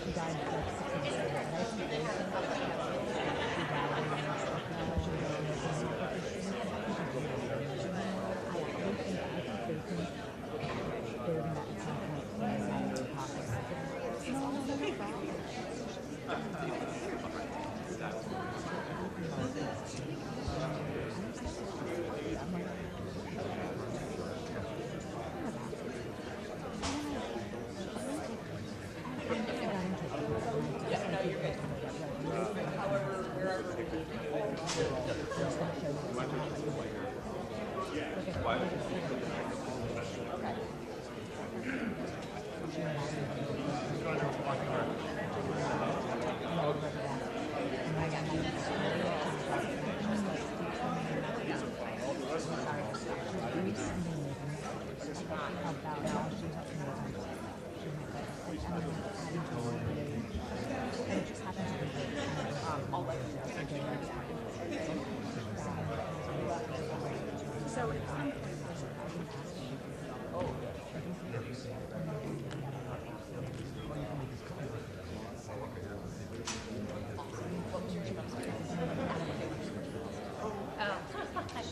She died like 6 months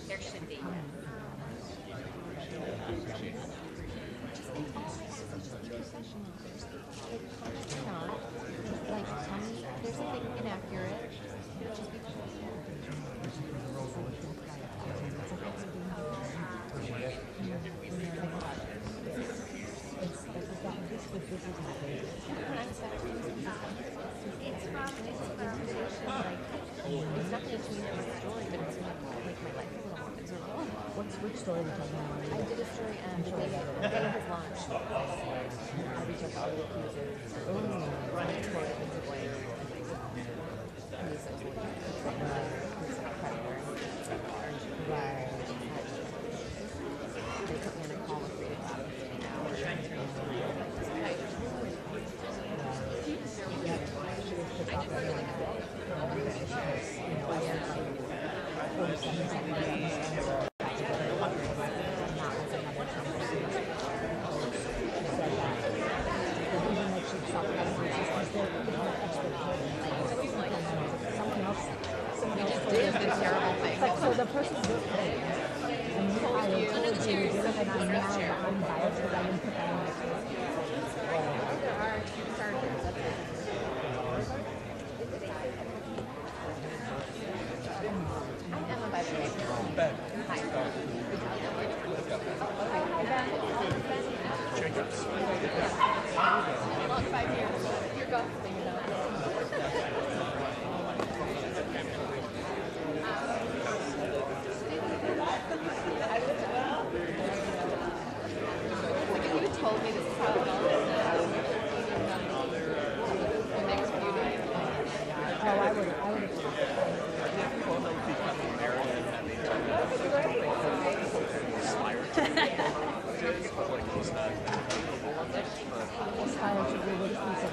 There should be. Like, tell me if there's something inaccurate. It's not going to change my story, but it's going to make my life a little more miserable. Which story are you talking about? I did a story the day of his launch. I reached out to all the accusers. Running toward it was a boy. He's a predator. Right. They put me on a call with 3 o'clock for 8 hours. I just really have So the person's good thing. And you told you and I'm now I'm biased because I didn't put that on my case. there are 2 charges. I'm Emma, by the way. Ben. Hi. Jacobs. Long 5 years. You're gossiping it out. Told me this is how it all is now. And they was beauty. Oh, I would have. Cuomo becoming Maryland and they told me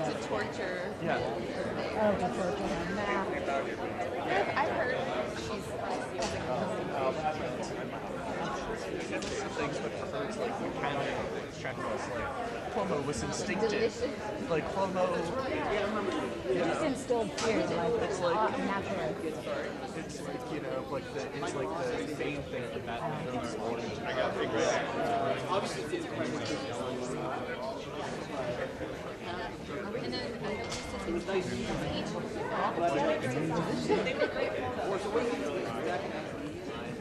To torture. Oh, Yeah. to torture. I've heard she's things, but for her, it's like you kind of check us. Like Cuomo was instinctive. Like Cuomo, Just instilled fear, like it's like natural. it's like like the main thing that Batman keeps wanting to. I got big obviously.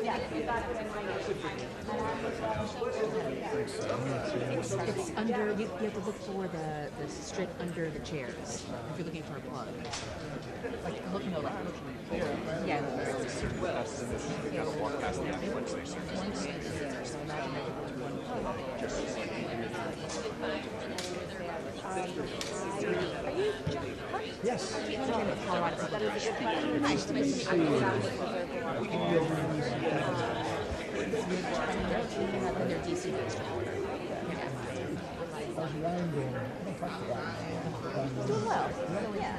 And then I noticed that It's under, you have to look for the strip under the chairs if you're looking for a plug. Like, look no left. Yeah. It's a certain test, and they gotta walk past the once they search. Yes. nice to meet you. They're DC based. I was wondering. Doing well. Yeah.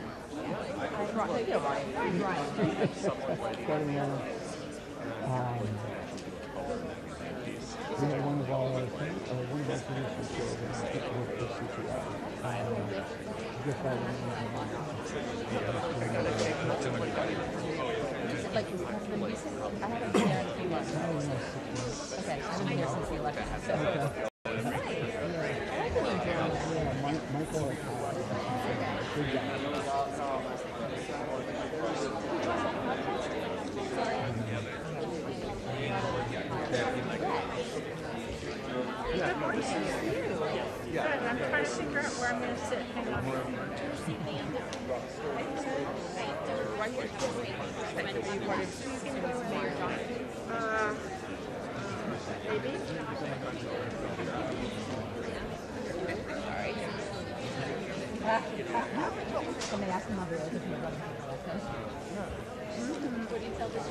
We had one of our producers here with the CTI. Just by Like his husband recently? I haven't been there in a few months. Okay, I haven't been there since the election. So. Nice. I like the name Jeremy. Yeah, Michael. Good guy. Good. I'm trying to figure out where I'm going to sit. Hang on. Right here. You can go in Mayor Johnston. Maybe. Can they ask him how it is if you're running for election? What do you tell this?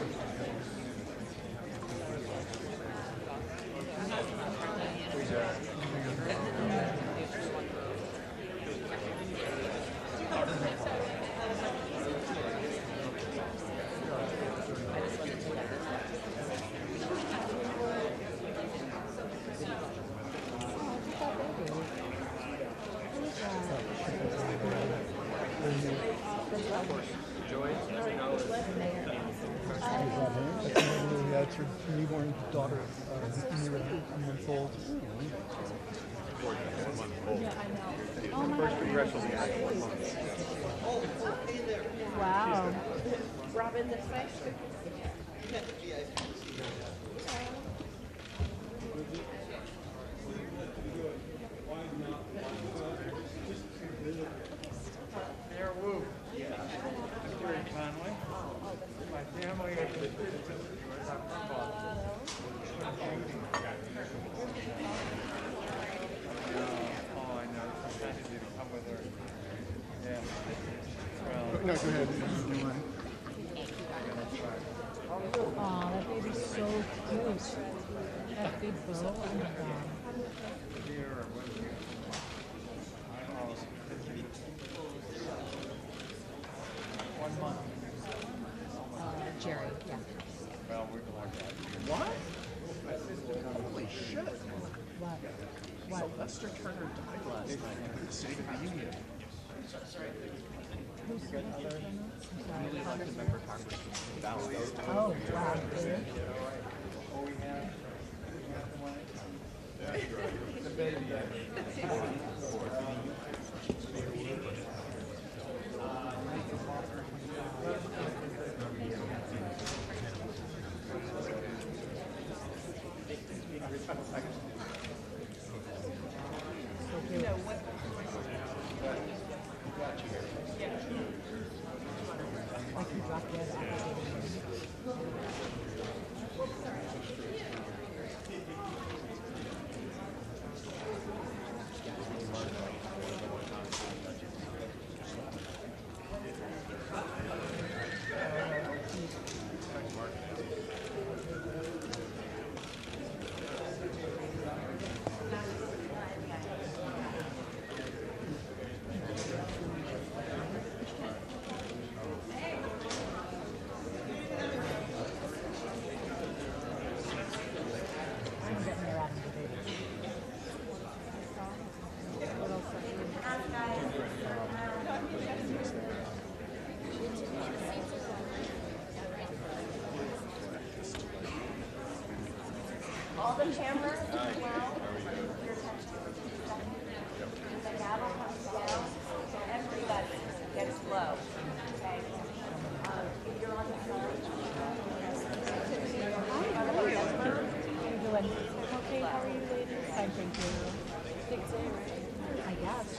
Yeah, it's her newborn daughter, near a month old. First congratulations. Wow. Robin the Fish. Mayor Wu. Jerry Conway. My family was on football. Oh, I know. Sometimes you come with her. Yeah. Well, No, go ahead. You mind? Aw, that baby's so cute. That big bow. Oh my god. here or when you. Oh, 1 month. Jerry, yeah. Well, we like that. What? Holy shit. What? Sylvester Turner died last night at the State of the Union. Who's Sylvester Turner? Newly elected member of Congress. Dallas. Oh, wow. Really? The baby. Like he dropped dead after All the cameras as well. Your attention. The gavel comes down, so everybody gets low. Okay. If you're on the phone, Okay, how are you ladies? Fine, thank you. Big day, right? I guess.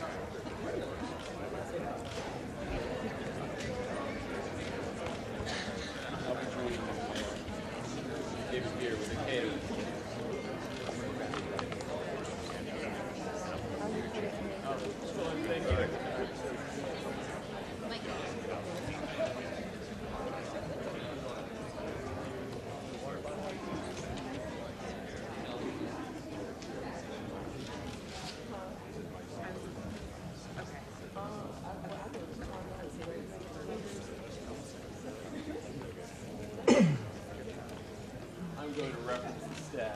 going to reference instead.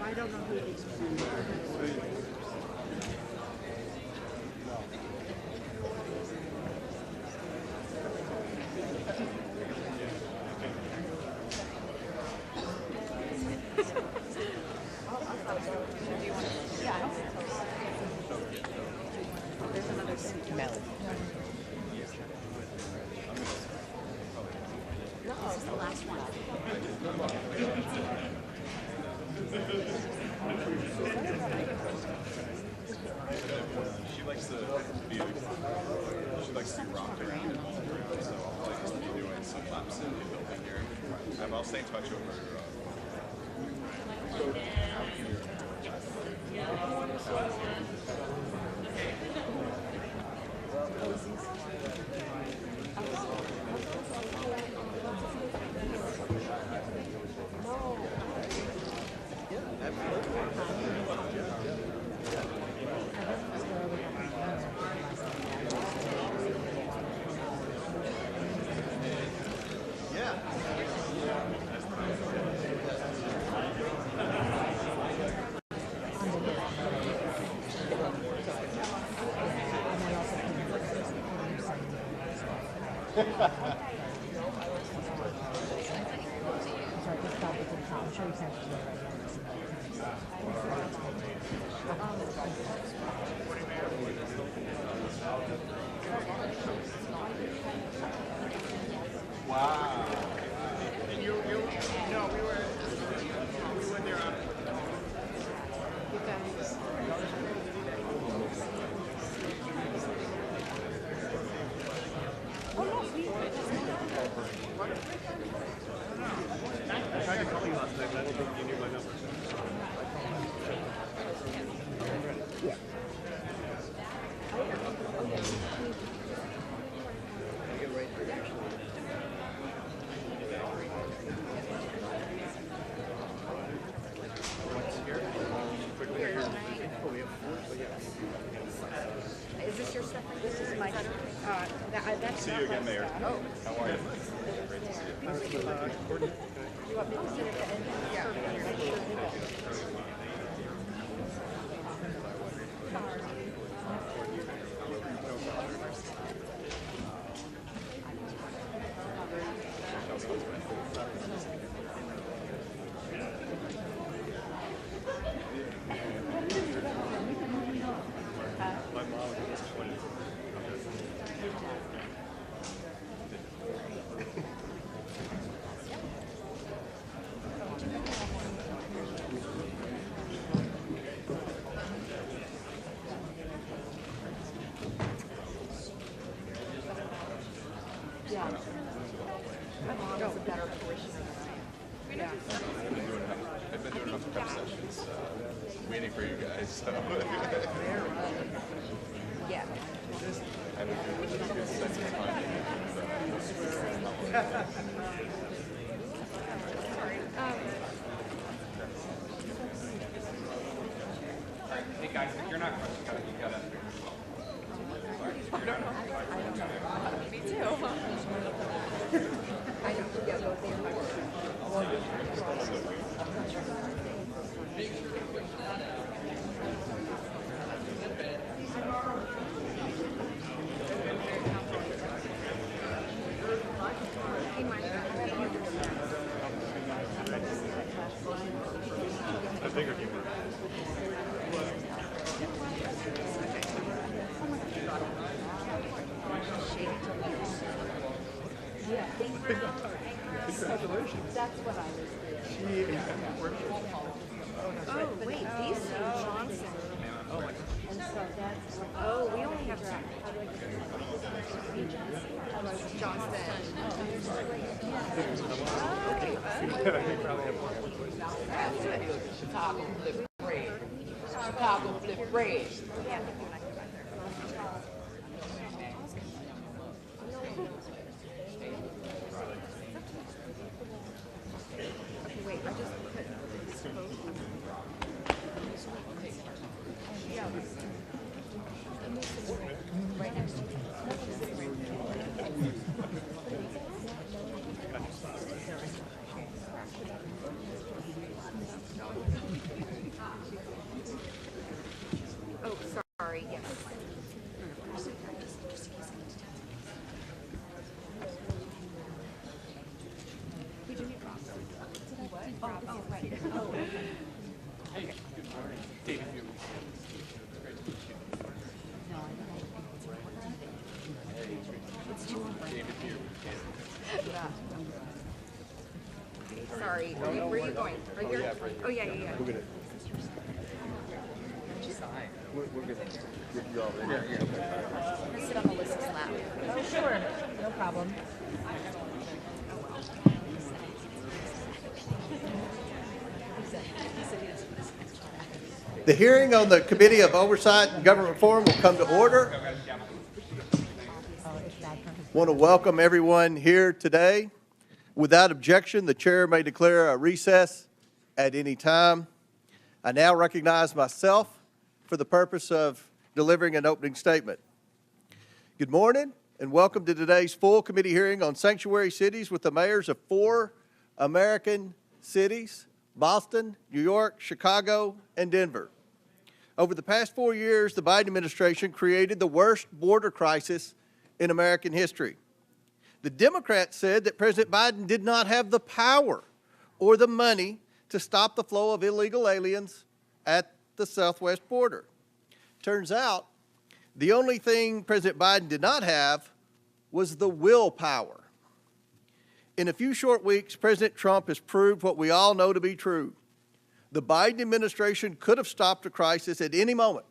I don't know who these people are. There's another seat. Mel. No, this is the last one. She likes to be rocked around, so I'll probably be doing some laps in the building here. I'll stay in touch over. I'm sure you can't do it Wow. And you no, we went there on. You guys. Is this your stuff? This is my stuff. That's See you again, Mayor. Oh. How are you? Great to see you. You want me to sit at the end? Yeah. My mom was disappointed. Yeah. My mom is a better parishioner than I am. Yeah. I've been doing enough prep sessions, waiting for you guys. So. Yeah. I have a good sense of timing. Hey guys, if you're not crushing it, you gotta. Me too. I don't forget what they I figured you were. Congratulations. That's what I was thinking. Oh, wait, these two, Johnston. And so that's, oh, we only have Johnston. Chicago flip bread. Chicago flip bread. Okay, wait, I just put this post on. Yeah. Right next to you. Oh, sorry, yes. We do need Ross. Oh, right. Oh. Hey, good morning. David here. Great to meet you. David here. Sorry, where are you going? Right here? Oh, yeah, yeah, yeah. We're gonna. We're gonna. You're all in. I'm gonna sit on Melissa's lap. Oh, sure. No problem. The hearing on the Committee of Oversight and Government Reform will come to order. Want to welcome everyone here today. Without objection, the chair may declare a recess at any time. I now recognize myself for the purpose of delivering an opening statement. Good morning and welcome to today's full committee hearing on sanctuary cities with the mayors of 4 American cities: Boston, New York, Chicago, and Denver. Over the past 4 years, the Biden administration created the worst border crisis in American history. The Democrats said that President Biden did not have the power or the money to stop the flow of illegal aliens at the southwest border. Turns out, the only thing President Biden did not have was the willpower. In a few short weeks, President Trump has proved what we all know to be true. The Biden administration could have stopped the crisis at any moment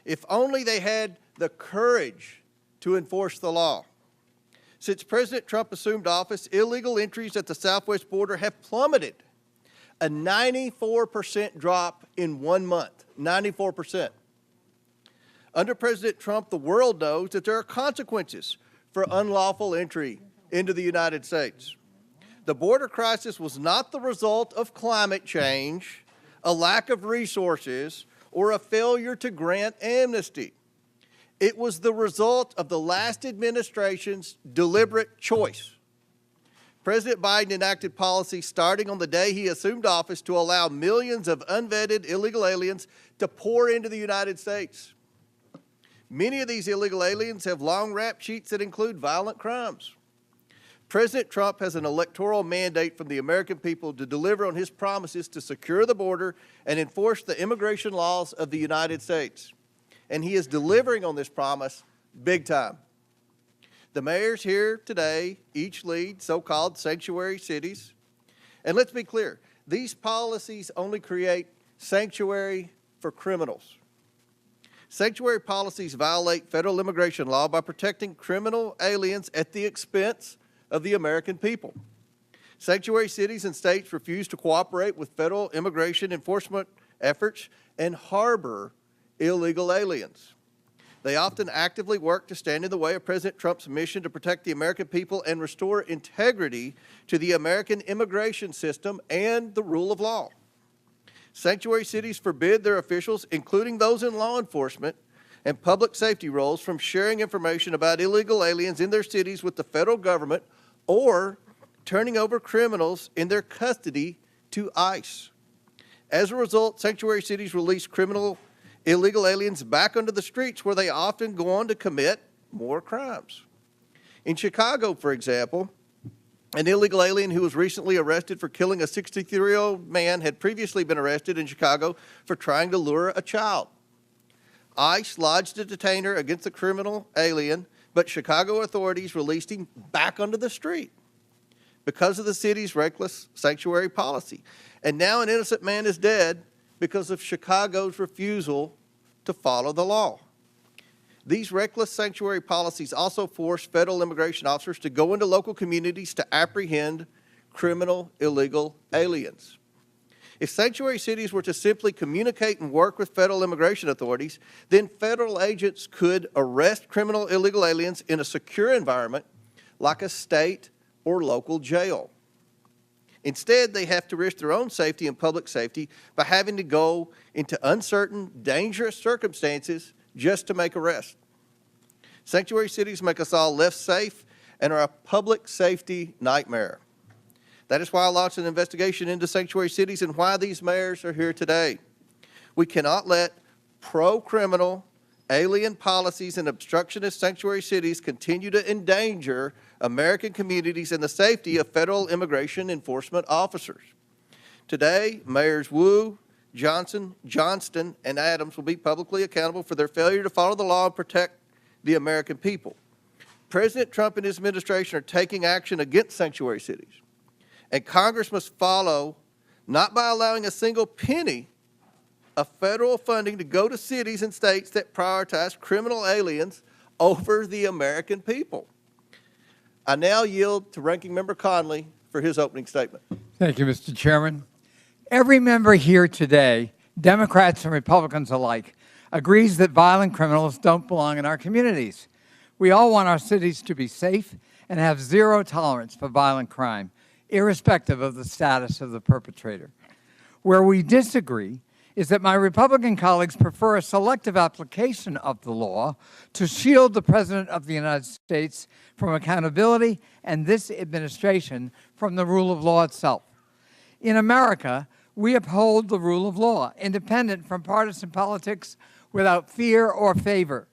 if only they had the courage to enforce the law. Since President Trump assumed office, illegal entries at the southwest border have plummeted, a 94% drop in 1 month, 94%. Under President Trump, the world knows that there are consequences for unlawful entry into the United States. The border crisis was not the result of climate change, a lack of resources, or a failure to grant amnesty. It was the result of the last administration's deliberate choice. President Biden enacted policy starting on the day he assumed office to allow millions of unvetted illegal aliens to pour into the United States. Many of these illegal aliens have long rap sheets that include violent crimes. President Trump has an electoral mandate from the American people to deliver on his promises to secure the border and enforce the immigration laws of the United States. And he is delivering on this promise big time. The mayors here today each lead so-called sanctuary cities. And let's be clear, these policies only create sanctuary for criminals. Sanctuary policies violate federal immigration law by protecting criminal aliens at the expense of the American people. Sanctuary cities and states refuse to cooperate with federal immigration enforcement efforts and harbor illegal aliens. They often actively work to stand in the way of President Trump's mission to protect the American people and restore integrity to the American immigration system and the rule of law. Sanctuary cities forbid their officials, including those in law enforcement and public safety roles, from sharing information about illegal aliens in their cities with the federal government or turning over criminals in their custody to ICE. As a result, sanctuary cities release illegal aliens back onto the streets, where they often go on to commit more crimes. In Chicago, for example, an illegal alien who was recently arrested for killing a 63-year-old man had previously been arrested in Chicago for trying to lure a child. ICE lodged a detainer against the criminal alien, but Chicago authorities released him back onto the street because of the city's reckless sanctuary policy. And now an innocent man is dead because of Chicago's refusal to follow the law. These reckless sanctuary policies also force federal immigration officers to go into local communities to apprehend criminal illegal aliens. If sanctuary cities were to simply communicate and work with federal immigration authorities, then federal agents could arrest criminal illegal aliens in a secure environment like a state or local jail. Instead, they have to risk their own safety and public safety by having to go into uncertain, dangerous circumstances just to make arrests. Sanctuary cities make us all less safe and are a public safety nightmare. That is why I launched an investigation into sanctuary cities and why these mayors are here today. We cannot let pro-criminal, alien policies and obstructionist sanctuary cities continue to endanger American communities and the safety of federal immigration enforcement officers. Today, Mayors Wu, Johnston, and Adams will be publicly accountable for their failure to follow the law and protect the American people. President Trump and his administration are taking action against sanctuary cities, and Congress must follow, not by allowing a single penny of federal funding to go to cities and states that prioritize criminal aliens over the American people. I now yield to Ranking Member Conley for his opening statement. Thank you, Mr. Chairman. Every member here today, Democrats and Republicans alike, agrees that violent criminals don't belong in our communities. We all want our cities to be safe and have zero tolerance for violent crime, irrespective of the status of the perpetrator. Where we disagree is that my Republican colleagues prefer a selective application of the law to shield the President of the United States from accountability and this administration from the rule of law itself. In America, we uphold the rule of law, independent from partisan politics, without fear or favor.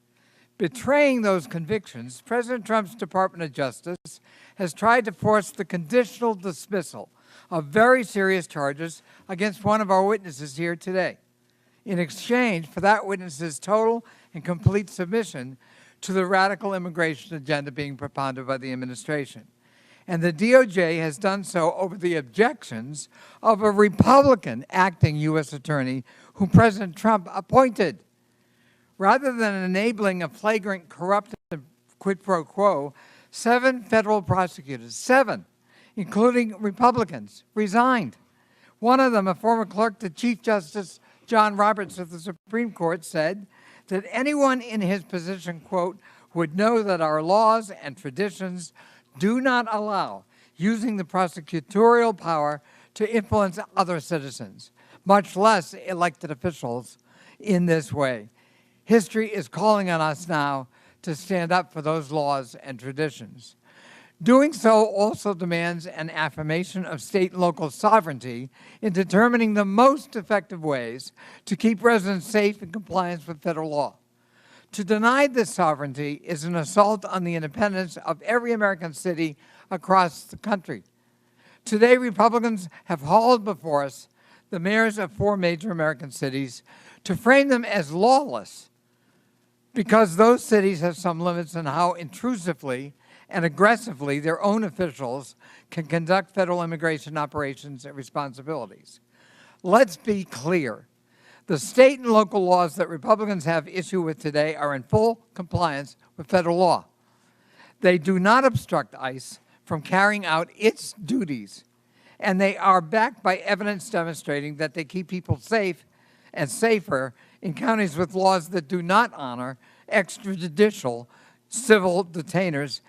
Betraying those convictions, President Trump's Department of Justice has tried to force the conditional dismissal of very serious charges against one of our witnesses here today, in exchange for that witness's total and complete submission to the radical immigration agenda being propounded by the administration. And the DOJ has done so over the objections of a Republican acting U.S. attorney who President Trump appointed. Rather than enabling a flagrant corrupt quid pro quo, 7 federal prosecutors, 7, including Republicans, resigned. One of them, a former clerk to Chief Justice John Roberts of the Supreme Court, said that anyone in his position, quote, would know that our laws and traditions do not allow using the prosecutorial power to influence other citizens, much less elected officials, in this way. History is calling on us now to stand up for those laws and traditions. Doing so also demands an affirmation of state and local sovereignty in determining the most effective ways to keep residents safe in compliance with federal law. To deny this sovereignty is an assault on the independence of every American city across the country. Today, Republicans have hauled before us the mayors of 4 major American cities to frame them as lawless because those cities have some limits on how intrusively and aggressively their own officials can conduct federal immigration operations and responsibilities. Let's be clear. The state and local laws that Republicans have issue with today are in full compliance with federal law. They do not obstruct ICE from carrying out its duties, and they are backed by evidence demonstrating that they keep people safe and safer in counties with laws that do not honor extrajudicial civil detainers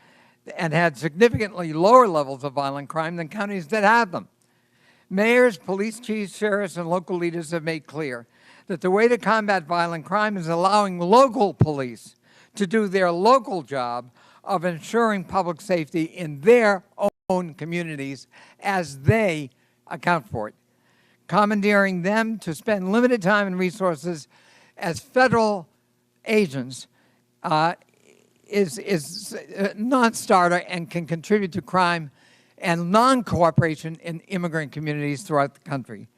and had significantly lower levels of violent crime than counties that have them. Mayors, police chiefs, sheriffs, and local leaders have made clear that the way to combat violent crime is allowing local police to do their local job of ensuring public safety in their own communities as they account for it. Commandeering them to spend limited time and resources as federal agents is a non-starter and can contribute to crime and non-cooperation in immigrant communities throughout the country.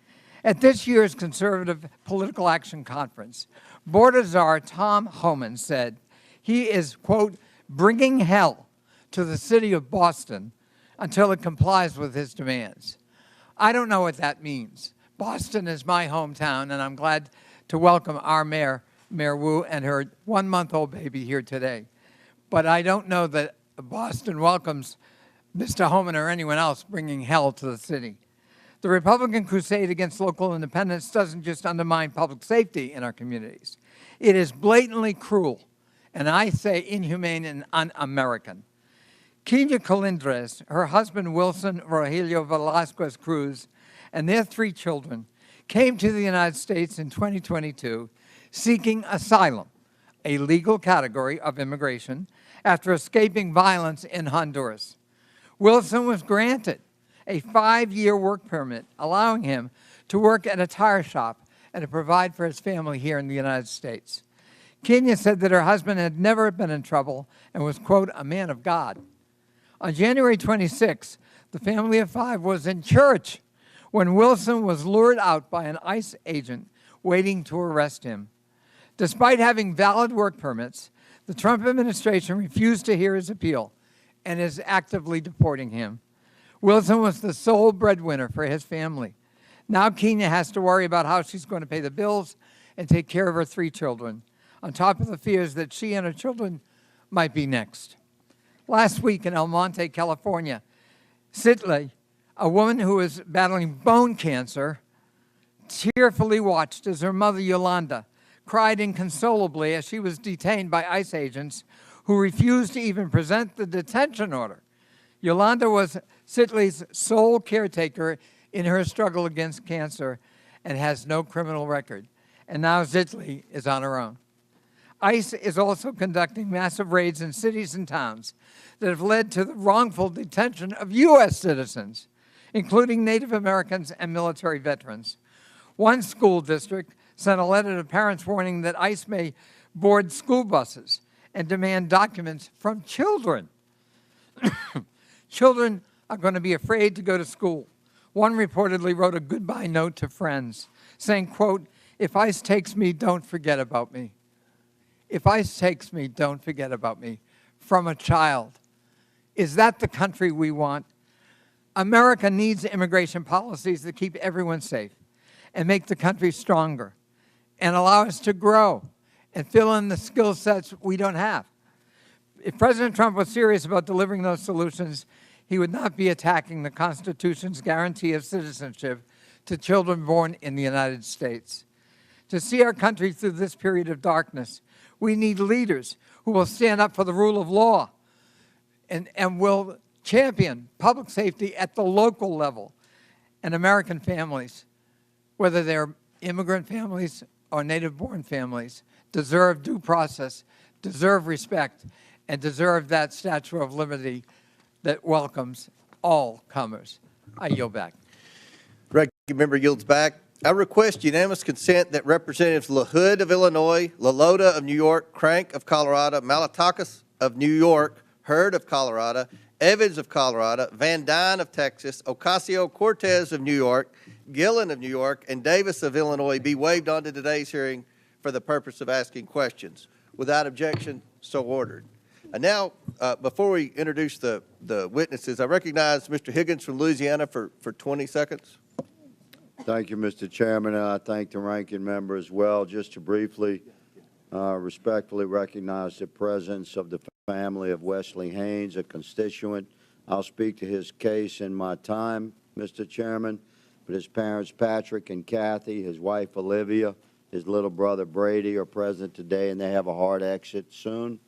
At this year's Conservative Political Action Conference, Border Czar Tom Homan said he is, quote, bringing hell to the city of Boston until it complies with his demands. I don't know what that means. Boston is my hometown, and I'm glad to welcome our mayor, Mayor Wu, and her 1-month-old baby here today. But I don't know that Boston welcomes Mr. Homan or anyone else bringing hell to the city. The Republican crusade against local independence doesn't just undermine public safety in our communities. It is blatantly cruel, and I say inhumane and un-American. Kenya Colindres, her husband Wilson Rogelio Velasquez Cruz, and their 3 children came to the United States in 2022 seeking asylum, a legal category of immigration, after escaping violence in Honduras. Wilson was granted a 5-year work permit, allowing him to work at a tire shop and to provide for his family here in the United States. Kenya said that her husband had never been in trouble and was, quote, a man of God. On January 26, the family of 5 was in church when Wilson was lured out by an ICE agent waiting to arrest him. Despite having valid work permits, the Trump administration refused to hear his appeal and is actively deporting him. Wilson was the sole breadwinner for his family. Now Kenya has to worry about how she's going to pay the bills and take care of her 3 children, on top of the fears that she and her children might be next. Last week in El Monte, California, Sitley, a woman who was battling bone cancer, tearfully watched as her mother, Yolanda, cried inconsolably as she was detained by ICE agents who refused to even present the detention order. Yolanda was Sitley's sole caretaker in her struggle against cancer and has no criminal record. And now Sitley is on her own. ICE is also conducting massive raids in cities and towns that have led to the wrongful detention of U.S. citizens, including Native Americans and military veterans. One school district sent a letter to parents warning that ICE may board school buses and demand documents from children. Children are going to be afraid to go to school. One reportedly wrote a goodbye note to friends saying, quote, if ICE takes me, don't forget about me. If ICE takes me, don't forget about me. From a child. Is that the country we want? America needs immigration policies that keep everyone safe and make the country stronger and allow us to grow and fill in the skill sets we don't have. If President Trump was serious about delivering those solutions, he would not be attacking the Constitution's guarantee of citizenship to children born in the United States. To see our country through this period of darkness, We need leaders who will stand up for the rule of law and will champion public safety at the local level. And American families, whether they're immigrant families or native-born families, deserve due process, deserve respect, and deserve that Statue of Liberty that welcomes all comers. I yield back. Ranking member yields back. I request unanimous consent that Representatives LaHood of Illinois, LaLota of New York, Crank of Colorado, Malatakis of New York, Hurd of Colorado, Evans of Colorado, Van Dyne of Texas, Ocasio-Cortez of New York, Gillen of New York, and Davis of Illinois be waived onto today's hearing for the purpose of asking questions. Without objection, so ordered. And now, before we introduce the witnesses, I recognize Mr. Higgins from Louisiana for 20 seconds. Thank you, Mr. Chairman, and I thank the ranking member as well. Just to briefly, respectfully recognize the presence of the family of Wesley Haynes, a constituent. I'll speak to his case in my time, Mr. Chairman, but his parents, Patrick and Kathy, his wife, Olivia, his little brother, Brady, are present today, and they have a hard exit soon.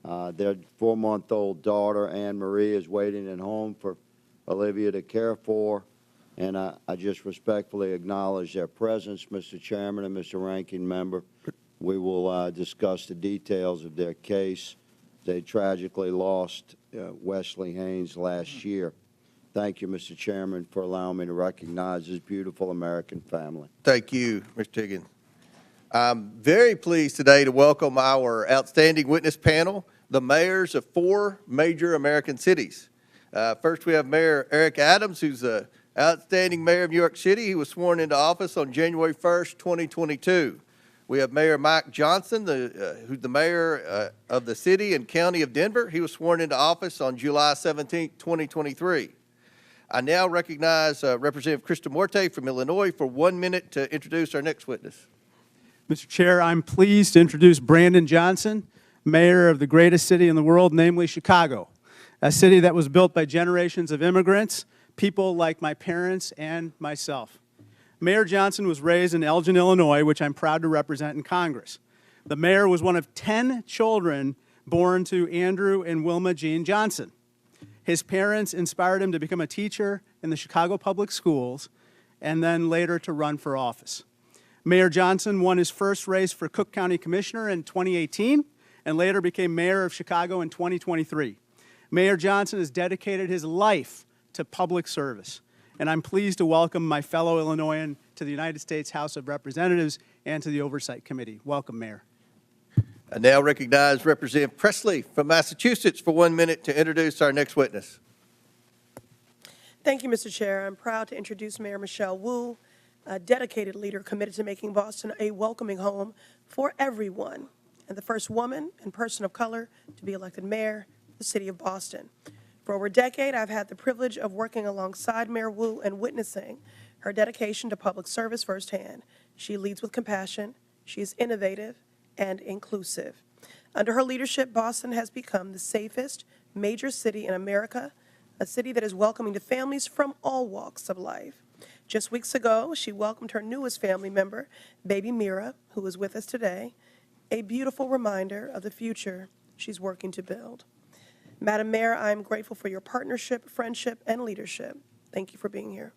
Their 4-month-old daughter, Anne Marie, is waiting at home for Olivia to care for. And I just respectfully acknowledge their presence, Mr. Chairman and Mr. Ranking Member. We will discuss the details of their case. They tragically lost Wesley Haynes last year. Thank you, Mr. Chairman, for allowing me to recognize this beautiful American family. Thank you, Mr. Higgins. I'm very pleased today to welcome our outstanding witness panel, the mayors of 4 major American cities. First, we have Mayor Eric Adams, who's the outstanding mayor of New York City. He was sworn into office on January 1st, 2022. We have Mayor Mike Johnston, who's the mayor of the city and county of Denver. He was sworn into office on July 17th, 2023. I now recognize Representative Krista Morte from Illinois for 1 minute to introduce our next witness. Mr. Chair, I'm pleased to introduce Brandon Johnson, mayor of the greatest city in the world, namely Chicago, a city that was built by generations of immigrants, people like my parents and myself. Mayor Johnson was raised in Elgin, Illinois, which I'm proud to represent in Congress. The mayor was one of 10 children born to Andrew and Wilma Jean Johnson. His parents inspired him to become a teacher in the Chicago public schools and then later to run for office. Mayor Johnson won his first race for Cook County Commissioner in 2018 and later became mayor of Chicago in 2023. Mayor Johnson has dedicated his life to public service, and I'm pleased to welcome my fellow Illinoisan to the United States House of Representatives and to the Oversight Committee. Welcome, Mayor. I now recognize Representative Presley from Massachusetts for 1 minute to introduce our next witness. Thank you, Mr. Chair. I'm proud to introduce Mayor Michelle Wu, a dedicated leader committed to making Boston a welcoming home for everyone, and the first woman and person of color to be elected mayor of the city of Boston. For over a decade, I've had the privilege of working alongside Mayor Wu and witnessing her dedication to public service firsthand. She leads with compassion, she is innovative and inclusive. Under her leadership, Boston has become the safest major city in America, a city that is welcoming to families from all walks of life. Just weeks ago, she welcomed her newest family member, baby Mira, who is with us today, a beautiful reminder of the future she's working to build. Madam Mayor, I am grateful for your partnership, friendship, and leadership. Thank you for being here.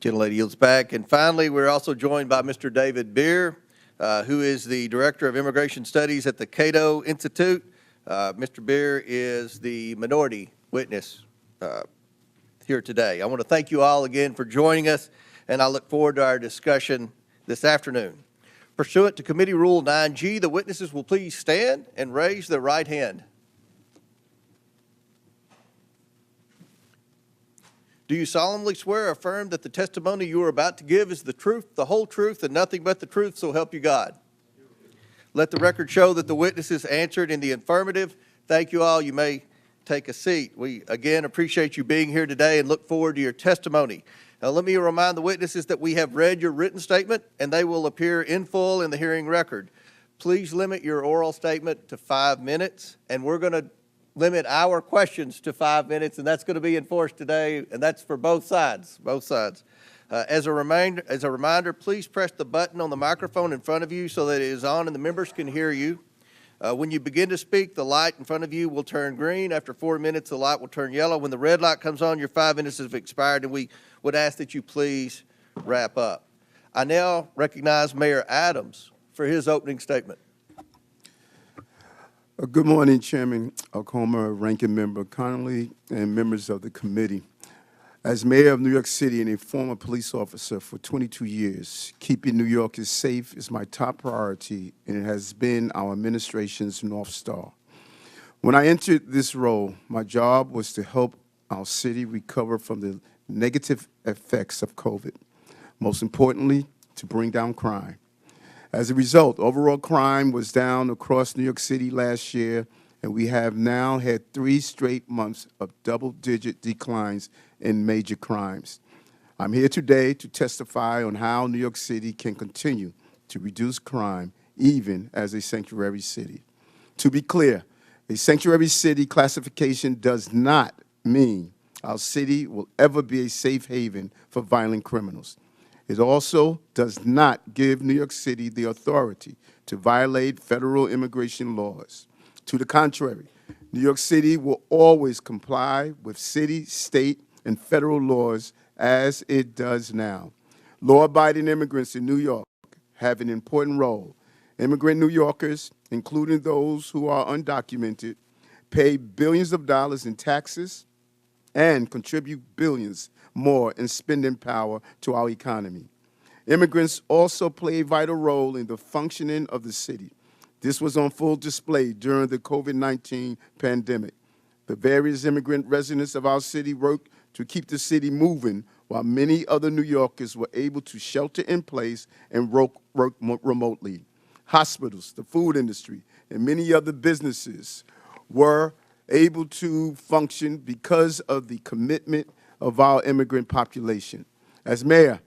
Gentlelady yields back. And finally, we're also joined by Mr. David Beer, who is the Director of Immigration Studies at the Cato Institute. Mr. Beer is the minority witness here today. I want to thank you all again for joining us, and I look forward to our discussion this afternoon. Pursuant to Committee Rule 9G, the witnesses will please stand and raise their right hand. Do you solemnly swear or affirm that the testimony you are about to give is the truth, the whole truth, and nothing but the truth, so help you God? Let the record show that the witnesses answered in the affirmative. Thank you all. You may take a seat. We, again, appreciate you being here today and look forward to your testimony. Now, let me remind the witnesses that we have read your written statement, and they will appear in full in the hearing record. Please limit your oral statement to 5 minutes, and we're going to limit our questions to 5 minutes, and that's going to be enforced today, and that's for both sides, As a reminder, please press the button on the microphone in front of you so that it is on and the members can hear you. When you begin to speak, the light in front of you will turn green. After 4 minutes, the light will turn yellow. When the red light comes on, your 5 minutes have expired, and we would ask that you please wrap up. I now recognize Mayor Adams for his opening statement. Good morning, Chairman Okoma, Ranking Member Connolly, and members of the committee. As mayor of New York City and a former police officer for 22 years, keeping New Yorkers safe is my top priority, and it has been our administration's North Star. When I entered this role, my job was to help our city recover from the negative effects of COVID. Most importantly, to bring down crime. As a result, overall crime was down across New York City last year, and we have now had 3 straight months of double-digit declines in major crimes. I'm here today to testify on how New York City can continue to reduce crime, even as a sanctuary city. To be clear, a sanctuary city classification does not mean our city will ever be a safe haven for violent criminals. It also does not give New York City the authority to violate federal immigration laws. To the contrary, New York City will always comply with city, state, and federal laws as it does now. Law-abiding immigrants in New York have an important role. Immigrant New Yorkers, including those who are undocumented, pay billions of dollars in taxes and contribute billions more in spending power to our economy. Immigrants also play a vital role in the functioning of the city. This was on full display during the COVID-19 pandemic. The various immigrant residents of our city worked to keep the city moving, while many other New Yorkers were able to shelter in place and work remotely. Hospitals, the food industry, and many other businesses were able to function because of the commitment of our immigrant population. As mayor,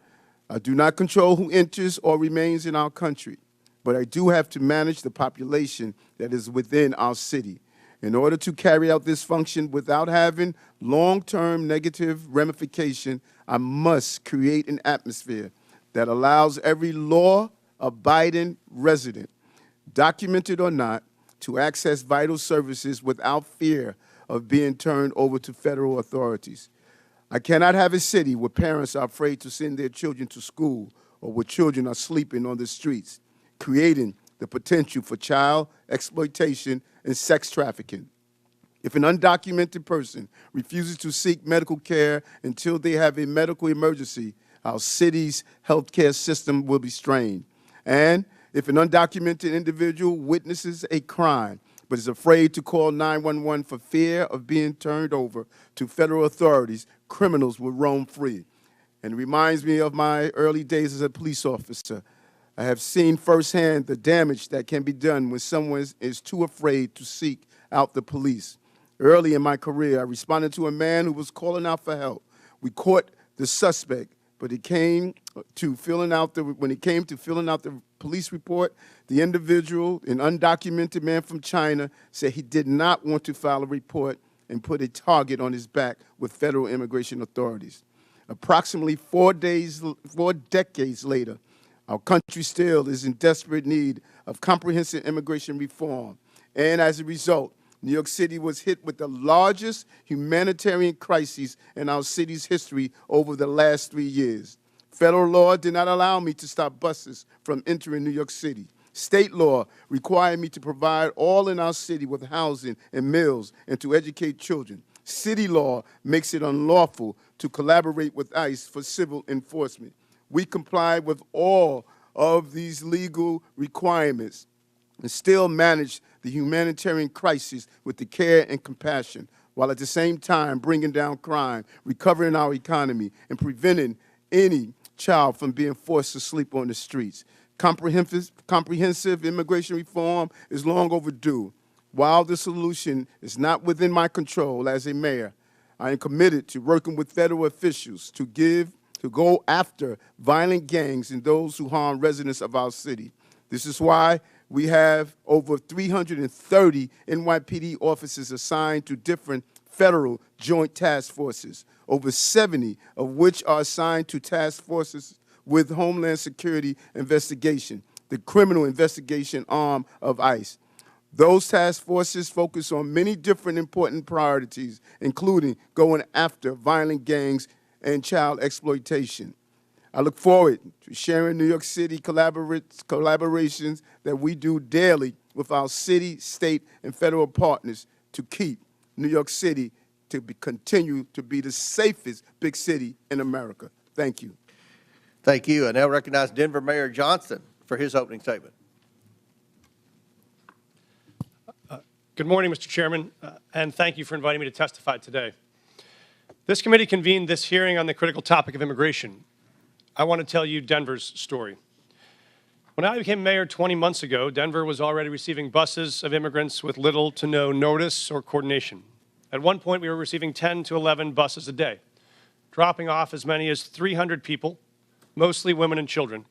I do not control who enters or remains in our country, but I do have to manage the population that is within our city. In order to carry out this function without having long-term negative ramification, I must create an atmosphere that allows every law-abiding resident, documented or not, to access vital services without fear of being turned over to federal authorities. I cannot have a city where parents are afraid to send their children to school or where children are sleeping on the streets, creating the potential for child exploitation and sex trafficking. If an undocumented person refuses to seek medical care until they have a medical emergency, our city's healthcare system will be strained. And if an undocumented individual witnesses a crime but is afraid to call 911 for fear of being turned over to federal authorities, criminals will roam free. And it reminds me of my early days as a police officer. I have seen firsthand the damage that can be done when someone is too afraid to seek out the police. Early in my career, I responded to a man who was calling out for help. We caught the suspect, but when it came to filling out the police report, the individual, an undocumented man from China, said he did not want to file a report and put a target on his back with federal immigration authorities. Approximately 4 decades later, our country still is in desperate need of comprehensive immigration reform. And as a result, New York City was hit with the largest humanitarian crisis in our city's history over the last 3 years. Federal law did not allow me to stop buses from entering New York City. State law required me to provide all in our city with housing and meals and to educate children. City law makes it unlawful to collaborate with ICE for civil enforcement. We complied with all of these legal requirements and still manage the humanitarian crisis with the care and compassion, while at the same time bringing down crime, recovering our economy, and preventing any child from being forced to sleep on the streets. Comprehensive immigration reform is long overdue. While the solution is not within my control as a mayor, I am committed to working with federal officials to go after violent gangs and those who harm residents of our city. This is why we have over 330 NYPD officers assigned to different federal joint task forces, over 70 of which are assigned to task forces with Homeland Security investigation, the criminal investigation arm of ICE. Those task forces focus on many different important priorities, including going after violent gangs and child exploitation. I look forward to sharing New York City collaborations that we do daily with our city, state, and federal partners to keep New York City to continue to be the safest big city in America. Thank you. Thank you. I now recognize Denver Mayor Johnston for his opening statement. Good morning, Mr. Chairman, and thank you for inviting me to testify today. This committee convened this hearing on the critical topic of immigration. I want to tell you Denver's story. When I became mayor 20 months ago, Denver was already receiving buses of immigrants with little to no notice or coordination. At one point, we were receiving 10 to 11 buses a day, dropping off as many as 300 people, mostly women and children,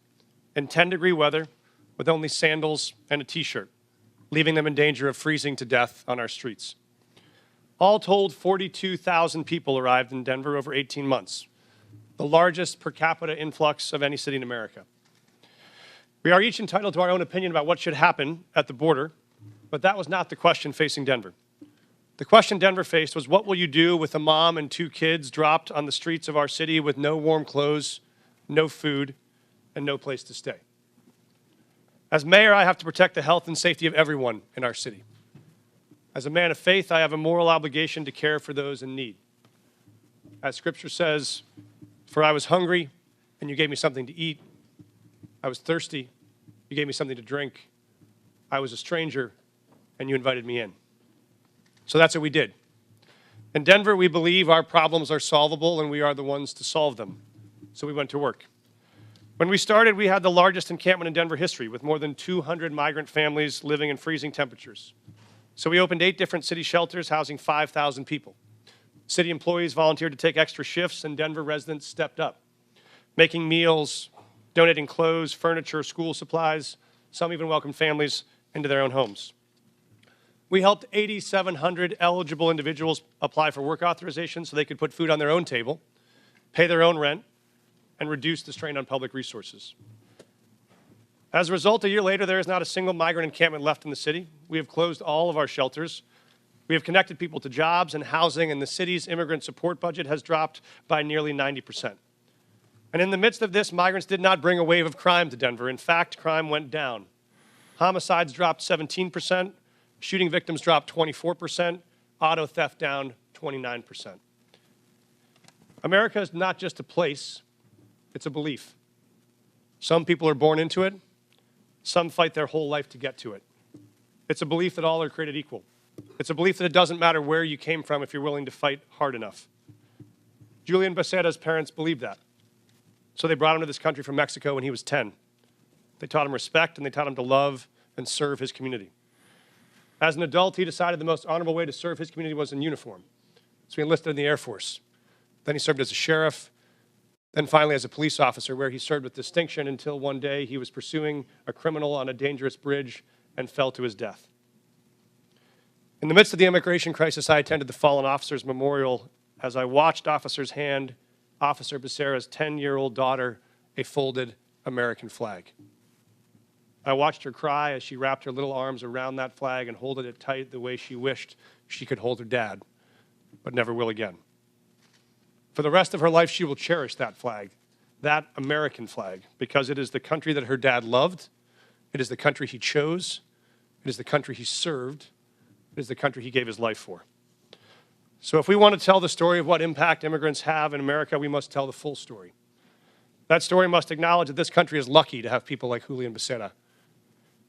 in 10-degree weather with only sandals and a T-shirt, leaving them in danger of freezing to death on our streets. All told, 42,000 people arrived in Denver over 18 months, the largest per capita influx of any city in America. We are each entitled to our own opinion about what should happen at the border, but that was not the question facing Denver. The question Denver faced was, what will you do with a mom and 2 kids dropped on the streets of our city with no warm clothes, no food, and no place to stay? As mayor, I have to protect the health and safety of everyone in our city. As a man of faith, I have a moral obligation to care for those in need. As Scripture says, for I was hungry, and you gave me something to eat. I was thirsty, you gave me something to drink. I was a stranger, and you invited me in. So that's what we did. In Denver, we believe our problems are solvable, and we are the ones to solve them. So we went to work. When we started, we had the largest encampment in Denver history, with more than 200 migrant families living in freezing temperatures. So we opened 8 different city shelters housing 5,000 people. City employees volunteered to take extra shifts, and Denver residents stepped up, making meals, donating clothes, furniture, school supplies. Some even welcomed families into their own homes. We helped 8,700 eligible individuals apply for work authorization so they could put food on their own table, pay their own rent, and reduce the strain on public resources. As a result, a year later, there is not a single migrant encampment left in the city. We have closed all of our shelters. We have connected people to jobs and housing, and the city's immigrant support budget has dropped by nearly 90%. And in the midst of this, migrants did not bring a wave of crime to Denver. In fact, crime went down. Homicides dropped 17%, shooting victims dropped 24%, auto theft down 29%. America is not just a place, it's a belief. Some people are born into it. Some fight their whole life to get to it. It's a belief that all are created equal. It's a belief that it doesn't matter where you came from if you're willing to fight hard enough. Julian Becerra's parents believed that. So they brought him to this country from Mexico when he was 10. They taught him respect, and they taught him to love and serve his community. As an adult, he decided the most honorable way to serve his community was in uniform. So he enlisted in the Air Force. Then he served as a sheriff, then finally as a police officer, where he served with distinction until one day he was pursuing a criminal on a dangerous bridge and fell to his death. In the midst of the immigration crisis, I attended the Fallen Officers Memorial as I watched officers hand Officer Becerra's 10-year-old daughter a folded American flag. I watched her cry as she wrapped her little arms around that flag and holded it tight the way she wished she could hold her dad, but never will again. For the rest of her life, she will cherish that flag, that American flag, because it is the country that her dad loved, it is the country he chose, it is the country he served, it is the country he gave his life for. So if we want to tell the story of what impact immigrants have in America, we must tell the full story. That story must acknowledge that this country is lucky to have people like Julian Becerra,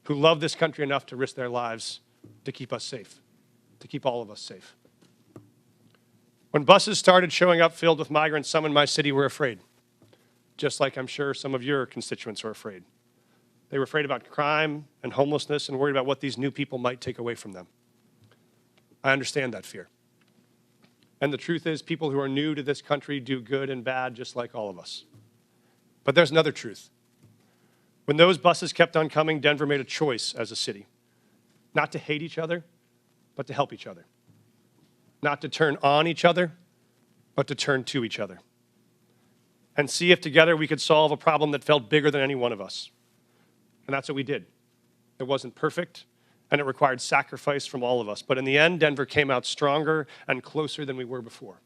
who love this country enough to risk their lives to keep us safe, to keep all of us safe. When buses started showing up filled with migrants, some in my city were afraid, just like I'm sure some of your constituents are afraid. They were afraid about crime and homelessness and worried about what these new people might take away from them. I understand that fear. And the truth is, people who are new to this country do good and bad just like all of us. But there's another truth. When those buses kept on coming, Denver made a choice as a city, not to hate each other, but to help each other. not to turn on each other, but to turn to each other and see if together we could solve a problem that felt bigger than any one of us. And that's what we did. It wasn't perfect, and it required sacrifice from all of us. But in the end, Denver came out stronger and closer than we were before.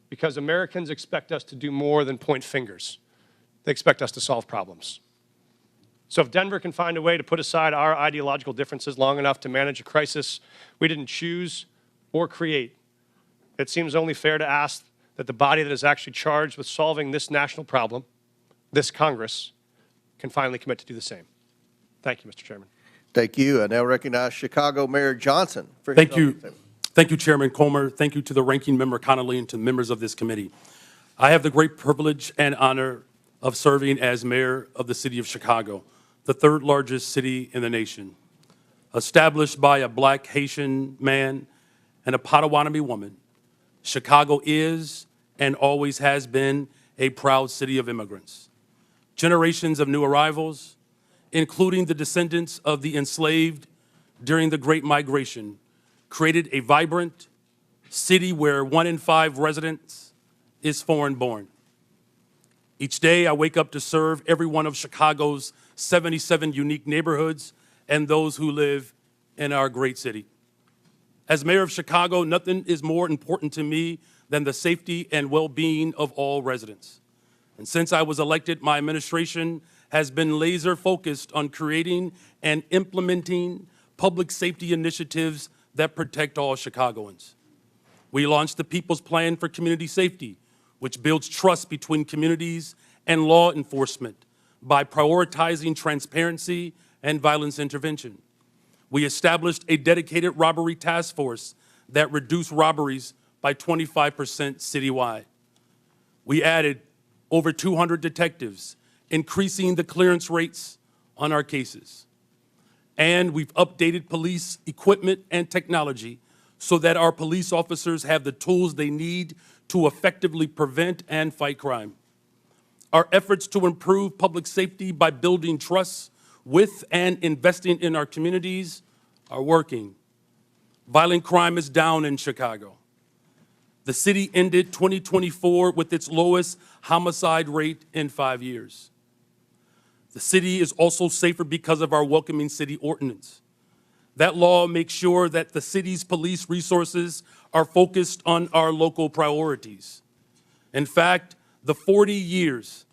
Because Americans expect us to do more than point fingers. They expect us to solve problems. So if Denver can find a way to put aside our ideological differences long enough to manage a crisis we didn't choose or create, it seems only fair to ask that the body that is actually charged with solving this national problem, this Congress, can finally commit to do the same. Thank you, Mr. Chairman. Thank you. I now recognize Chicago Mayor Johnston. Thank you. Thank you, Chairman Comer. Thank you to the ranking member Connolly and to the members of this committee. I have the great privilege and honor of serving as mayor of the city of Chicago, the third largest city in the nation. Established by a black Haitian man and a Potawatomi woman, Chicago is and always has been a proud city of immigrants. Generations of new arrivals, including the descendants of the enslaved during the Great Migration, created a vibrant city where 1 in 5 residents is foreign-born. Each day I wake up to serve every one of Chicago's 77 unique neighborhoods and those who live in our great city. As mayor of Chicago, nothing is more important to me than the safety and well-being of all residents. And since I was elected, my administration has been laser-focused on creating and implementing public safety initiatives that protect all Chicagoans. We launched the People's Plan for Community Safety, which builds trust between communities and law enforcement by prioritizing transparency and violence intervention. We established a dedicated robbery task force that reduced robberies by 25% citywide. We added over 200 detectives, increasing the clearance rates on our cases. And we've updated police equipment and technology so that our police officers have the tools they need to effectively prevent and fight crime. Our efforts to improve public safety by building trust with and investing in our communities are working. Violent crime is down in Chicago. The city ended 2024 with its lowest homicide rate in 5 years. The city is also safer because of our Welcoming City Ordinance. That law makes sure that the city's police resources are focused on our local priorities. In fact, the 40 years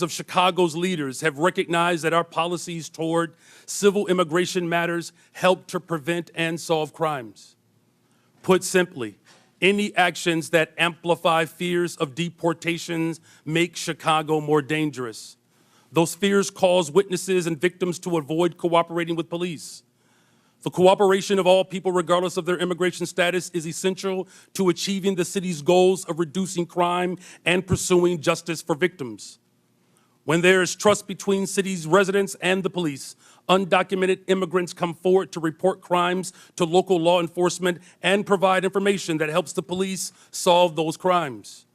of Chicago's leaders have recognized that our policies toward civil immigration matters help to prevent and solve crimes. Put simply, any actions that amplify fears of deportations make Chicago more dangerous. Those fears cause witnesses and victims to avoid cooperating with police. The cooperation of all people, regardless of their immigration status, is essential to achieving the city's goals of reducing crime and pursuing justice for victims. When there is trust between city's residents and the police, undocumented immigrants come forward to report crimes to local law enforcement and provide information that helps the police solve those crimes.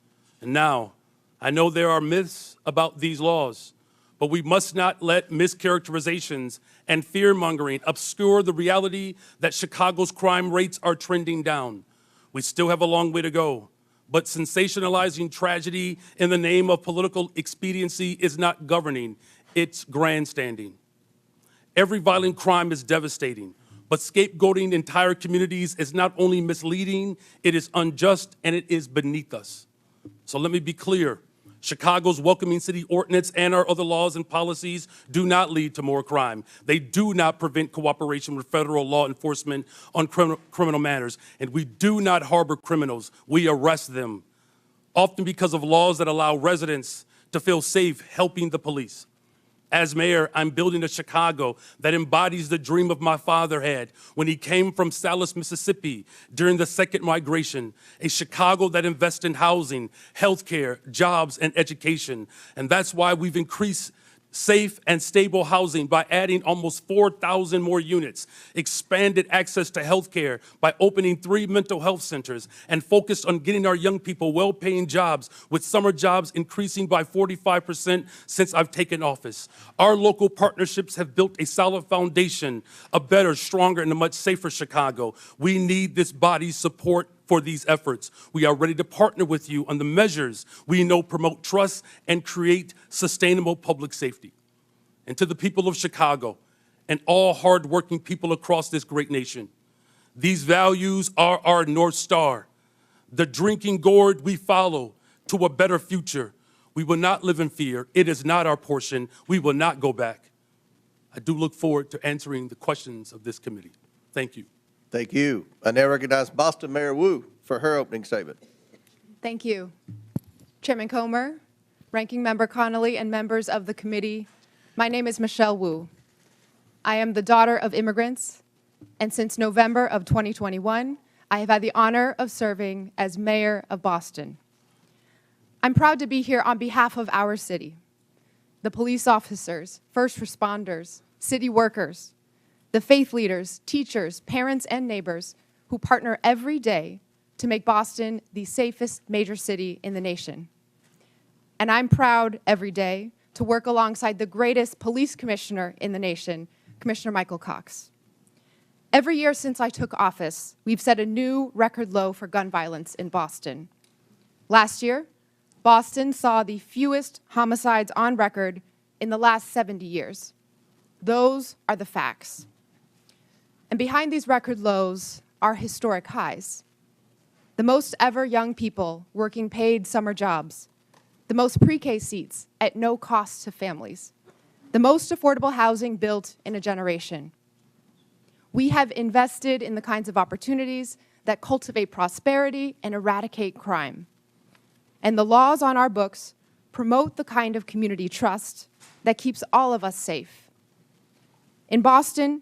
And now, I know there are myths about these laws, but we must not let mischaracterizations and fear-mongering obscure the reality that Chicago's crime rates are trending down. We still have a long way to go, but sensationalizing tragedy in the name of political expediency is not governing, it's grandstanding. Every violent crime is devastating, but scapegoating entire communities is not only misleading, it is unjust and it is beneath us. So let me be clear. Chicago's Welcoming City Ordinance and our other laws and policies do not lead to more crime. They do not prevent cooperation with federal law enforcement on criminal matters. And we do not harbor criminals. We arrest them, often because of laws that allow residents to feel safe helping the police. As mayor, I'm building a Chicago that embodies the dream of my father had when he came from Salis, Mississippi during the Second Migration, a Chicago that invests in housing, healthcare, jobs, and education. And that's why we've increased safe and stable housing by adding almost 4,000 more units, expanded access to health care by opening 3 mental health centers, and focused on getting our young people well-paying jobs, with summer jobs increasing by 45% since I've taken office. Our local partnerships have built a solid foundation, a better, stronger, and a much safer Chicago. We need this body's support for these efforts. We are ready to partner with you on the measures we know promote trust and create sustainable public safety. And to the people of Chicago and all hardworking people across this great nation, these values are our North Star, the drinking gourd we follow to a better future. We will not live in fear. It is not our portion. We will not go back. I do look forward to answering the questions of this committee. Thank you. Thank you. I now recognize Boston Mayor Wu for her opening statement. Thank you. Chairman Comer, Ranking Member Connolly, and members of the committee, my name is Michelle Wu. I am the daughter of immigrants, and since November of 2021, I have had the honor of serving as mayor of Boston. I'm proud to be here on behalf of our city, the police officers, first responders, city workers, the faith leaders, teachers, parents, and neighbors who partner every day to make Boston the safest major city in the nation. And I'm proud every day to work alongside the greatest police commissioner in the nation, Commissioner Michael Cox. Every year since I took office, we've set a new record low for gun violence in Boston. Last year, Boston saw the fewest homicides on record in the last 70 years. Those are the facts. And behind these record lows are historic highs. The most ever young people working paid summer jobs, the most pre-K seats at no cost to families, the most affordable housing built in a generation. We have invested in the kinds of opportunities that cultivate prosperity and eradicate crime. And the laws on our books promote the kind of community trust that keeps all of us safe. In Boston,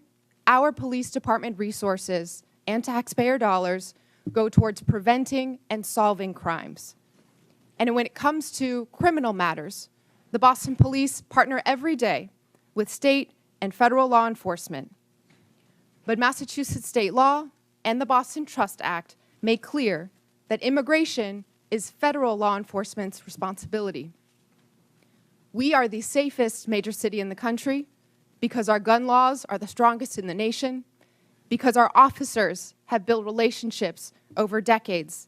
our police department resources and taxpayer dollars go towards preventing and solving crimes. And when it comes to criminal matters, the Boston Police partner every day with state and federal law enforcement. But Massachusetts state law and the Boston Trust Act make clear that immigration is federal law enforcement's responsibility. We are the safest major city in the country because our gun laws are the strongest in the nation, because our officers have built relationships over decades,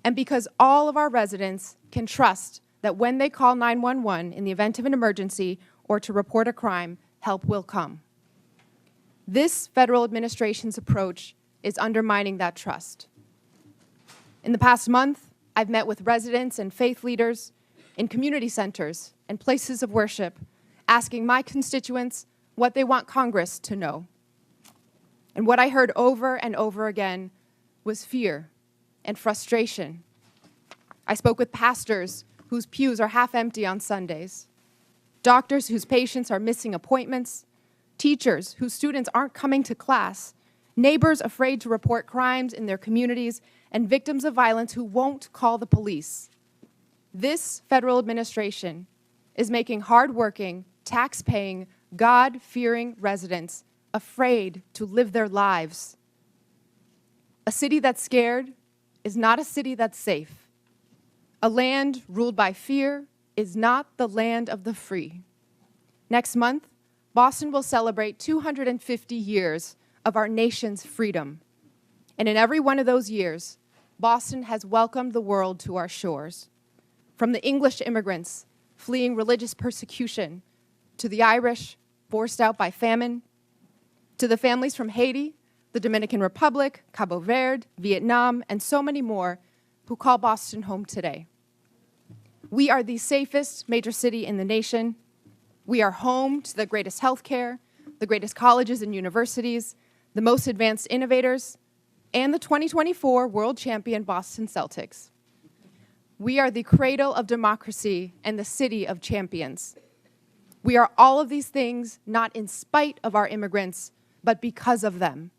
and because all of our residents can trust that when they call 911 in the event of an emergency or to report a crime, help will come. This federal administration's approach is undermining that trust. In the past month, I've met with residents and faith leaders in community centers and places of worship, asking my constituents what they want Congress to know. And what I heard over and over again was fear and frustration. I spoke with pastors whose pews are half empty on Sundays, doctors whose patients are missing appointments, teachers whose students aren't coming to class, neighbors afraid to report crimes in their communities, and victims of violence who won't call the police. This federal administration is making hardworking, tax-paying, God-fearing residents afraid to live their lives. A city that's scared is not a city that's safe. A land ruled by fear is not the land of the free. Next month, Boston will celebrate 250 years of our nation's freedom. And in every one of those years, Boston has welcomed the world to our shores. From the English immigrants fleeing religious persecution, to the Irish forced out by famine, to the families from Haiti, the Dominican Republic, Cabo Verde, Vietnam, and so many more who call Boston home today. We are the safest major city in the nation. We are home to the greatest healthcare, the greatest colleges and universities, the most advanced innovators, and the 2024 world champion Boston Celtics. We are the cradle of democracy and the city of champions. We are all of these things not in spite of our immigrants, but because of them.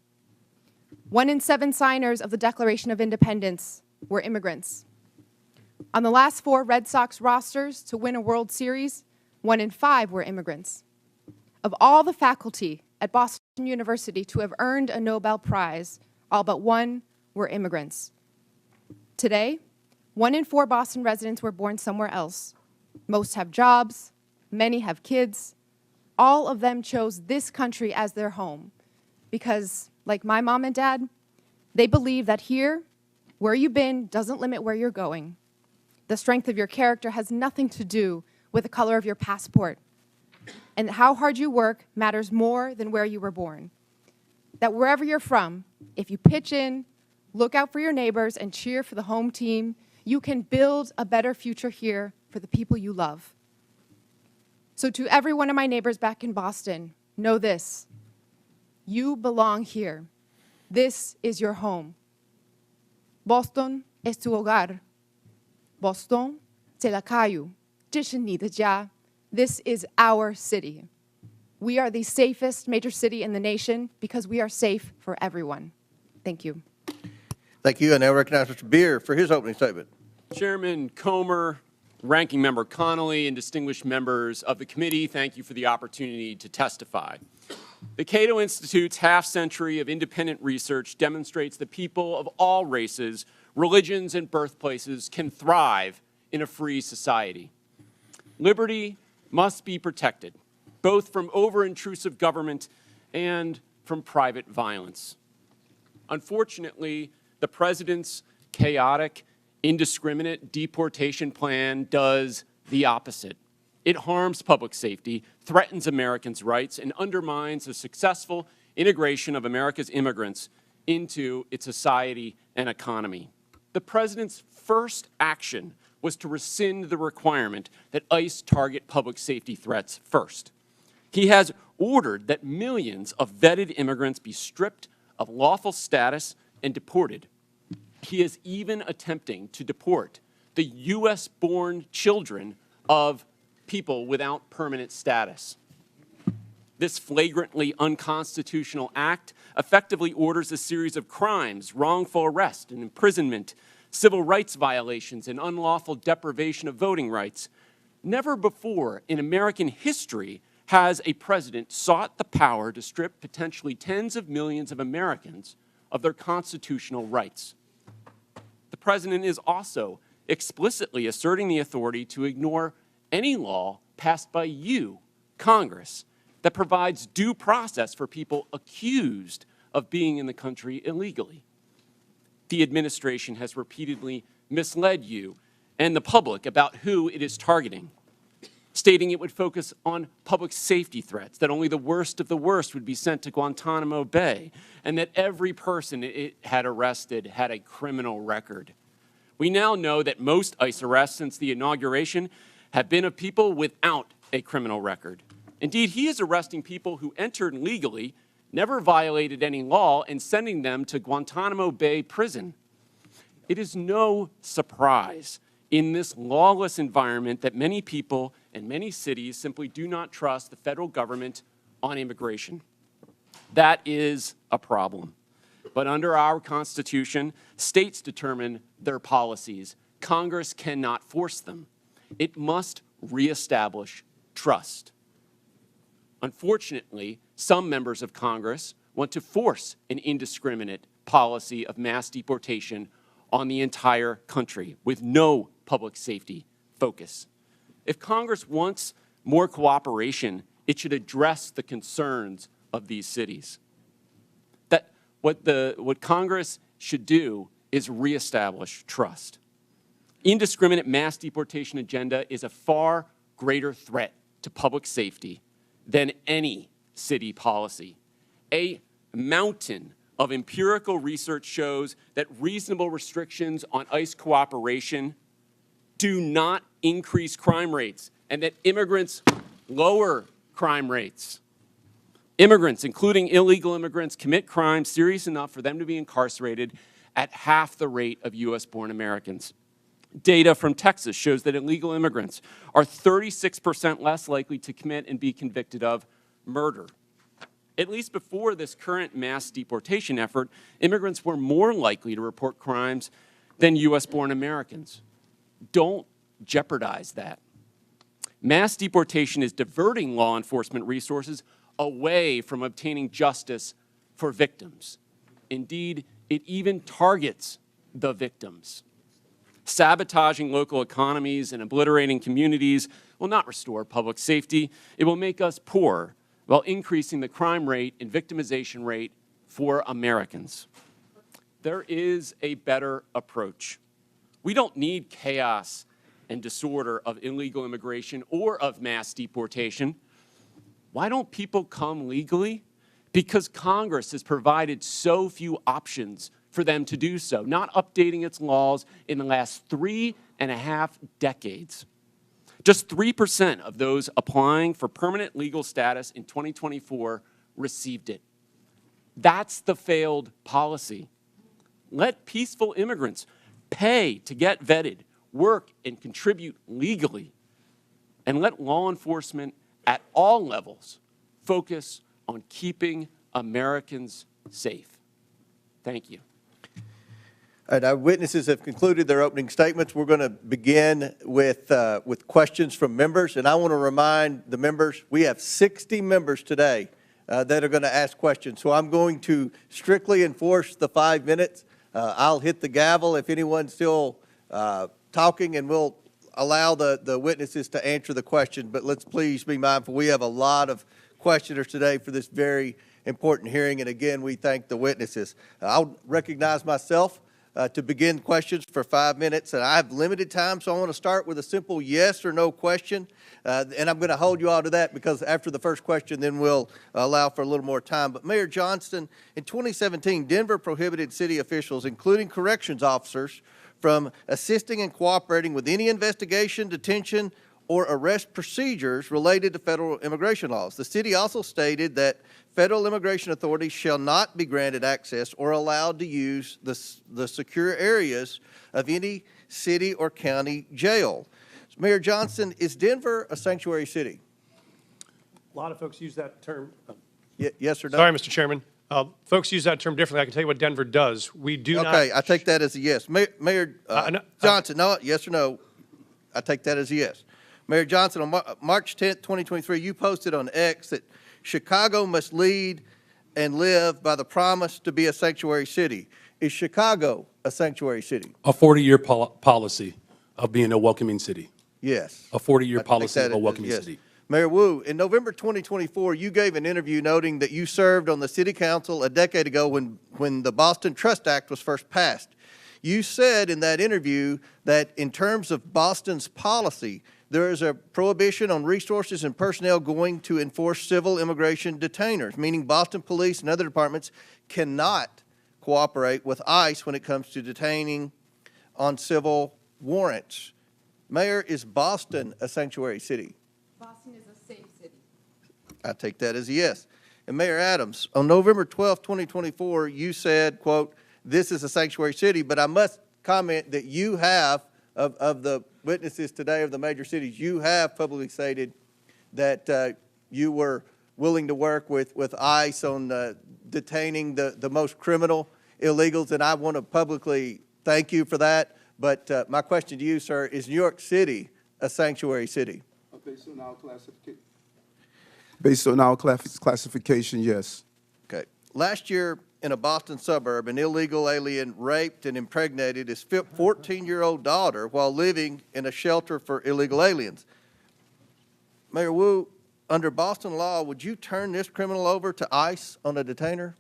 1 in 7 signers of the Declaration of Independence were immigrants. On the last 4 Red Sox rosters to win a World Series, 1 in 5 were immigrants. Of all the faculty at Boston University to have earned a Nobel Prize, all but 1 were immigrants. Today, 1 in 4 Boston residents were born somewhere else. Most have jobs, many have kids. All of them chose this country as their home because, like my mom and dad, they believe that here, where you've been doesn't limit where you're going. The strength of your character has nothing to do with the color of your passport. And how hard you work matters more than where you were born. That wherever you're from, if you pitch in, look out for your neighbors, and cheer for the home team, you can build a better future here for the people you love. So to every one of my neighbors back in Boston, know this: you belong here. This is your home. Boston es tu hogar. Boston, 这里卡有，这是你的家. This is our city. We are the safest major city in the nation because we are safe for everyone. Thank you. Thank you. I now recognize Mr. Beer for his opening statement. Chairman Comer, Ranking Member Connolly, and distinguished members of the committee, thank you for the opportunity to testify. The Cato Institute's half-century of independent research demonstrates that people of all races, religions, and birthplaces can thrive in a free society. Liberty must be protected, both from over-intrusive government and from private violence. Unfortunately, the President's chaotic, indiscriminate deportation plan does the opposite. It harms public safety, threatens Americans' rights, and undermines the successful integration of America's immigrants into its society and economy. The President's first action was to rescind the requirement that ICE target public safety threats first. He has ordered that millions of vetted immigrants be stripped of lawful status and deported. He is even attempting to deport the U.S.-born children of people without permanent status. This flagrantly unconstitutional act effectively orders a series of crimes, wrongful arrest and imprisonment, civil rights violations, and unlawful deprivation of voting rights. Never before in American history has a president sought the power to strip potentially tens of millions of Americans of their constitutional rights. The president is also explicitly asserting the authority to ignore any law passed by you, Congress, that provides due process for people accused of being in the country illegally. The administration has repeatedly misled you and the public about who it is targeting, stating it would focus on public safety threats, that only the worst of the worst would be sent to Guantanamo Bay, and that every person it had arrested had a criminal record. We now know that most ICE arrests since the inauguration have been of people without a criminal record. Indeed, he is arresting people who entered legally, never violated any law, and sending them to Guantanamo Bay prison. It is no surprise in this lawless environment that many people and many cities simply do not trust the federal government on immigration. That is a problem. But under our Constitution, states determine their policies. Congress cannot force them. It must reestablish trust. Unfortunately, some members of Congress want to force an indiscriminate policy of mass deportation on the entire country with no public safety focus. If Congress wants more cooperation, it should address the concerns of these cities. What Congress should do is reestablish trust. Indiscriminate mass deportation agenda is a far greater threat to public safety than any city policy. A mountain of empirical research shows that reasonable restrictions on ICE cooperation do not increase crime rates, and that immigrants lower crime rates. Immigrants, including illegal immigrants, commit crimes serious enough for them to be incarcerated at half the rate of U.S.-born Americans. Data from Texas shows that illegal immigrants are 36% less likely to commit and be convicted of murder. At least before this current mass deportation effort, immigrants were more likely to report crimes than U.S.-born Americans. Don't jeopardize that. Mass deportation is diverting law enforcement resources away from obtaining justice for victims. Indeed, it even targets the victims. Sabotaging local economies and obliterating communities will not restore public safety. It will make us poor while increasing the crime rate and victimization rate for Americans. There is a better approach. We don't need chaos and disorder of illegal immigration or of mass deportation. Why don't people come legally? Because Congress has provided so few options for them to do so, not updating its laws in the last 3.5 decades. Just 3% of those applying for permanent legal status in 2024 received it. That's the failed policy. Let peaceful immigrants pay to get vetted, work, and contribute legally, and let law enforcement at all levels focus on keeping Americans safe. Thank you. All right, our witnesses have concluded their opening statements. We're going to begin with questions from members, and I want to remind the members we have 60 members today that are going to ask questions. So I'm going to strictly enforce the 5 minutes. I'll hit the gavel if anyone's still talking, and we'll allow the witnesses to answer the question. But let's please be mindful. We have a lot of questioners today for this very important hearing, and again, we thank the witnesses. I'll recognize myself to begin questions for 5 minutes, and I have limited time, so I want to start with a simple yes or no question, and I'm going to hold you all to that because after the first question, then we'll allow for a little more time. But Mayor Johnston, in 2017, Denver prohibited city officials, including corrections officers, from assisting and cooperating with any investigation, detention, or arrest procedures related to federal immigration laws. The city also stated that federal immigration authorities shall not be granted access or allowed to use the secure areas of any city or county jail. Mayor Johnston, is Denver a sanctuary city? A lot of folks use that term. Yes or no? Sorry, Mr. Chairman. Folks use that term differently. I can tell you what Denver does. We do not. Okay, I take that as a yes. Mayor Johnson, no, yes or no? I take that as a yes. Mayor Johnson, on March 10th, 2023, you posted on X that Chicago must lead and live by the promise to be a sanctuary city. Is Chicago a sanctuary city? A 40-year policy of being a welcoming city. Yes. A 40-year policy of a welcoming city. Mayor Wu, in November 2024, you gave an interview noting that you served on the city council a decade ago when the Boston Trust Act was first passed. You said in that interview that in terms of Boston's policy, there is a prohibition on resources and personnel going to enforce civil immigration detainers, meaning Boston police and other departments cannot cooperate with ICE when it comes to detaining on civil warrants. Mayor, is Boston a sanctuary city? Boston is a safe city. I take that as a yes. And Mayor Adams, on November 12, 2024, you said, quote, this is a sanctuary city, but I must comment that you have, of the witnesses today of the major cities, you have publicly stated that you were willing to work with ICE on detaining the most criminal illegals, and I want to publicly thank you for that. But my question to you, sir, is New York City a sanctuary city? Based on our classification, yes. Okay. Last year, in a Boston suburb, an illegal alien raped and impregnated his 14-year-old daughter while living in a shelter for illegal aliens. Mayor Wu, under Boston law, would you turn this criminal over to ICE on a detainer?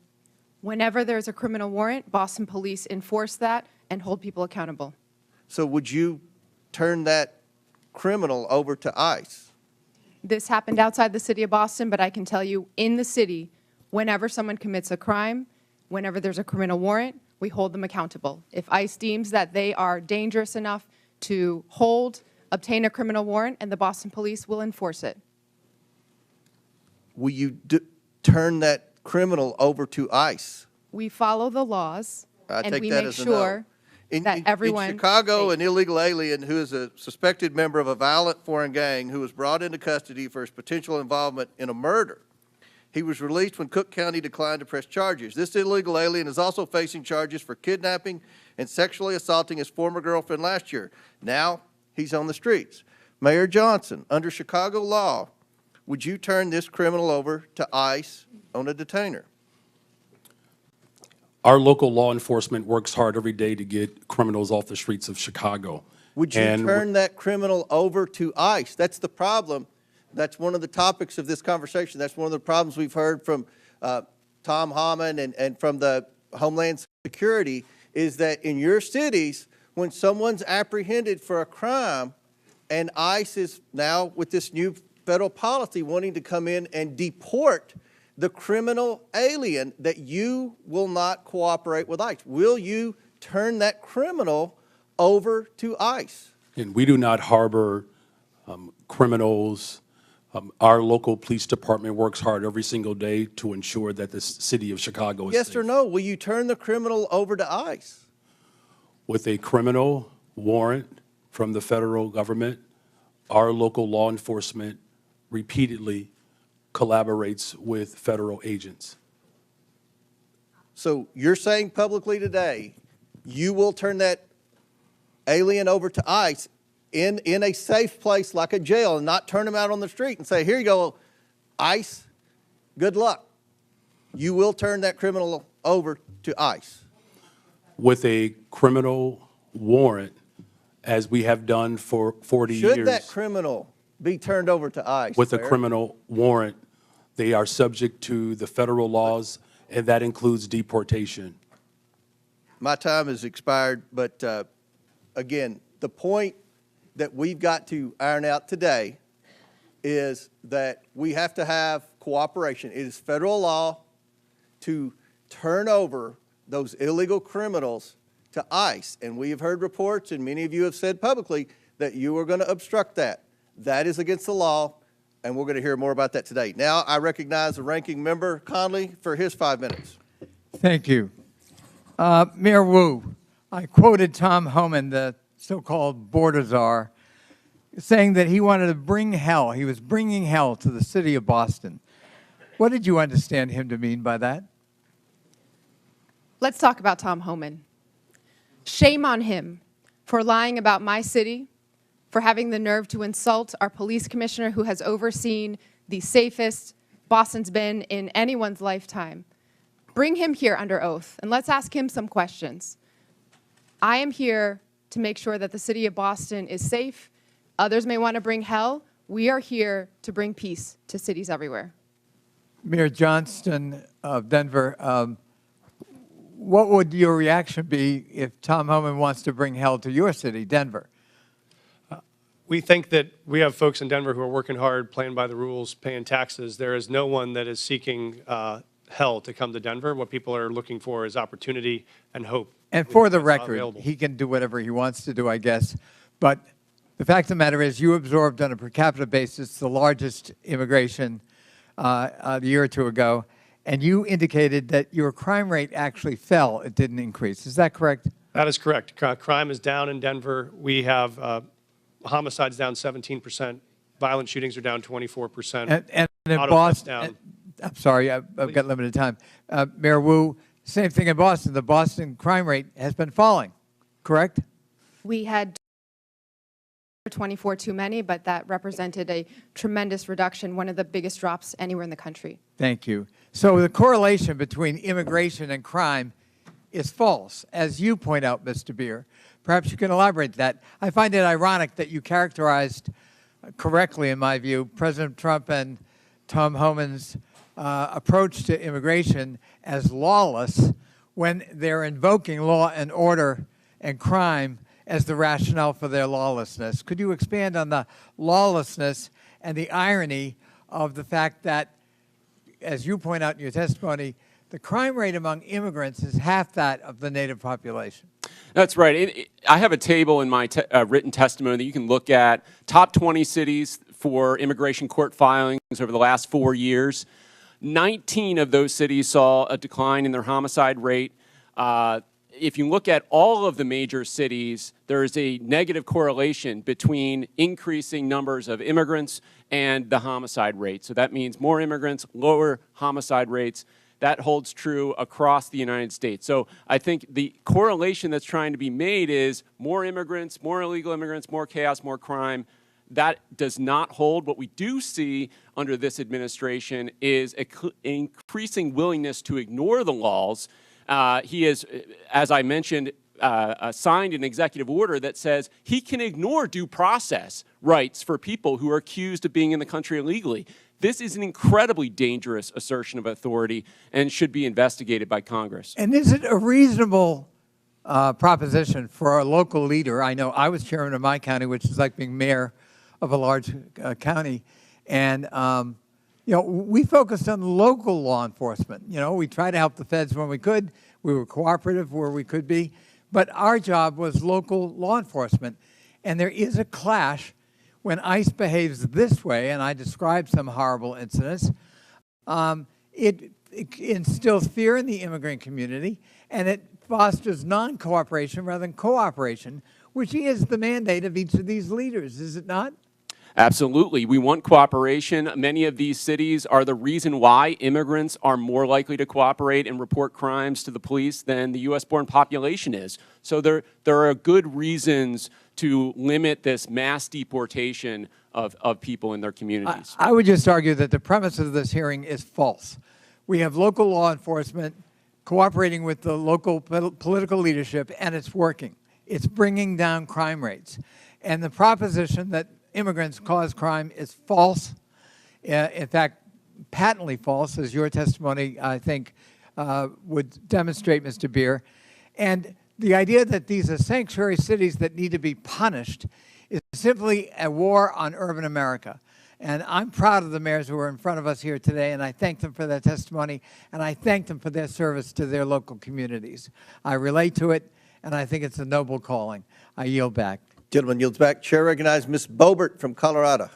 Whenever there's a criminal warrant, Boston police enforce that and hold people accountable. So would you turn that criminal over to ICE? This happened outside the city of Boston, but I can tell you in the city, whenever someone commits a crime, whenever there's a criminal warrant, we hold them accountable. If ICE deems that they are dangerous enough to obtain a criminal warrant, and the Boston police will enforce it. Will you turn that criminal over to ICE? We follow the laws, and we make sure that everyone... In Chicago, an illegal alien who is a suspected member of a violent foreign gang who was brought into custody for his potential involvement in a murder. He was released when Cook County declined to press charges. This illegal alien is also facing charges for kidnapping and sexually assaulting his former girlfriend last year. Now he's on the streets. Mayor Johnston, under Chicago law, would you turn this criminal over to ICE on a detainer? Our local law enforcement works hard every day to get criminals off the streets of Chicago. Would you turn that criminal over to ICE? That's the problem. That's one of the topics of this conversation. That's one of the problems we've heard from Tom Hammond and from the Homeland Security, is that in your cities, when someone's apprehended for a crime, and ICE is now, with this new federal policy, wanting to come in and deport the criminal alien, that you will not cooperate with ICE. Will you turn that criminal over to ICE? And we do not harbor criminals. Our local police department works hard every single day to ensure that the city of Chicago is Yes safe. or no? Will you turn the criminal over to ICE? With a criminal warrant from the federal government, our local law enforcement repeatedly collaborates with federal agents. So you're saying publicly today, you will turn that alien over to ICE in a safe place like a jail, and not turn him out on the street and say, here you go, ICE, good luck. You will turn that criminal over to ICE. With a criminal warrant, as we have done for 40 years. Should that criminal be turned over to ICE? With a Mayor? criminal warrant, they are subject to the federal laws, and that includes deportation. My time has expired, but again, the point that we've got to iron out today is that we have to have cooperation. It is federal law to turn over those illegal criminals to ICE. And we have heard reports, and many of you have said publicly, that you are going to obstruct that. That is against the law, and we're going to hear more about that today. Now I recognize the ranking member, Conley, for his 5 minutes. Thank you. Mayor Wu, I quoted Tom Homan, the so-called border czar, saying that he wanted to bring hell. He was bringing hell to the city of Boston. What did you understand him to mean by that? Let's talk about Tom Homan. Shame on him for lying about my city, for having the nerve to insult our police commissioner who has overseen the safest Boston's been in anyone's lifetime. Bring him here under oath, and let's ask him some questions. I am here to make sure that the city of Boston is safe. Others may want to bring hell. We are here to bring peace to cities everywhere. Mayor Johnston of Denver, what would your reaction be if Tom Homan wants to bring hell to your city, Denver? We think that we have folks in Denver who are working hard, playing by the rules, paying taxes. There is no one that is seeking hell to come to Denver. What people are looking for is opportunity and hope. And for the record, he can do whatever he wants to do, I guess. But the fact of the matter is you absorbed on a per capita basis the largest immigration a year or two ago, and you indicated that your crime rate actually fell. It didn't increase. Is that correct? That is correct. Crime is down in Denver. We have homicides down 17%. Violent shootings are down 24%. And in Auto Boston, down. I'm sorry, I've got limited time. Mayor Wu, same thing in Boston. The Boston crime rate has been falling, correct? We had 24 too many, but that represented a tremendous reduction, one of the biggest drops anywhere in the country. Thank you. So the correlation between immigration and crime is false, as you point out, Mr. Beer. Perhaps you can elaborate that. I find it ironic that you characterized correctly, in my view, President Trump and Tom Homan's approach to immigration as lawless when they're invoking law and order and crime as the rationale for their lawlessness. Could you expand on the lawlessness and the irony of the fact that, as you point out in your testimony, the crime rate among immigrants is half that of the native population? That's right. I have a table in my written testimony that you can look at. Top 20 cities for immigration court filings over the last 4 years. 19 of those cities saw a decline in their homicide rate. If you look at all of the major cities, there is a negative correlation between increasing numbers of immigrants and the homicide rate. So that means more immigrants, lower homicide rates. That holds true across the United States. So I think the correlation that's trying to be made is more immigrants, more illegal immigrants, more chaos, more crime. that does not hold. What we do see under this administration is an increasing willingness to ignore the laws. He has, as I mentioned, signed an executive order that says he can ignore due process rights for people who are accused of being in the country illegally. This is an incredibly dangerous assertion of authority and should be investigated by Congress. And is it a reasonable proposition for a local leader? I know I was chairman of my county, which is like being mayor of a large county, and you know, we focused on local law enforcement. You know, we tried to help the feds when we could. We were cooperative where we could be, but our job was local law enforcement. And there is a clash when ICE behaves this way, and I described some horrible incidents. It instills fear in the immigrant community, and it fosters non-cooperation rather than cooperation, which is the mandate of each of these leaders, is it not? Absolutely. We want cooperation. Many of these cities are the reason why immigrants are more likely to cooperate and report crimes to the police than the U.S.-born population is. So there are good reasons to limit this mass deportation of people in their communities. I would just argue that the premise of this hearing is false. We have local law enforcement cooperating with the local political leadership, and it's working. It's bringing down crime rates. And the proposition that immigrants cause crime is false, in fact, patently false, as your testimony, I think, would demonstrate, Mr. Beer. And the idea that these are sanctuary cities that need to be punished is simply a war on urban America. And I'm proud of the mayors who are in front of us here today, and I thank them for their testimony, and I thank them for their service to their local communities. I relate to it, and I think it's a noble calling. I yield back. Gentleman yields back. Chair recognizes Ms. Boebert from Colorado.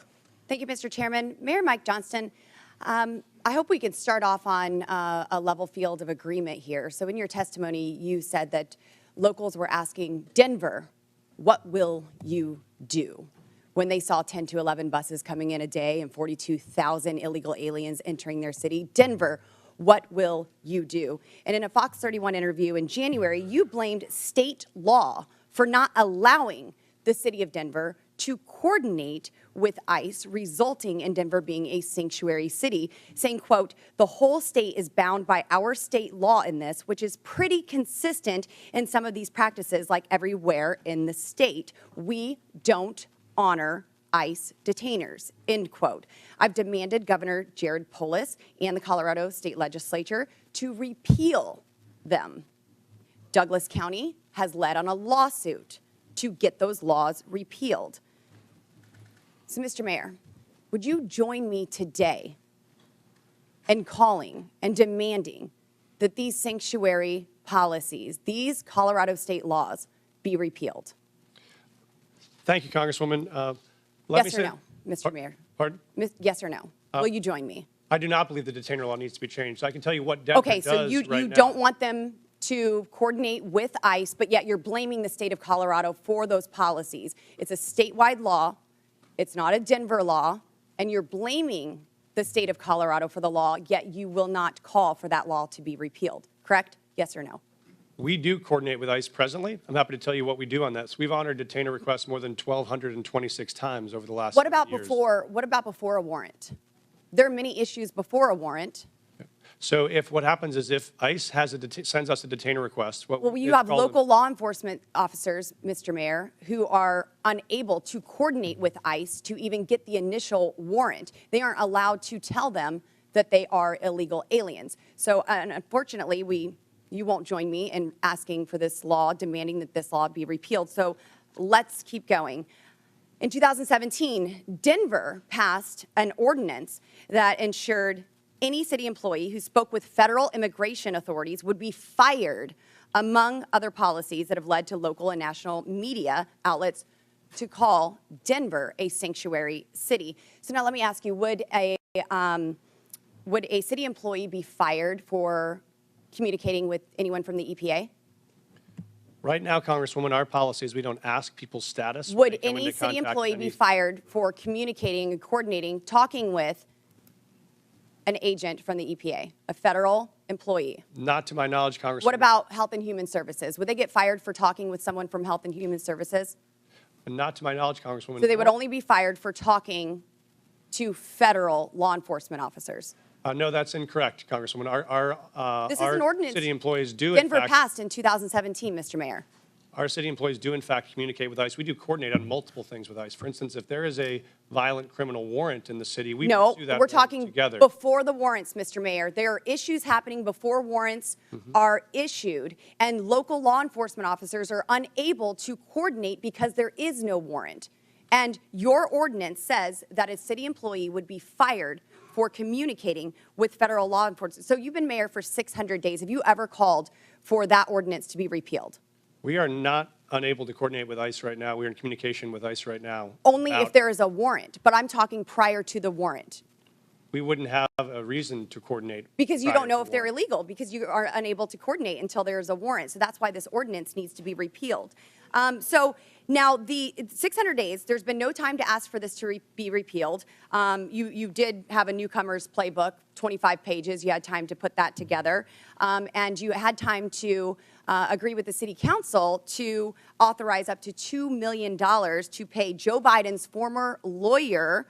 Thank you, Mr. Chairman. Mayor Mike Johnston, I hope we can start off on a level field of agreement here. So in your testimony, you said that locals were asking Denver, what will you do? When they saw 10 to 11 buses coming in a day and 42,000 illegal aliens entering their city. Denver, what will you do? And in a Fox 31 interview in January, you blamed state law for not allowing the city of Denver to coordinate with ICE, resulting in Denver being a sanctuary city, saying, quote, the whole state is bound by our state law in this, which is pretty consistent in some of these practices, like everywhere in the state. We don't honor ICE detainers, end quote. I've demanded Governor Jared Polis and the Colorado State Legislature to repeal them. Douglas County has led on a lawsuit to get those laws repealed. So, Mr. Mayor, would you join me today in calling and demanding that these sanctuary policies, these Colorado state laws, be repealed? Thank you, Congresswoman. Yes or no, Mr. Mayor? Pardon? Yes or no? Will you join me? I do not believe the detainer law needs to be changed. I can tell you what Denver does right now. Okay, so you don't want them to coordinate with ICE, but yet you're blaming the state of Colorado for those policies. It's a statewide law. It's not a Denver law. And you're blaming the state of Colorado for the law, yet you will not call for that law to be repealed. Correct? Yes or no? We do coordinate with ICE presently. I'm happy to tell you what we do on that. So we've honored detainer requests more than 1,226 times over the last What about years. What about before a warrant? There are many issues before a warrant. So if what happens is if ICE has sends us a detainer request, well, you have local law enforcement officers, Mr. Mayor, who are unable to coordinate with ICE to even get the initial warrant. They aren't allowed to tell them that they are illegal aliens. So unfortunately, you won't join me in asking for this law, demanding that this law be repealed. So let's keep going. In 2017, Denver passed an ordinance that ensured any city employee who spoke with federal immigration authorities would be fired, among other policies that have led to local and national media outlets to call Denver a sanctuary city. So now let me ask you, would a city employee be fired for communicating with anyone from the EPA? Right now, Congresswoman, our policy is we don't ask people's status. Would any city employee be fired for communicating and coordinating, talking with an agent from the EPA, a federal employee? Not to my knowledge, Congresswoman. What about Health and Human Services? Would they get fired for talking with someone from Health and Human Services? And not to my knowledge, Congresswoman. So they would only be fired for talking to federal law enforcement officers. No, that's incorrect, Congresswoman. This is an ordinance city employees do, Denver in fact, passed in 2017, Mr. Mayor. our city employees do, in fact, communicate with ICE. We do coordinate on multiple things with ICE. For instance, if there is a violent criminal warrant in the city, we No, pursue that we're warrant talking together. before the warrants, Mr. Mayor. There are issues happening before warrants are issued, and local law enforcement officers are unable to coordinate because there is no warrant. And your ordinance says that a city employee would be fired for communicating with federal law enforcement. So you've been mayor for 600 days. Have you ever called for that ordinance to be repealed? We are not unable to coordinate with ICE right now. We are in communication with ICE right now. Only if there is a warrant, but I'm talking prior to the warrant. We wouldn't have a reason to coordinate. Because you prior don't know to if they're illegal, because you are unable to coordinate until there is a warrant. So that's why this ordinance needs to be repealed. So now the 600 days, there's been no time to ask for this to be repealed. You did have a newcomer's playbook, 25 pages. You had time to put that together. And you had time to agree with the city council to authorize up to $2 million to pay Joe Biden's former lawyer,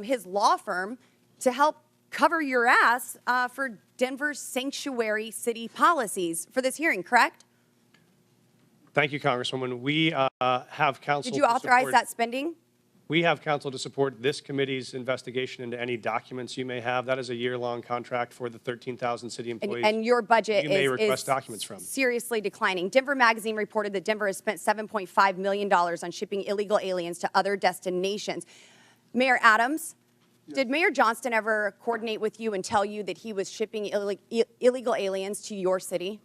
his law firm, to help cover your ass for Denver's sanctuary city policies for this hearing, correct? Thank you, Congresswoman. We have counsel. Did you authorize that spending? We have counsel to support this committee's investigation into any documents you may have. That is a year-long contract for the 13,000 city employees. And your budget you may is request documents from. seriously declining. Denver Magazine reported that Denver has spent $7.5 million on shipping illegal aliens to other destinations. Mayor Adams, did Mayor Johnston ever coordinate with you and tell you that he was shipping illegal aliens to your city?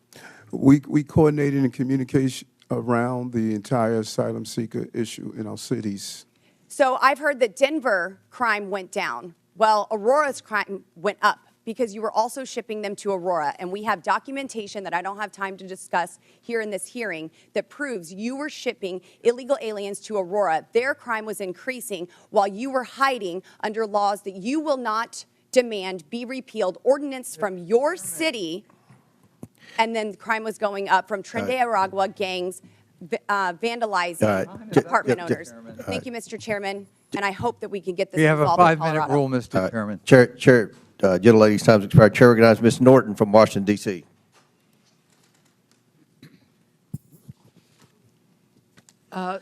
We coordinated in communication around the entire asylum seeker issue in our cities. So I've heard that Denver crime went down. Well, Aurora's crime went up because you were also shipping them to Aurora. And we have documentation that I don't have time to discuss here in this hearing that proves you were shipping illegal aliens to Aurora. Their crime was increasing while you were hiding under laws that you will not demand be repealed, ordinance from your city, and then crime was going up from Tren de Aragua gangs vandalizing apartment owners. Thank you, Mr. Chairman, and I hope that we can get this We have a resolved in 5-minute Colorado. rule, Mr. Chairman. Chair, gentlelady's time's expired. Chair recognizes Ms. Norton from Washington, D.C.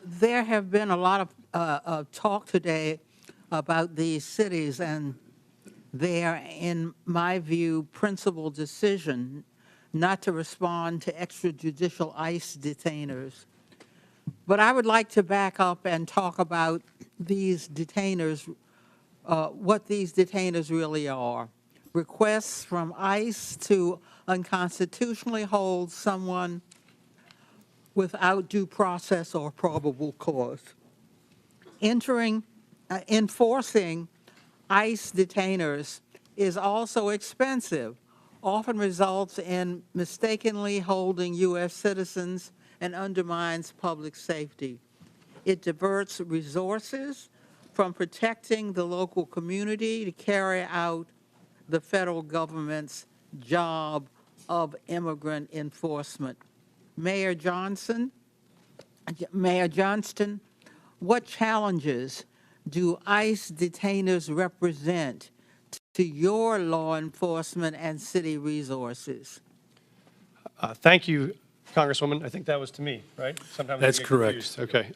There have been a lot of talk today about these cities and their, in my view, principal decision not to respond to extrajudicial ICE detainers. But I would like to back up and talk about these detainers, what these detainers really are. Requests from ICE to unconstitutionally hold someone without due process or probable cause. Enforcing ICE detainers is also expensive, often results in mistakenly holding U.S. citizens and undermines public safety. It diverts resources from protecting the local community to carry out the federal government's job of immigrant enforcement. Mayor Johnston, what challenges do ICE detainers represent to your law enforcement and city resources? Thank you, Congresswoman. I think that was to me, right? Sometimes That's I get correct. confused. Okay.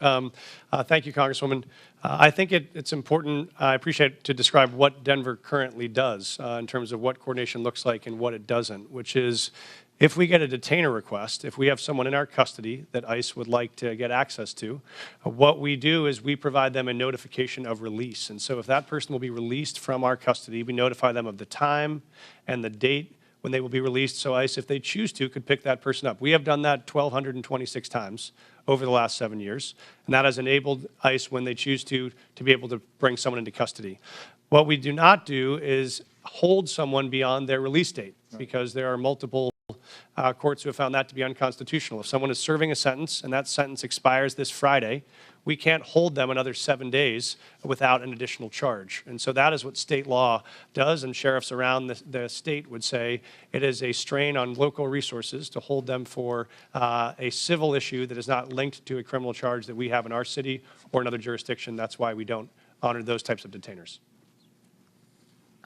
Thank you, Congresswoman. I think it's important, I appreciate to describe what Denver currently does in terms of what coordination looks like and what it doesn't, which is if we get a detainer request, if we have someone in our custody that ICE would like to get access to, what we do is we provide them a notification of release. And so if that person will be released from our custody, we notify them of the time and the date when they will be released, so ICE, if they choose to, could pick that person up. We have done that 1,226 times over the last 7 years, and that has enabled ICE, when they choose to be able to bring someone into custody. What we do not do is hold someone beyond their release date, because there are multiple courts who have found that to be unconstitutional. If someone is serving a sentence and that sentence expires this Friday, we can't hold them another 7 days without an additional charge. And so that is what state law does, and sheriffs around the state would say it is a strain on local resources to hold them for a civil issue that is not linked to a criminal charge that we have in our city or another jurisdiction. That's why we don't honor those types of detainers.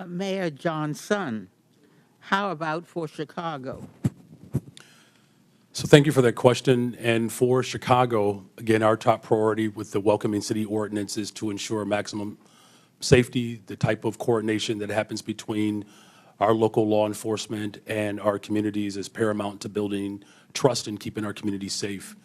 Mayor Johnston, how about for Chicago? So thank you for that question. And for Chicago, again, our top priority with the Welcoming City Ordinance is to ensure maximum safety. The type of coordination that happens between our local law enforcement and our communities is paramount to building trust and keeping our communities safe.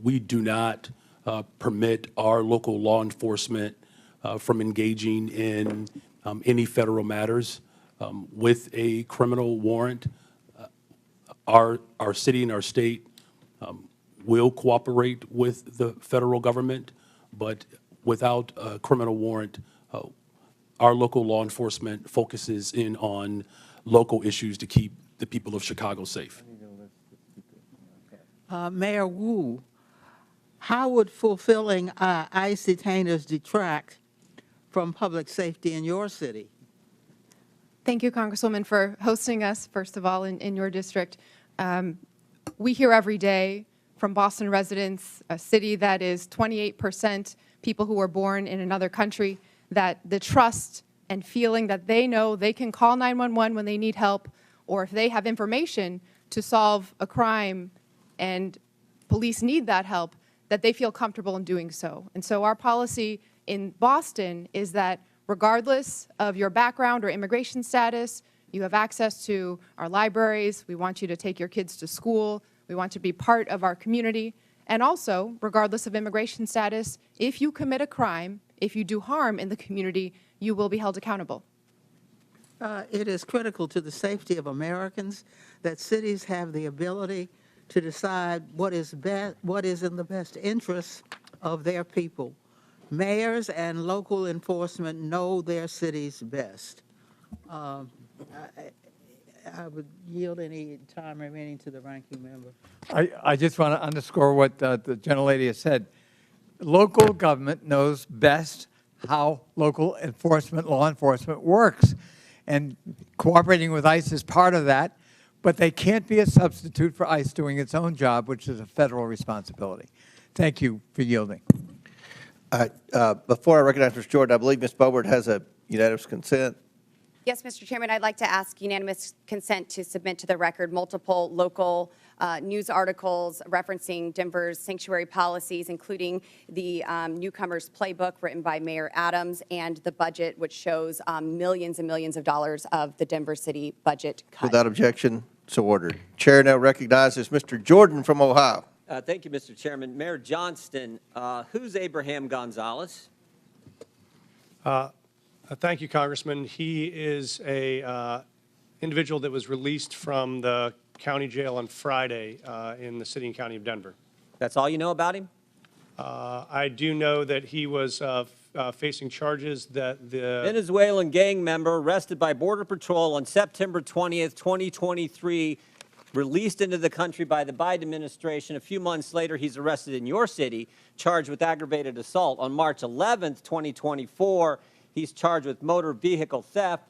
We do not permit our local law enforcement from engaging in any federal matters. With a criminal warrant, our city and our state will cooperate with the federal government, but without a criminal warrant, our local law enforcement focuses in on local issues to keep the people of Chicago safe. Mayor Wu, how would fulfilling ICE detainers detract from public safety in your city? Thank you, Congresswoman, for hosting us, first of all, in your district. We hear every day from Boston residents, a city that is 28% people who were born in another country, that the trust and feeling that they know they can call 911 when they need help, or if they have information to solve a crime and police need that help, that they feel comfortable in doing so. And so our policy in Boston is that regardless of your background or immigration status, you have access to our libraries. We want you to take your kids to school. We want you to be part of our community. And also, regardless of immigration status, if you commit a crime, if you do harm in the community, you will be held accountable. It is critical to the safety of Americans that cities have the ability to decide what is in the best interest of their people. Mayors and local enforcement know their cities best. I would yield any time remaining to the ranking member. I just want to underscore what the gentlelady has said. Local government knows best how local enforcement, law enforcement works. And cooperating with ICE is part of that. But they can't be a substitute for ICE doing its own job, which is a federal responsibility. Thank you for yielding. Before I recognize Mr. Jordan, I believe Ms. Boebert has a unanimous consent. Yes, Mr. Chairman, I'd like to ask unanimous consent to submit to the record multiple local news articles referencing Denver's sanctuary policies, including the Newcomers Playbook written by Mayor Adams and the budget, which shows millions and millions of dollars of the Denver city budget cut. Without objection, so ordered. Chair now recognizes Mr. Jordan from Ohio. Thank you, Mr. Chairman. Mayor Johnston, who's Abraham Gonzalez? Thank you, Congressman. He is a individual that was released from the county jail on Friday in the city and county of Denver. That's all you know about him? I do know that he was facing charges that the Venezuelan gang member arrested by Border Patrol on September 20th, 2023, released into the country by the Biden administration. A few months later, he's arrested in your city, charged with aggravated assault. On March 11th, 2024, he's charged with motor vehicle theft,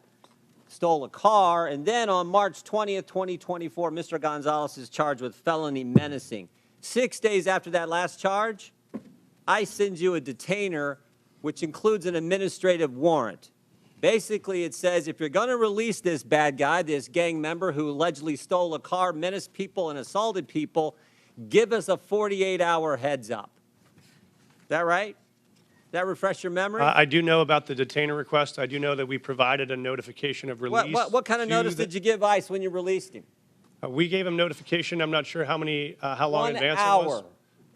stole a car, and then on March 20th, 2024, Mr. Gonzalez is charged with felony menacing. 6 days after that last charge, ICE sends you a detainer, which includes an administrative warrant. Basically, it says if you're going to release this bad guy, this gang member who allegedly stole a car, menaced people, and assaulted people, give us a 48-hour heads up. Is that right? That refresh your memory? I do know about the detainer request. I do know that we provided a notification of release. What kind of notice did you give ICE when you released him? We gave him notification. I'm not sure how long in advance it 1 was. hour.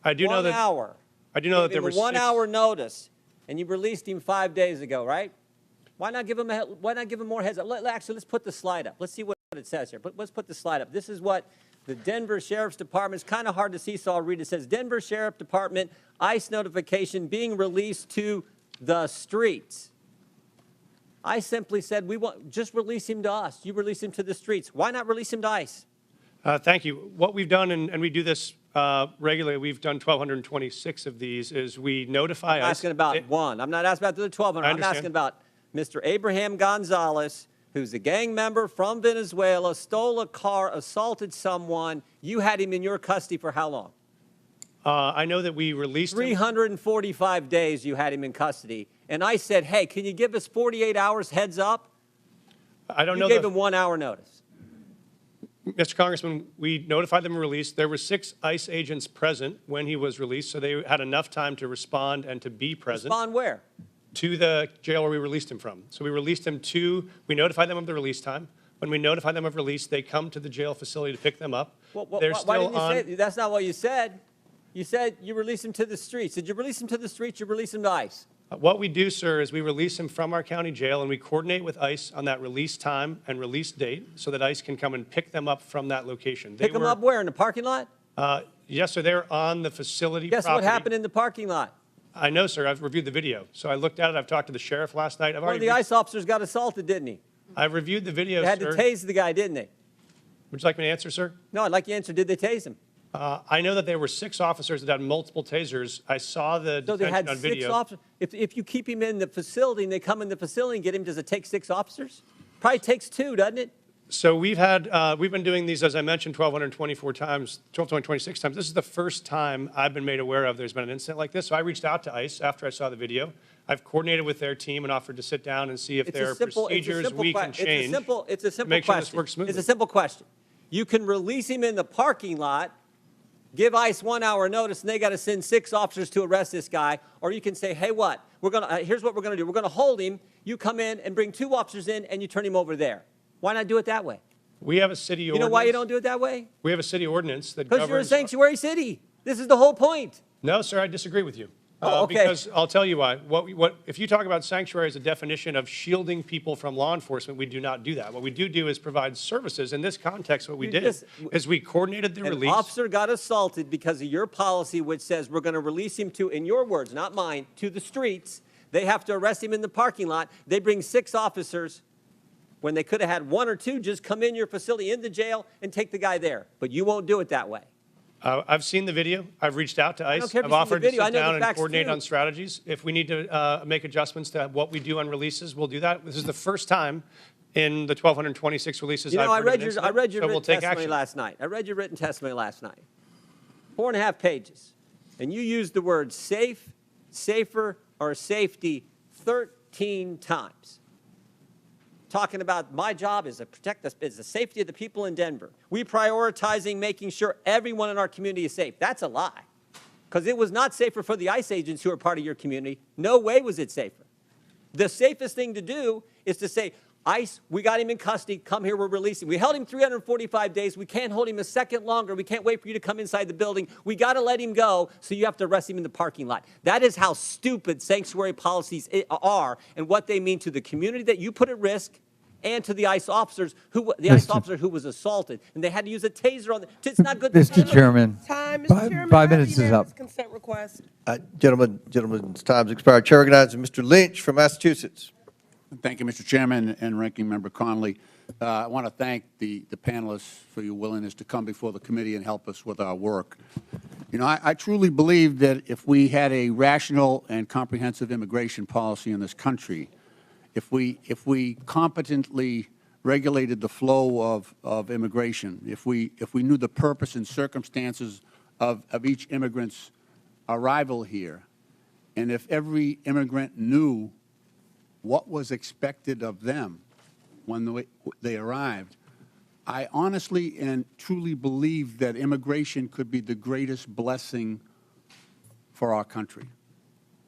I do know that. 1 hour. I do know that there were 1 hour notice, and you released him 5 days ago, right? Why not give him more heads up? Actually, let's put the slide up. Let's see what it says here. Let's put the slide up. This is what The Denver Sheriff's Department, it's kind of hard to see, so I'll read it. It says, Denver Sheriff Department, ICE notification being released to the streets. I simply said, just release him to us. You release him to the streets. Why not release him to ICE? Thank you. What we've done, and we do this regularly, we've done 1,226 of these, is we notify I'm ICE. asking about one. I'm not asking about the 1,200. I'm asking about Mr. Abraham Gonzalez, who's a gang member from Venezuela, stole a car, assaulted someone. You had him in your custody for how long? I know that we released him. 345 days you had him in custody. And I said, hey, can you give us 48 hours heads up? I don't know. You gave him 1 hour notice. Mr. Congressman, we notified them of release. There were 6 ICE agents present when he was released, so they had enough time to respond and to be present. Respond where? To the jail where we released him from. So we released him we notified them of the release time. When we notify them of release, they come to the jail facility to pick them up. They're Why still didn't you on. say that's not what you said. You said you release him to the streets. Did you release him to the streets? You release him to ICE? What we do, sir, is we release him from our county jail, and we coordinate with ICE on that release time and release date so that ICE can come and pick them up from that location. Pick them up where? In the parking lot? Yes, sir. They're on the facility Guess property. what happened in the parking lot? I know, sir. I've reviewed the video. So I looked at it. I've talked to the sheriff last night. One of the ICE officers got assaulted, didn't he? I've reviewed the video, They had sir. to tase the guy, didn't they? Would you like me to answer, sir? No, I'd like you to answer. Did they tase him? I know that there were 6 officers that had multiple tasers. I saw the So they detention had on 6 video. officers. If you keep him in the facility and they come in the facility and get him, does it take 6 officers? Probably takes 2, doesn't it? So we've been doing these, as I mentioned, 1,224 times, 1,226 times. This is the first time I've been made aware of there's been an incident like this. So I reached out to ICE after I saw the video. I've coordinated with their team and offered to sit down and see if there are procedures we can change It's a simple to make sure this question. works smoothly. It's a simple question. You can release him in the parking lot, give ICE 1 hour notice, and they got to send 6 officers to arrest this guy. Or you can say, hey, here's what we're going to do. We're going to hold him. You come in and bring 2 officers in, and you turn him over there. Why not do it that way? We have a city ordinance. You know why you don't do it that way? We have a city ordinance that governs. Because you're a sanctuary city. This is the whole point. No, sir, I disagree with you. Oh, okay. Because I'll tell you why. If you talk about sanctuary as a definition of shielding people from law enforcement, we do not do that. What we do is provide services. In this context, what we did is we coordinated the release. An officer got assaulted because of your policy, which says we're going to release him to, in your words, not mine, to the streets. They have to arrest him in the parking lot. They bring 6 officers when they could have had 1 or 2 just come in your facility, in the jail, and take the guy there. But you won't do it that way. I've seen the video. I've reached out to ICE. I've offered to sit down and coordinate on strategies. If we need to make adjustments to what we do on releases, we'll do that. This is the first time in the 1,226 releases I've heard of an I incident, read your so we'll written take testimony action. last night. I read your written testimony last night. 4.5 pages. And you used the words safe, safer, or safety 13 times. Talking about my job is to protect the safety of the people in Denver. We prioritizing making sure everyone in our community is safe. That's a lie. Because it was not safer for the ICE agents who are part of your community. No way was it safer. The safest thing to do is to say, ICE, we got him in custody. Come here, we're releasing. We held him 345 days. We can't hold him a second longer. We can't wait for you to come inside the building. We got to let him go, so you have to arrest him in the parking lot. That is how stupid sanctuary policies are and what they mean to the community that you put at risk and to the ICE officers ICE officer who was assaulted. And they had to use a taser on it's not good. Mr. Chairman, Mr. Chairman, 5 minutes is up. Consent request. Gentlemen's time's expired. Chair recognizes Mr. Lynch from Massachusetts. Thank you, Mr. Chairman and Ranking Member Connolly. I want to thank the panelists for your willingness to come before the committee and help us with our work. You know, I truly believe that if we had a rational and comprehensive immigration policy in this country, if we competently regulated the flow of immigration, if we knew the purpose and circumstances of each immigrant's arrival here, and if every immigrant knew what was expected of them when they arrived, I honestly and truly believe that immigration could be the greatest blessing for our country.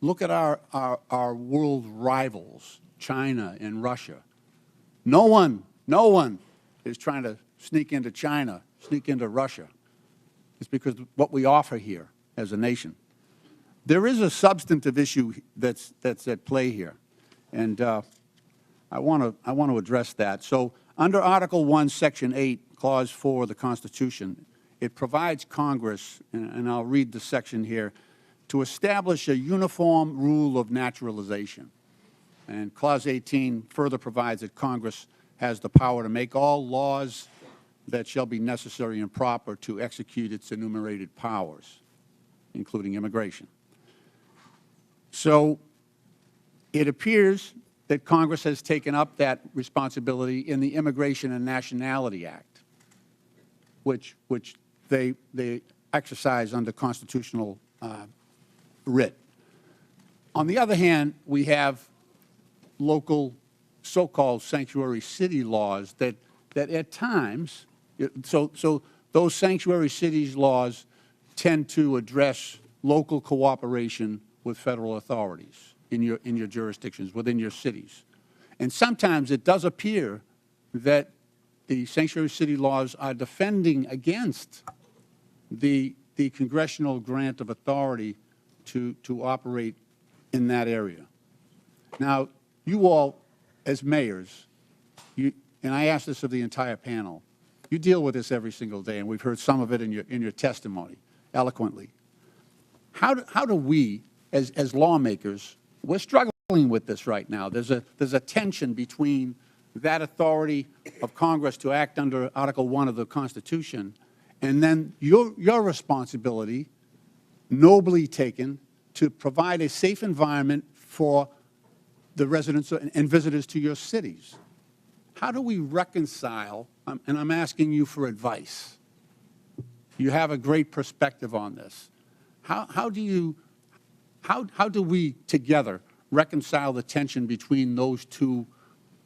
Look at our world rivals, China and Russia. No one is trying to sneak into China, sneak into Russia. It's because of what we offer here as a nation. There is a substantive issue that's at play here. And I want to address that. So under Article 1, Section 8, Clause 4 of the Constitution, it provides Congress, and I'll read the section here, to establish a uniform rule of naturalization. And Clause 18 further provides that Congress has the power to make all laws that shall be necessary and proper to execute its enumerated powers, including immigration. So it appears that Congress has taken up that responsibility in the Immigration and Nationality Act, which they exercise under constitutional writ. On the other hand, we have local so-called sanctuary city laws that at times, so those sanctuary cities laws tend to address local cooperation with federal authorities in your jurisdictions, within your cities. And sometimes it does appear that the sanctuary city laws are defending against the congressional grant of authority to operate in that area. Now, you all, as mayors, and I ask this of the entire panel, you deal with this every single day, and we've heard some of it in your testimony eloquently. How do we, as lawmakers, we're struggling with this right now. There's a tension between that authority of Congress to act under Article 1 of the Constitution and then your responsibility, nobly taken, to provide a safe environment for the residents and visitors to your cities. How do we reconcile, and I'm asking you for advice. You have a great perspective on this. How do we together reconcile the tension between those two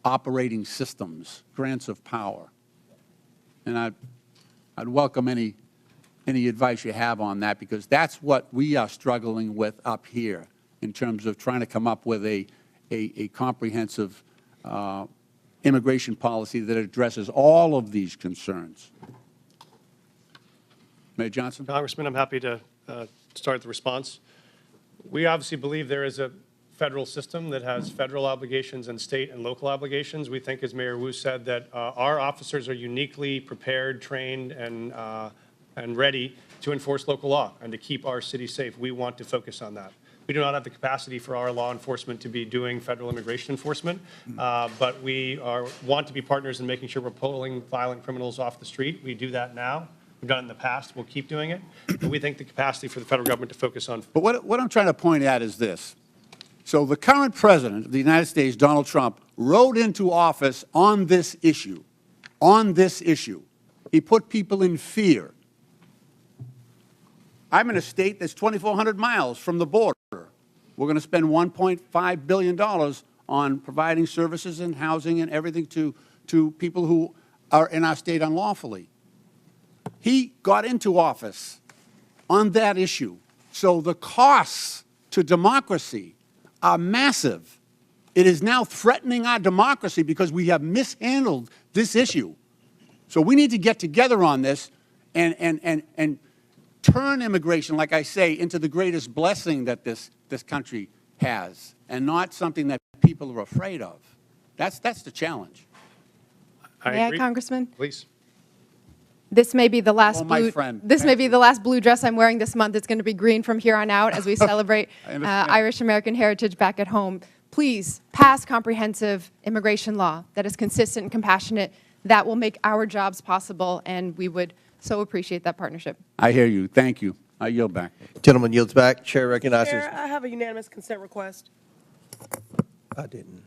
operating systems, grants of power? And I'd welcome any advice you have on that, because that's what we are struggling with up here in terms of trying to come up with a comprehensive immigration policy that addresses all of these concerns. Mayor Johnston? Congressman, I'm happy to start the response. We obviously believe there is a federal system that has federal obligations and state and local obligations. We think, as Mayor Wu said, that our officers are uniquely prepared, trained, and ready to enforce local law and to keep our city safe. We want to focus on that. We do not have the capacity for our law enforcement to be doing federal immigration enforcement, but we want to be partners in making sure we're pulling violent criminals off the street. We do that now. We've done it in the past. We'll keep doing it. But we think the capacity for the federal government to focus on. But what I'm trying to point at is this. So the current president of the United States, Donald Trump, rode into office on this issue. On this issue. He put people in fear. I'm in a state that's 2,400 miles from the border. We're going to spend $1.5 billion on providing services and housing and everything to people who are in our state unlawfully. He got into office on that issue. So the costs to democracy are massive. It is now threatening our democracy because we have mishandled this issue. So we need to get together on this and turn immigration, like I say, into the greatest blessing that this country has, and not something that people are afraid of. That's the challenge. May I, Congressman? Please. This may be the last my blue. friend. This may be the last blue dress I'm wearing this month. It's going to be green from here on out as we celebrate Irish American heritage back at home. Please pass comprehensive immigration law that is consistent and compassionate. That will make our jobs possible, and we would so appreciate that partnership. I hear you. Thank you. I yield back. Gentleman yields back. Chair recognizes. Chair, I have a unanimous consent request. I didn't.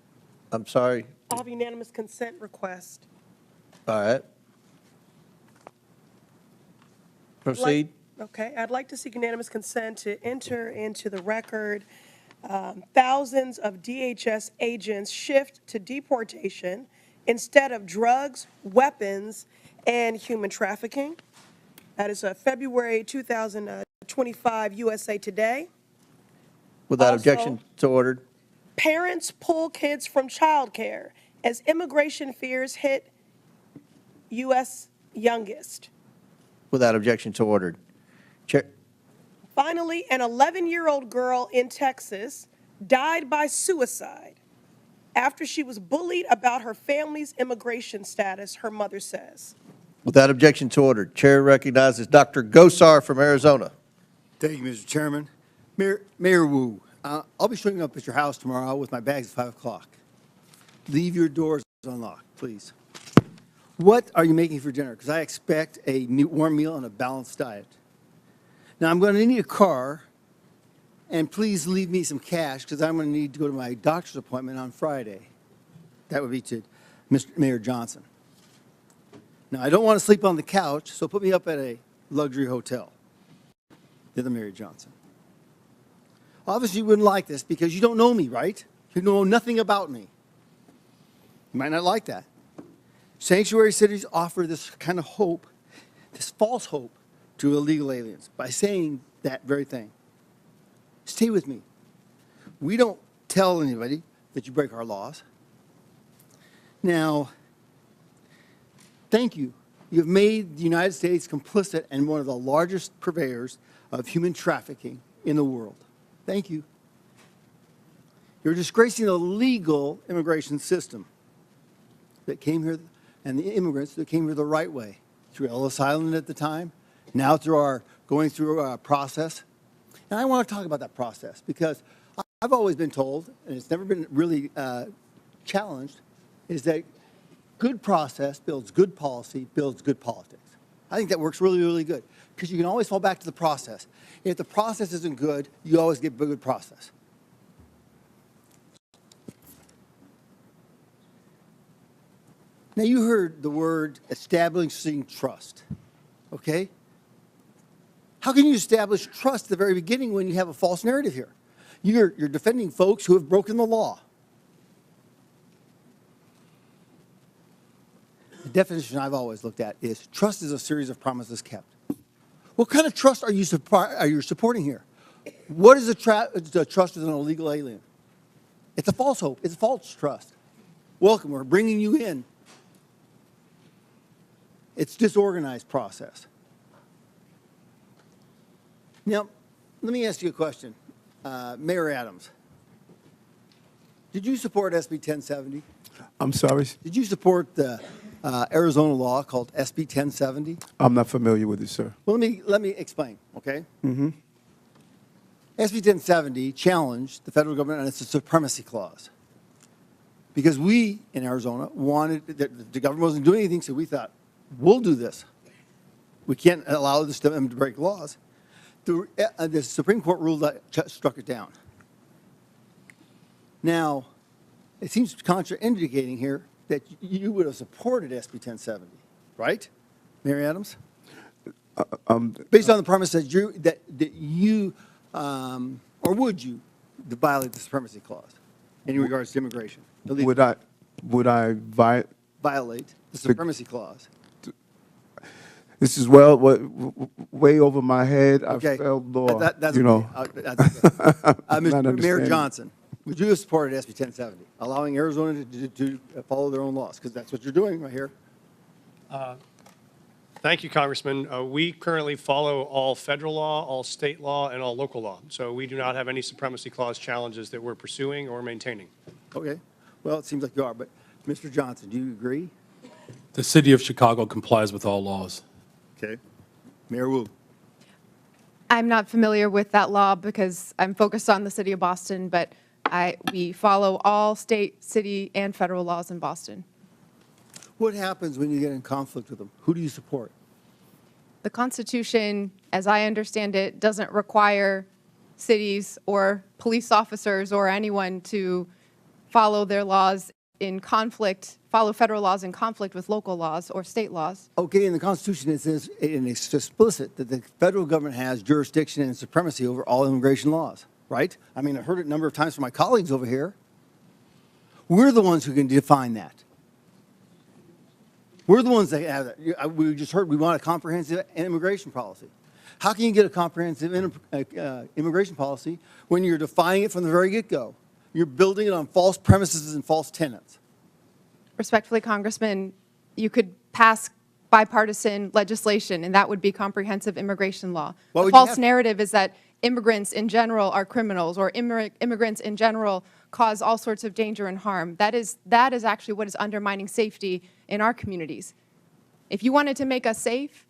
I'm sorry. I have a unanimous consent request. All right. Proceed. Okay, I'd like to seek unanimous consent to enter into the record thousands of DHS agents shift to deportation instead of drugs, weapons, and human trafficking. That is February 2025 USA Today. Without Also, objection, so ordered. Parents pull kids from childcare as immigration fears hit U.S. youngest. Without objection, so ordered. Chair. Finally, an 11-year-old girl in Texas died by suicide after she was bullied about her family's immigration status, her mother says. Without objection to order, Chair recognizes Dr. Gosar from Arizona. Thank you, Mr. Chairman. Mayor Wu, I'll be showing up at your house tomorrow with my bags at 5 o'clock. Leave your doors unlocked, please. What are you making for dinner? Because I expect a warm meal and a balanced diet. Now, I'm going to need a car, and please leave me some cash because I'm going to need to go to my doctor's appointment on Friday. That would be to Mr. Mayor Johnston. Now, I don't want to sleep on the couch, so put me up at a luxury hotel. You're the Mayor Johnston. Obviously, you wouldn't like this because you don't know me, right? You know nothing about me. You might not like that. Sanctuary cities offer this kind of hope, this false hope, to illegal aliens by saying that very thing. Stay with me. We don't tell anybody that you break our laws. Now, thank you. You've made the United States complicit and one of the largest purveyors of human trafficking in the world. Thank you. You're disgracing the legal immigration system that came here and the immigrants that came here the right way, through Ellis Island at the time, now through our going through our process. And I want to talk about that process because I've always been told, and it's never been really challenged, is that good process builds good policy, builds good politics. I think that works really, really good because you can always fall back to the process. If the process isn't good, you always get a good process. Now, you heard the word establishing trust, okay? How can you establish trust at the very beginning when you have a false narrative here? You're defending folks who have broken the law. The definition I've always looked at is trust is a series of promises kept. What kind of trust are you supporting here? What is the trust with an illegal alien? It's a false hope. It's a false trust. Welcome. We're bringing you in. It's disorganized process. Now, let me ask you a question. Mayor Adams, did you support SB 1070? I'm sorry? Did you support the Arizona law called SB 1070? I'm not familiar with it, sir. Well, let me explain, okay? Mm-hmm. SB 1070 challenged the federal government on its supremacy clause. Because we, in Arizona, wanted, the government wasn't doing anything, so we thought, we'll do this. We can't allow them to break laws. The Supreme Court ruled that, struck it down. Now, it seems contraindicating here that you would have supported SB 1070, right, Mayor Adams? Based on the premise that you or would you violate the supremacy clause in regards to immigration? Would I violate the supremacy clause? This is way over my head. Okay. I felt law. That's you know. okay. That's okay. Mayor understanding. Johnston, would you have supported SB 1070, allowing Arizona to follow their own laws? Because that's what you're doing right here. Thank you, Congressman. We currently follow all federal law, all state law, and all local law. So we do not have any supremacy clause challenges that we're pursuing or maintaining. Okay. Well, it seems like you are. But Mr. Johnston, do you agree? The city of Chicago complies with all laws. Okay. Mayor Wu. I'm not familiar with that law because I'm focused on the city of Boston, but we follow all state, city, and federal laws in Boston. What happens when you get in conflict with them? Who do you support? The Constitution, as I understand it, doesn't require cities or police officers or anyone to follow their laws in conflict, follow federal laws in conflict with local laws or state laws. Okay, in the Constitution it says, and it's explicit, that the federal government has jurisdiction and supremacy over all immigration laws, right? I mean, I've heard it a number of times from my colleagues over here. We're the ones who can define that. We're the ones that have that. We just heard we want a comprehensive immigration policy. How can you get a comprehensive immigration policy when you're defining it from the very get-go? You're building it on false premises and false tenets. Respectfully, Congressman, you could pass bipartisan legislation, and that would be comprehensive immigration law. The false narrative is that immigrants in general are criminals, or immigrants in general cause all sorts of danger and harm. That is actually what is undermining safety in our communities. If you wanted to make us safe,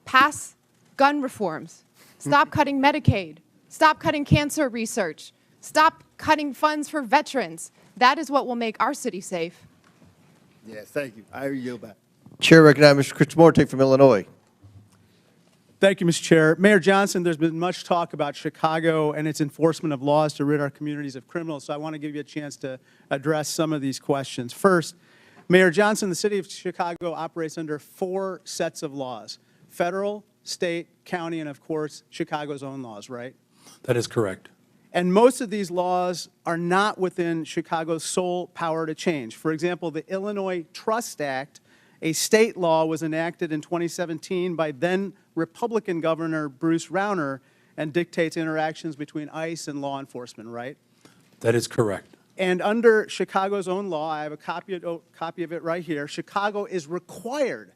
pass gun reforms. Stop cutting Medicaid. Stop cutting cancer research. Stop cutting funds for veterans. That is what will make our city safe. Yes, thank you. I yield back. Chair recognizes Mr. Krishnamurti from Illinois. Thank you, Mr. Chair. Mayor Johnston, there's been much talk about Chicago and its enforcement of laws to rid our communities of criminals, so I want to give you a chance to address some of these questions. First, Mayor Johnston, the city of Chicago operates under 4 sets of laws: federal, state, county, and of course, Chicago's own laws, right? That is correct. And most of these laws are not within Chicago's sole power to change. For example, the Illinois Trust Act, a state law, was enacted in 2017 by then Republican Governor Bruce Rauner and dictates interactions between ICE and law enforcement, right? That is correct. And under Chicago's own law, I have a copy of it right here, Chicago is required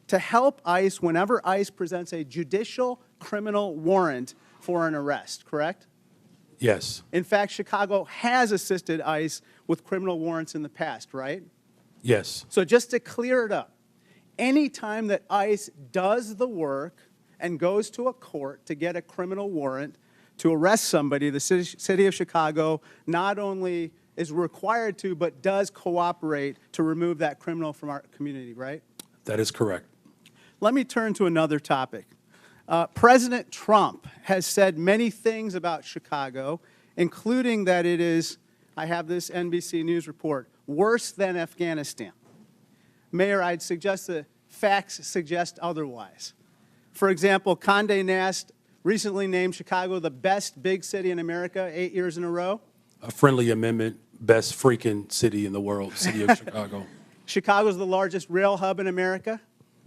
to help ICE whenever ICE presents a judicial criminal warrant for an arrest, correct? Yes. In fact, Chicago has assisted ICE with criminal warrants in the past, right? Yes. So just to clear it up, any time that ICE does the work and goes to a court to get a criminal warrant to arrest somebody, the city of Chicago not only is required to, but does cooperate to remove that criminal from our community, right? That is correct. Let me turn to another topic. President Trump has said many things about Chicago, including that it is, I have this NBC News report, worse than Afghanistan. Mayor, I'd suggest the facts suggest otherwise. For example, Condé Nast recently named Chicago the best big city in America 8 years in a row. A friendly amendment, best freaking city in the world, city of Chicago. Chicago's the largest rail hub in America.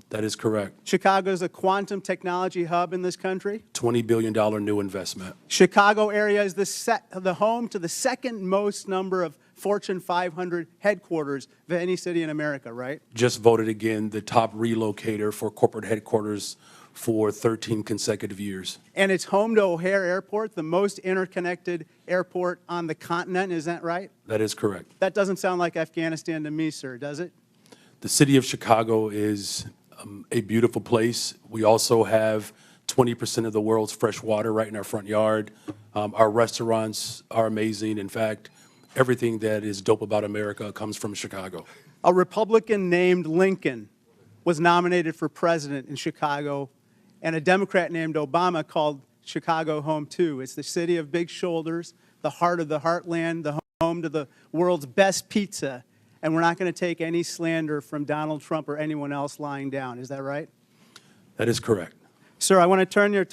That is correct. Chicago's a quantum technology hub in this country. $20 billion new investment. Chicago area is the home to the second most number of Fortune 500 headquarters of any city in America, right? Just voted again the top relocator for corporate headquarters for 13 consecutive years. And it's home to O'Hare Airport, the most interconnected airport on the continent, is that right? That is correct. That doesn't sound like Afghanistan to me, sir, does it? The city of Chicago is a beautiful place. We also have 20% of the world's fresh water right in our front yard. Our restaurants are amazing. In fact, everything that is dope about America comes from Chicago. A Republican named Lincoln was nominated for president in Chicago, and a Democrat named Obama called Chicago home too. It's the city of big shoulders, the heart of the heartland, the home to the world's best pizza. And we're not going to take any slander from Donald Trump or anyone else lying down. Is that right? That is correct. Sir, I want to turn your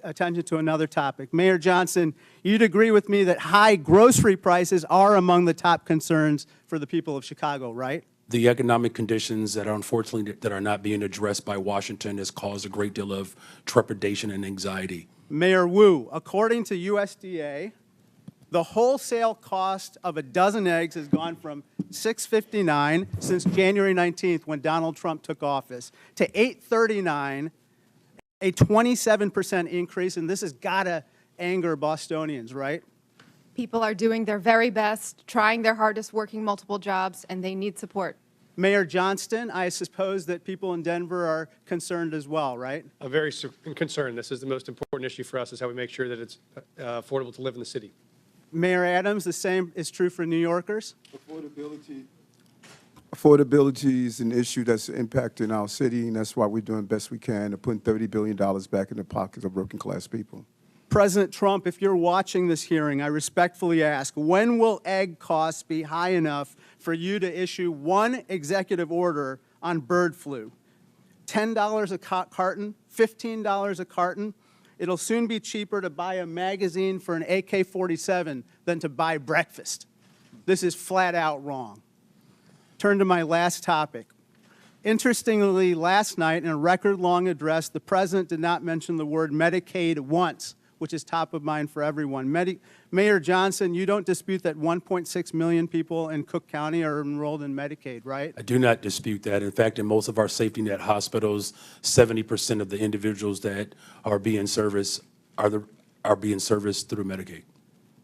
attention to another topic. Mayor Johnston, you'd agree with me that high grocery prices are among the top concerns for the people of Chicago, right? The economic conditions that are unfortunately that are not being addressed by Washington has caused a great deal of trepidation and anxiety. Mayor Wu, according to USDA, the wholesale cost of a dozen eggs has gone from $6.59 since January 19th when Donald Trump took office to $8.39, a 27% increase, and this has got to anger Bostonians, right? People are doing their very best, trying their hardest, working multiple jobs, and they need support. Mayor Johnston, I suppose that people in Denver are concerned as well, right? I'm very concerned. This is the most important issue for us, is how we make sure that it's affordable to live in the city. Mayor Adams, the same is true for New Yorkers? Affordability is an issue that's impacting our city, and that's why we're doing the best we can to put $30 billion back in the pockets of working-class people. President Trump, if you're watching this hearing, I respectfully ask, when will egg costs be high enough for you to issue one executive order on bird flu? $10 a carton, $15 a carton? It'll soon be cheaper to buy a magazine for an AK-47 than to buy breakfast. This is flat out wrong. Turn to my last topic. Interestingly, last night in a record-long address, the President did not mention the word Medicaid once, which is top of mind for everyone. Mayor Johnston, you don't dispute that 1.6 million people in Cook County are enrolled in Medicaid, right? I do not dispute that. In fact, in most of our safety net hospitals, 70% of the individuals that are being serviced are being serviced through Medicaid.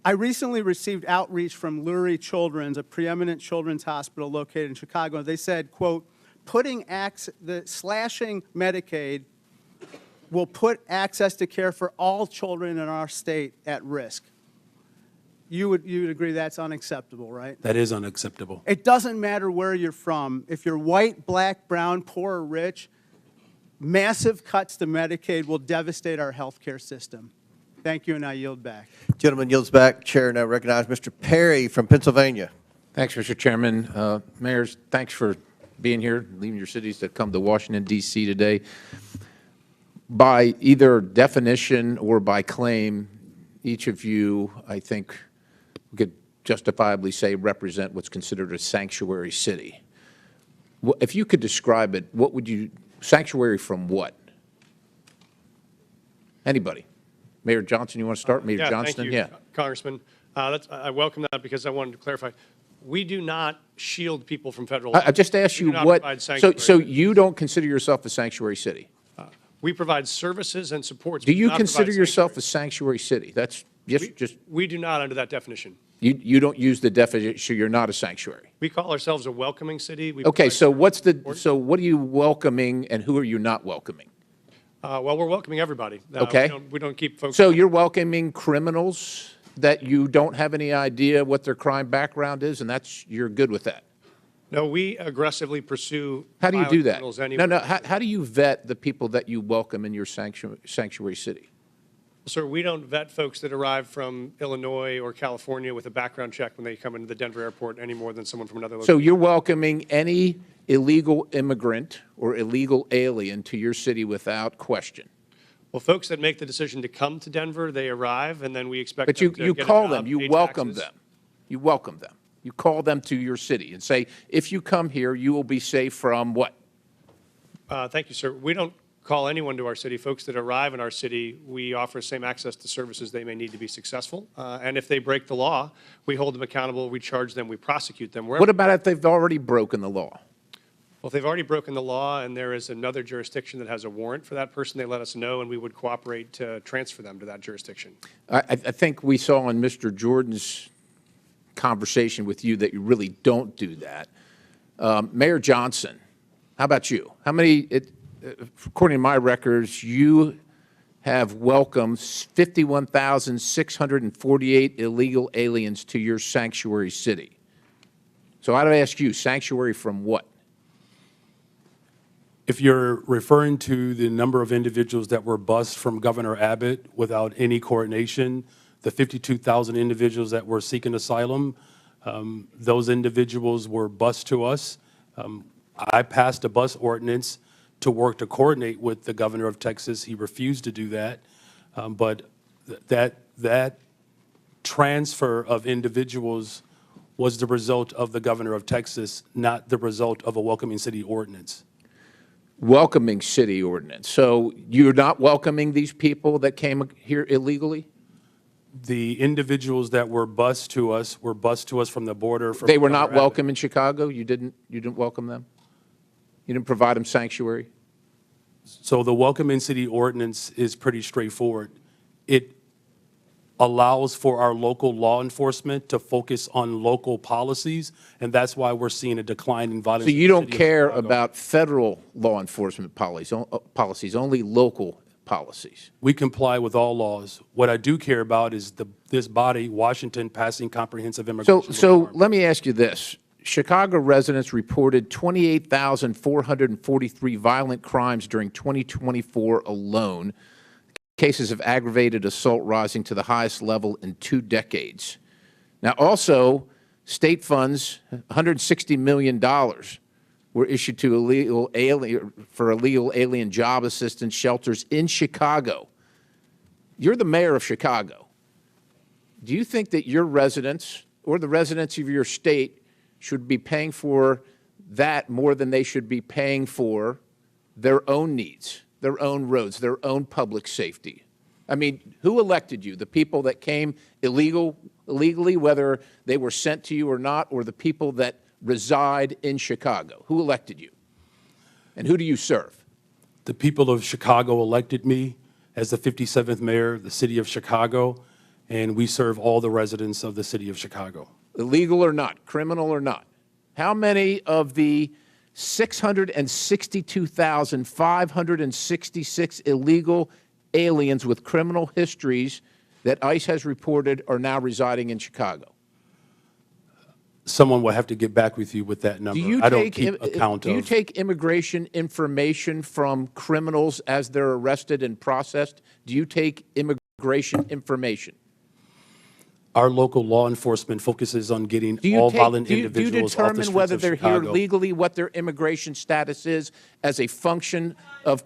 I recently received outreach from Lurie Children's, a preeminent children's hospital located in Chicago. They said, quote, slashing Medicaid will put access to care for all children in our state at risk. You would agree that's unacceptable, right? That is unacceptable. It doesn't matter where you're from. If you're white, black, brown, poor, or rich, massive cuts to Medicaid will devastate our health care system. Thank you, and I yield back. Gentleman yields back. Chair now recognizes Mr. Perry from Pennsylvania. Thanks, Mr. Chairman. Mayors, thanks for being here, leaving your cities to come to Washington, D.C. today. By either definition or by claim, each of you, I think, could justifiably say represent what's considered a sanctuary city. If you could describe it, what would you, sanctuary from what? Anybody? Mayor Johnston, you want to start? Mayor Johnston? Thank you, Congressman. I welcome that because I wanted to clarify. We do not shield people from federal law. I just asked you what, so you don't consider yourself a sanctuary city? We provide services and supports. Do you consider yourself a sanctuary city? That's just. We do not under that definition. You don't use the definition, you're not a sanctuary. We call ourselves a welcoming city. Okay, so what are you welcoming and who are you not welcoming? Well, we're welcoming everybody. Okay. We don't keep folks. So you're welcoming criminals that you don't have any idea what their crime background is, and you're good with that? No, we aggressively pursue. How do you do that? Anyway. No. How do you vet the people that you welcome in your sanctuary city? Sir, we don't vet folks that arrive from Illinois or California with a background check when they come into the Denver airport any more than someone from another location. So you're welcoming any illegal immigrant or illegal alien to your city without question? Well, folks that make the decision to come to Denver, they arrive, and then we expect them to you get call a job, them, you pay welcome taxes. them. You welcome them. You call them to your city and say, if you come here, you will be safe from what? Thank you, sir. We don't call anyone to our city. Folks that arrive in our city, we offer same access to services they may need to be successful. And if they break the law, we hold them accountable, we charge them, we prosecute them. What about if they've already broken the law? Well, if they've already broken the law and there is another jurisdiction that has a warrant for that person, they let us know and we would cooperate to transfer them to that jurisdiction. I think we saw in Mr. Jordan's conversation with you that you really don't do that. Mayor Johnston, how about you? How many, according to my records, you have welcomed 51,648 illegal aliens to your sanctuary city. So I'd ask you, sanctuary from what? If you're referring to the number of individuals that were bused from Governor Abbott without any coordination, the 52,000 individuals that were seeking asylum, those individuals were bused to us. I passed a bus ordinance to work to coordinate with the governor of Texas. He refused to do that. But that transfer of individuals was the result of the governor of Texas, not the result of a welcoming city ordinance. Welcoming city ordinance. So you're not welcoming these people that came here illegally? The individuals that were bused to us from the border. They were not welcome in Chicago? You didn't welcome them? You didn't provide them sanctuary? So the welcoming city ordinance is pretty straightforward. It allows for our local law enforcement to focus on local policies, and that's why we're seeing a decline in violence. So you don't care about federal law enforcement policies, only local policies? We comply with all laws. What I do care about is this body, Washington, passing comprehensive immigration So let me ask you this. Chicago residents reported 28,443 violent crimes during 2024 alone, cases of aggravated assault rising to the highest level in 2 decades. Now, also, state funds, $160 million, were issued to illegal alien job assistance shelters in Chicago. You're the mayor of Chicago. Do you think that your residents or the residents of your state should be paying for that more than they should be paying for their own needs, their own roads, their own public safety? I mean, who elected you? The people that came illegally, whether they were sent to you or not, or the people that reside in Chicago? Who elected you? And who do you serve? The people of Chicago elected me as the 57th mayor of the city of Chicago, and we serve all the residents of the city of Chicago. Illegal or not, criminal or not. How many of the 662,566 illegal aliens with criminal histories that ICE has reported are now residing in Chicago. Someone will have to get back with you with that number. I don't keep account do you of. take immigration information from criminals as they're arrested and processed? Do you take immigration information? Our local law enforcement focuses on getting all violent individuals off the streets Do you determine whether of they're here Chicago. legally, what their immigration status is as a function of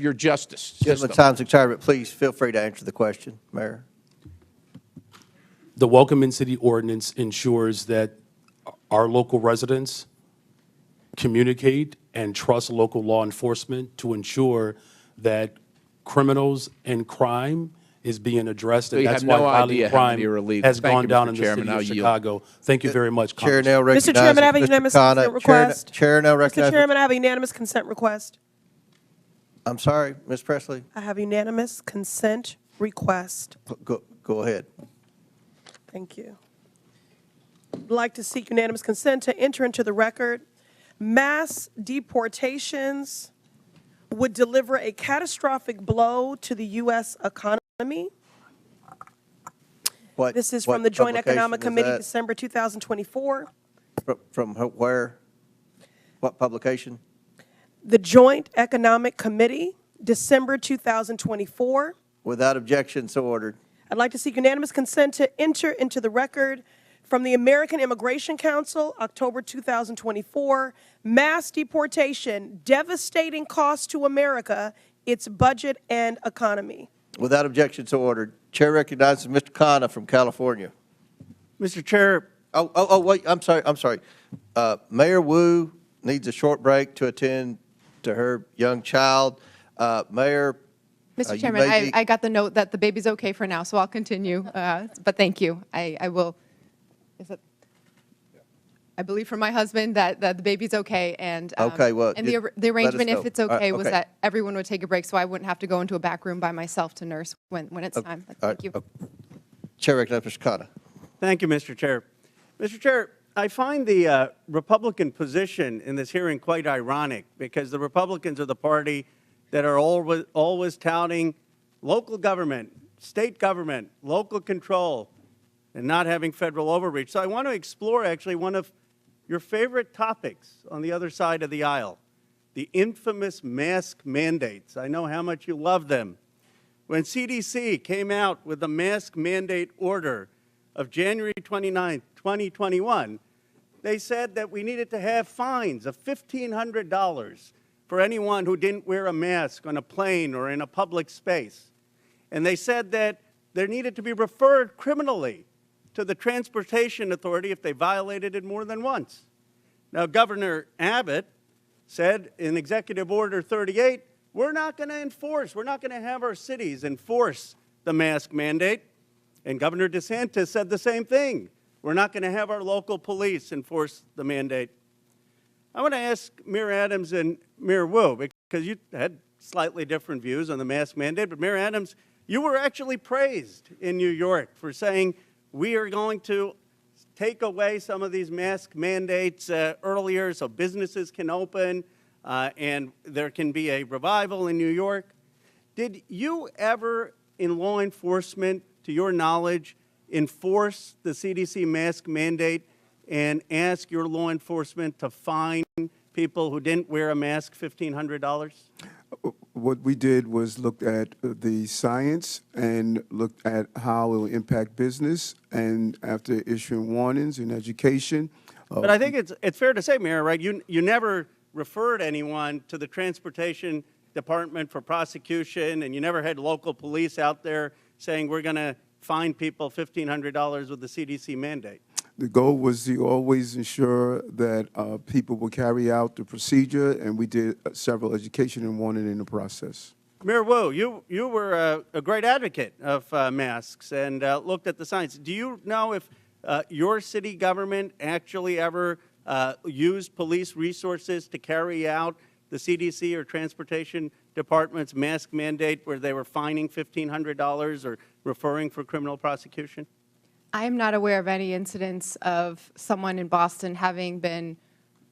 your justice Gentlemen, system? time's expired, but please feel free to answer the question, Mayor. The Welcome in City ordinance ensures that our local residents communicate and trust local law enforcement to ensure that criminals and crime is being addressed, So and you that's have why no violent idea how crime many are illegal. has Thank gone you, down Mr. in the Chairman. city I'll of yield. Chicago. Thank you very much, Chair now Mr. recognizes Chairman, I have a Mr. unanimous Khanna. consent request. Chair now Mr. recognizes. Chairman, I have a unanimous consent request. I'm sorry, Ms. Presley. I have unanimous consent request. Go ahead. Thank you. I'd like to seek unanimous consent to enter into the record mass deportations would deliver a catastrophic blow to the U.S. economy. This is from the Joint Economic Committee, December 2024. From where? What publication? The Joint Economic Committee, December 2024. Without objection, so ordered. I'd like to seek unanimous consent to enter into the record from the American Immigration Council, October 2024, mass deportation, devastating cost to America, its budget and economy. Without objection, so ordered. Chair recognizes Mr. Khanna from California. Mr. Chair. Wait, I'm sorry. Mayor Wu needs a short break to attend to her young child. Mayor. Mr. Chairman, I got the note that the baby's okay for now, so I'll continue. But thank you. I will. I believe from my husband that the baby's okay, and okay, well, and the arrangement, if it's okay, was okay. that everyone would take a break, so I wouldn't have to go into a back room by myself to nurse when it's time. Thank you. Chair recognizes Mr. Scotto. Thank you, Mr. Chair. Mr. Chair, I find the Republican position in this hearing quite ironic because the Republicans are the party that are always touting local government, state government, local control, and not having federal overreach. So I want to explore actually one of your favorite topics on the other side of the aisle, the infamous mask mandates. I know how much you love them. When CDC came out with the mask mandate order of January 29, 2021, they said that we needed to have fines of $1,500 for anyone who didn't wear a mask on a plane or in a public space. And they said that there needed to be referred criminally to the Transportation Authority if they violated it more than once. Now, Governor Abbott said in Executive Order 38, we're not going to enforce, we're not going to have our cities enforce the mask mandate. And Governor DeSantis said the same thing. We're not going to have our local police enforce the mandate. I want to ask Mayor Adams and Mayor Wu, because you had slightly different views on the mask mandate, but Mayor Adams, you were actually praised in New York for saying we are going to take away some of these mask mandates earlier so businesses can open and there can be a revival in New York. Did you ever, in law enforcement, to your knowledge, enforce the CDC mask mandate and ask your law enforcement to fine people who didn't wear a mask $1,500? What we did was looked at the science and looked at how it will impact business, and after issuing warnings in education. But I think it's fair to say, Mayor, right, you never referred anyone to the Transportation Department for prosecution, and you never had local police out there saying we're going to fine people $1,500 with the CDC mandate. The goal was to always ensure that people will carry out the procedure, and we did several education and warning in the process. Mayor Wu, you were a great advocate of masks and looked at the science. Do you know if your city government actually ever used police resources to carry out the CDC or Transportation Department's mask mandate where they were fining $1,500 or referring for criminal prosecution? I am not aware of any incidents of someone in Boston having been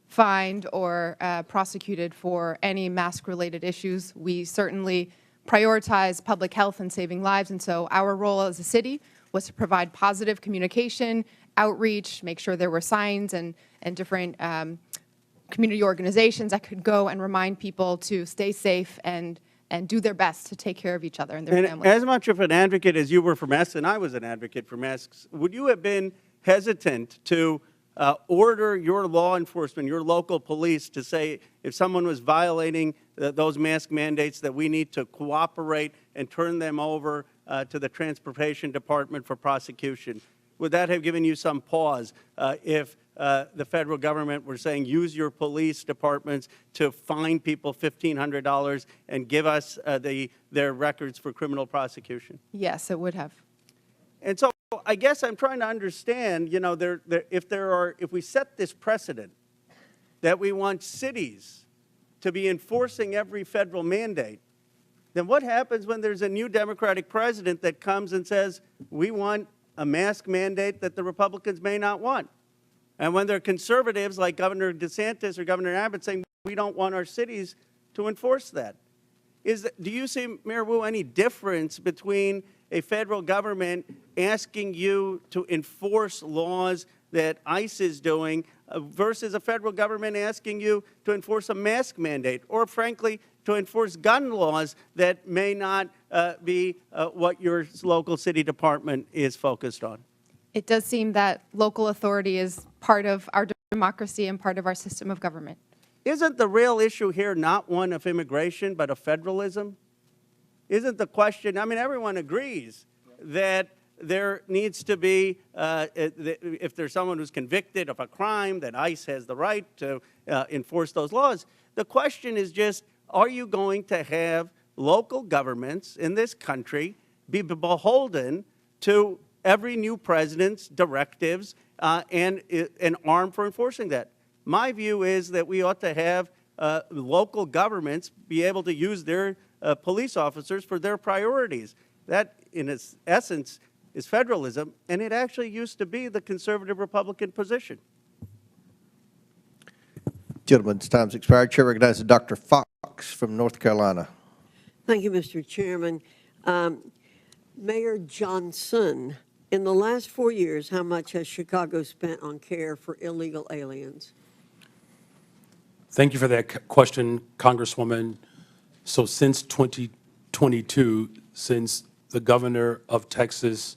fined or prosecuted for any mask-related issues. We certainly prioritize public health and saving lives, and so our role as a city was to provide positive communication, outreach, make sure there were signs and different community organizations that could go and remind people to stay safe and do their best to take care of each other and their And families. as much of an advocate as you were for masks, and I was an advocate for masks, would you have been hesitant to order your law enforcement, your local police, to say if someone was violating those mask mandates that we need to cooperate and turn them over to the Transportation Department for prosecution? Would that have given you some pause if the federal government were saying use your police departments to fine people $1,500 and give us their records for criminal prosecution? Yes, it would have. And so I guess I'm trying to understand, you know, if we set this precedent that we want cities to be enforcing every federal mandate, then what happens when there's a new Democratic president that comes and says, we want a mask mandate that the Republicans may not want? And when there are conservatives like Governor DeSantis or Governor Abbott saying, we don't want our cities to enforce that. Do you see, Mayor Wu, any difference between a federal government asking you to enforce laws that ICE is doing versus a federal government asking you to enforce a mask mandate, or frankly, to enforce gun laws that may not be what your local city department is focused on? It does seem that local authority is part of our democracy and part of our system of government. Isn't the real issue here not one of immigration, but of federalism? Isn't the question, I mean, everyone agrees that there needs to be, if there's someone who's convicted of a crime, that ICE has the right to enforce those laws. The question is just, are you going to have local governments in this country be beholden to every new president's directives and armed for enforcing that? My view is that we ought to have local governments be able to use their police officers for their priorities. That, in its essence, is federalism, and it actually used to be the conservative Republican position. Gentlemen's time's expired. Chair recognizes Dr. Fox from North Carolina. Thank you, Mr. Chairman. Mayor Johnston, in the last 4 years, how much has Chicago spent on care for illegal aliens? Thank you for that question, Congresswoman. So since 2022, since the governor of Texas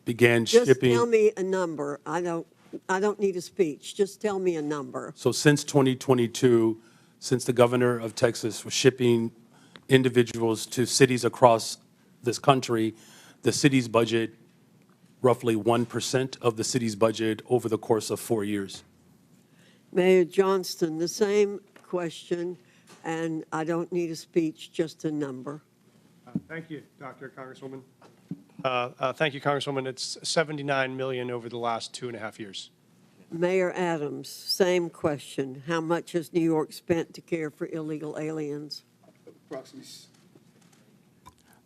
began Just shipping. tell me a number. I don't need a speech. Just tell me a number. So since 2022, since the governor of Texas was shipping individuals to cities across this country, the city's budget, roughly 1% of the city's budget over the course of 4 years. Mayor Johnston, the same question, and I don't need a speech, just a number. Thank you, Dr. Congresswoman. Thank you, Congresswoman. It's $79 million over the last 2.5 years. Mayor Adams, same question. How much has New York spent to care for illegal aliens?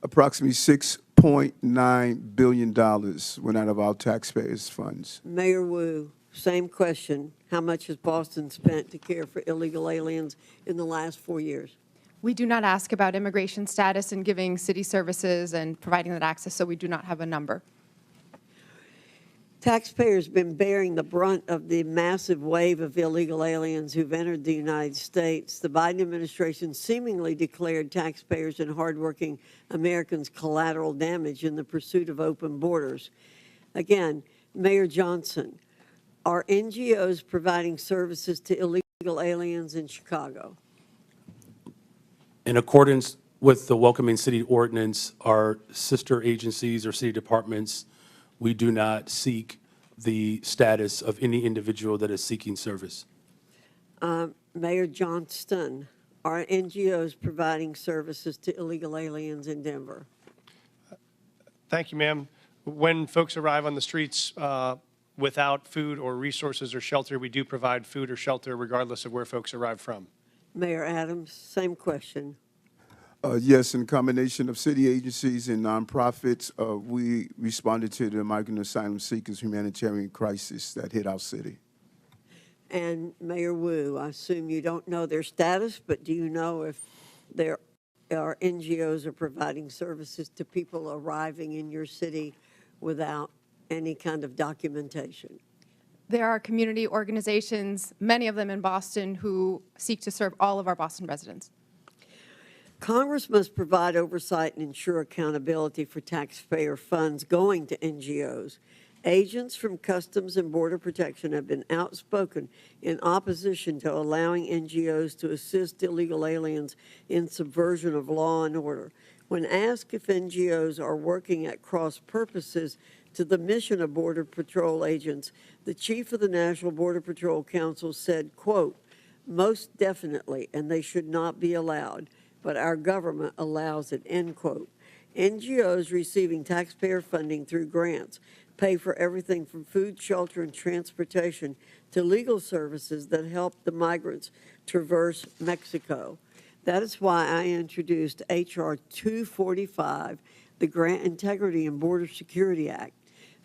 Approximately $6.9 billion went out of our taxpayers' funds. Mayor Wu, same question. How much has Boston spent to care for illegal aliens in the last 4 years? We do not ask about immigration status and giving city services and providing that access, so we do not have a number. Taxpayers have been bearing the brunt of the massive wave of illegal aliens who've entered the United States. The Biden administration seemingly declared taxpayers and hardworking Americans collateral damage in the pursuit of open borders. Again, Mayor Johnston, are NGOs providing services to illegal aliens in Chicago? In accordance with the Welcoming City Ordinance, our sister agencies or city departments, we do not seek the status of any individual that is seeking service. Mayor Johnston, are NGOs providing services to illegal aliens in Denver? Thank you, ma'am. When folks arrive on the streets without food or resources or shelter, we do provide food or shelter regardless of where folks arrive from. Mayor Adams, same question. Yes, in combination of city agencies and nonprofits, we responded to the migrant asylum seekers humanitarian crisis that hit our city. and Mayor Wu, I assume you don't know their status, but do you know if there are NGOs are providing services to people arriving in your city without any kind of documentation? There are community organizations, many of them in Boston, who seek to serve all of our Boston residents. Congress must provide oversight and ensure accountability for taxpayer funds going to NGOs. Agents from Customs and Border Protection have been outspoken in opposition to allowing NGOs to assist illegal aliens in subversion of law and order. When asked if NGOs are working at cross purposes to the mission of Border Patrol agents, the chief of the National Border Patrol Council said, quote, "Most definitely, and they should not be allowed, but our government allows it," end quote. NGOs receiving taxpayer funding through grants pay for everything from food, shelter, and transportation to legal services that help the migrants traverse Mexico. That is why I introduced H.R. 245, the Grant Integrity and Border Security Act.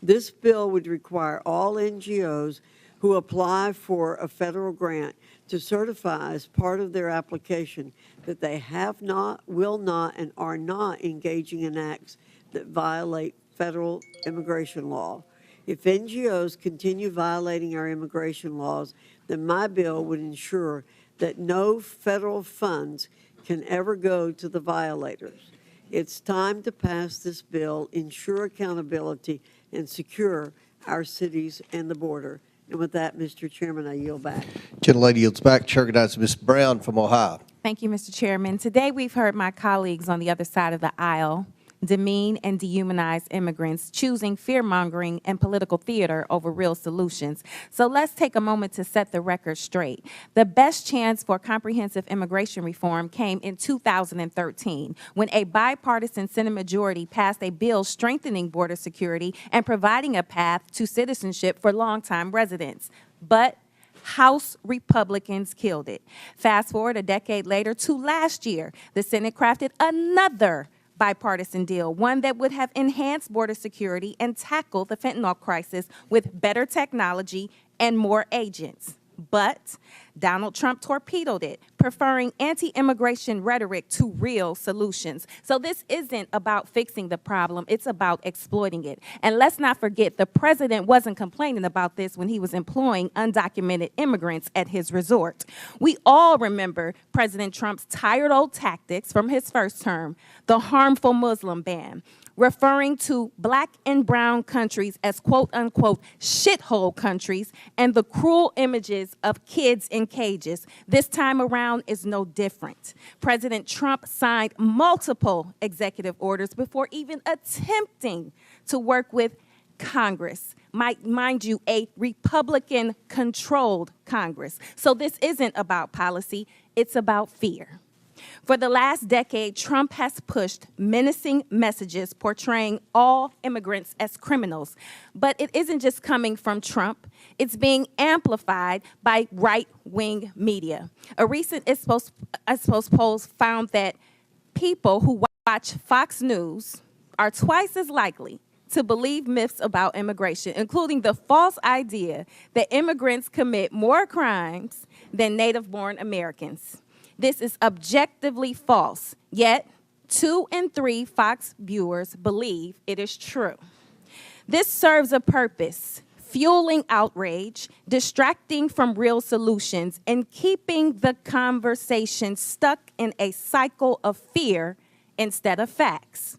This bill would require all NGOs who apply for a federal grant to certify as part of their application that they have not, will not, and are not engaging in acts that violate federal immigration law. If NGOs continue violating our immigration laws, then my bill would ensure that no federal funds can ever go to the violators. It's time to pass this bill, ensure accountability, and secure our cities and the border. And with that, Mr. Chairman, I yield back. Gentlelady yields back. Chair recognizes Ms. Brown from Ohio. Thank you, Mr. Chairman. Today we've heard my colleagues on the other side of the aisle demean and dehumanize immigrants, choosing fear-mongering and political theater over real solutions. So let's take a moment to set the record straight. The best chance for comprehensive immigration reform came in 2013, when a bipartisan Senate majority passed a bill strengthening border security and providing a path to citizenship for longtime residents. But House Republicans killed it. Fast forward a decade later to last year, the Senate crafted another bipartisan deal, one that would have enhanced border security and tackled the fentanyl crisis with better technology and more agents. But Donald Trump torpedoed it, preferring anti-immigration rhetoric to real solutions. So this isn't about fixing the problem, it's about exploiting it. And let's not forget, the president wasn't complaining about this when he was employing undocumented immigrants at his resort. We all remember President Trump's tired old tactics from his first term, the harmful Muslim ban, referring to black and brown countries as quote-unquote shithole countries, and the cruel images of kids in cages. This time around is no different. President Trump signed multiple executive orders before even attempting to work with Congress. Mind you, a Republican-controlled Congress. So this isn't about policy, it's about fear. For the last decade, Trump has pushed menacing messages portraying all immigrants as criminals. But it isn't just coming from Trump. It's being amplified by right-wing media. A recent Ipsos poll found that people who watch Fox News are twice as likely to believe myths about immigration, including the false idea that immigrants commit more crimes than native-born Americans. This is objectively false, yet 2 in 3 Fox viewers believe it is true. This serves a purpose: fueling outrage, distracting from real solutions, and keeping the conversation stuck in a cycle of fear instead of facts.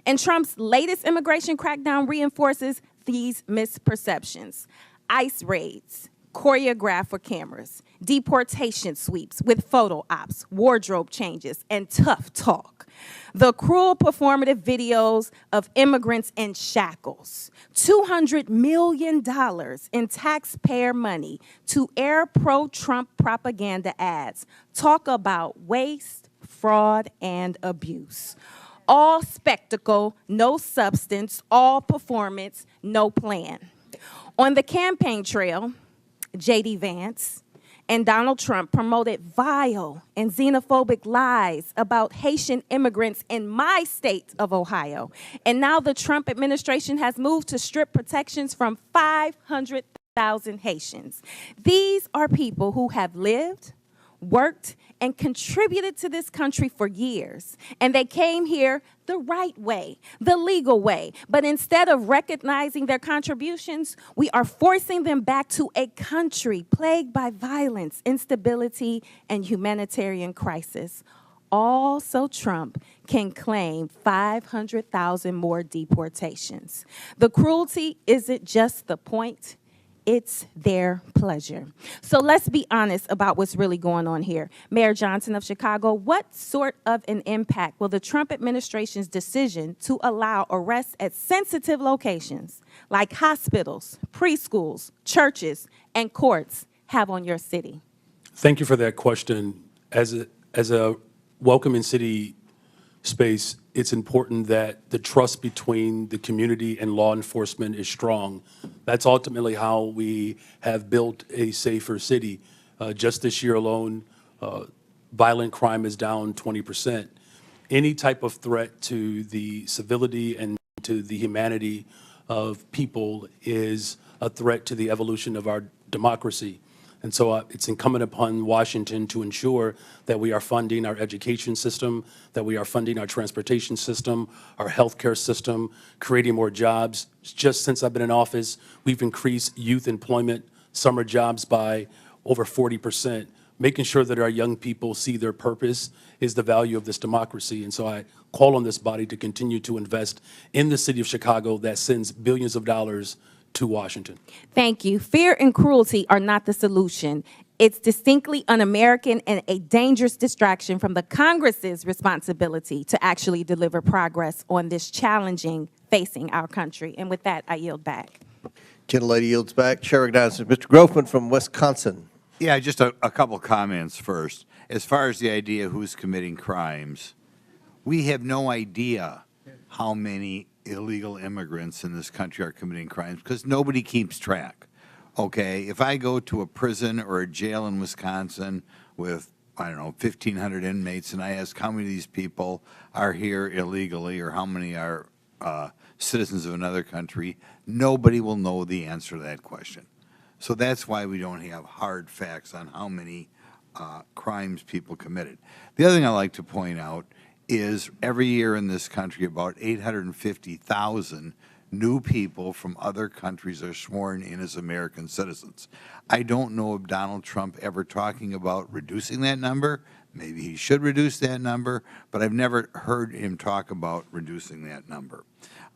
And Trump's latest immigration crackdown reinforces these misperceptions. ICE raids, choreographed for cameras, deportation sweeps with photo ops, wardrobe changes, and tough talk. The cruel performative videos of immigrants in shackles. $200 million in taxpayer money to air pro-Trump propaganda ads. Talk about waste, fraud, and abuse. All spectacle, no substance, all performance, no plan. On the campaign trail, J.D. Vance and Donald Trump promoted vile and xenophobic lies about Haitian immigrants in my state of Ohio. And now the Trump administration has moved to strip protections from 500,000 500,000 Haitians. These are people who have lived, worked, and contributed to this country for years. And they came here the right way, the legal way. But instead of recognizing their contributions, we are forcing them back to a country plagued by violence, instability, and humanitarian crisis. All so Trump can claim 500,000 more deportations. The cruelty isn't just the point. It's their pleasure. So let's be honest about what's really going on here. Mayor Johnston of Chicago, what sort of an impact will the Trump administration's decision to allow arrests at sensitive locations like hospitals, preschools, churches, and courts have on your city? Thank you for that question. As a welcoming city space, it's important that the trust between the community and law enforcement is strong. That's ultimately how we have built a safer city. Just this year alone, violent crime is down 20%. Any type of threat to the civility and to the humanity of people is a threat to the evolution of our democracy. And so it's incumbent upon Washington to ensure that we are funding our education system, that we are funding our transportation system, our healthcare system, creating more jobs. Just since I've been in office, we've increased youth employment, summer jobs by over 40%. Making sure that our young people see their purpose is the value of this democracy. And so I call on this body to continue to invest in the city of Chicago that sends billions of dollars to Washington. Thank you. Fear and cruelty are not the solution. It's distinctly un-American and a dangerous distraction from the Congress's responsibility to actually deliver progress on this challenging facing our country. And with that, I yield back. Gentlelady yields back. Chair recognizes Mr. Grofman from Wisconsin. Yeah, just a couple comments first. As far as the idea of who's committing crimes, we have no idea how many illegal immigrants in this country are committing crimes because nobody keeps track. Okay, if I go to a prison or a jail in Wisconsin with, I don't know, 1,500 inmates, and I ask how many of these people are here illegally or how many are citizens of another country, nobody will know the answer to that question. So that's why we don't have hard facts on how many crimes people committed. The other thing I like to point out is every year in this country, about 850,000 new people from other countries are sworn in as American citizens. I don't know of Donald Trump ever talking about reducing that number. Maybe he should reduce that number, but I've never heard him talk about reducing that number.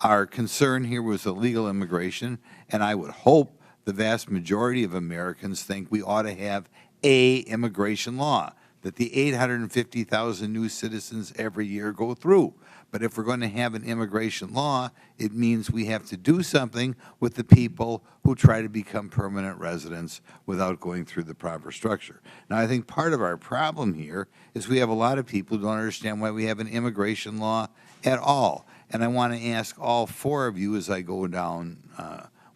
Our concern here was illegal immigration, and I would hope the vast majority of Americans think we ought to have an immigration law that the 850,000 new citizens every year go through. But if we're going to have an immigration law, it means we have to do something with the people who try to become permanent residents without going through the proper structure. Now, I think part of our problem here is we have a lot of people who don't understand why we have an immigration law at all. And I want to ask all four of you as I go down,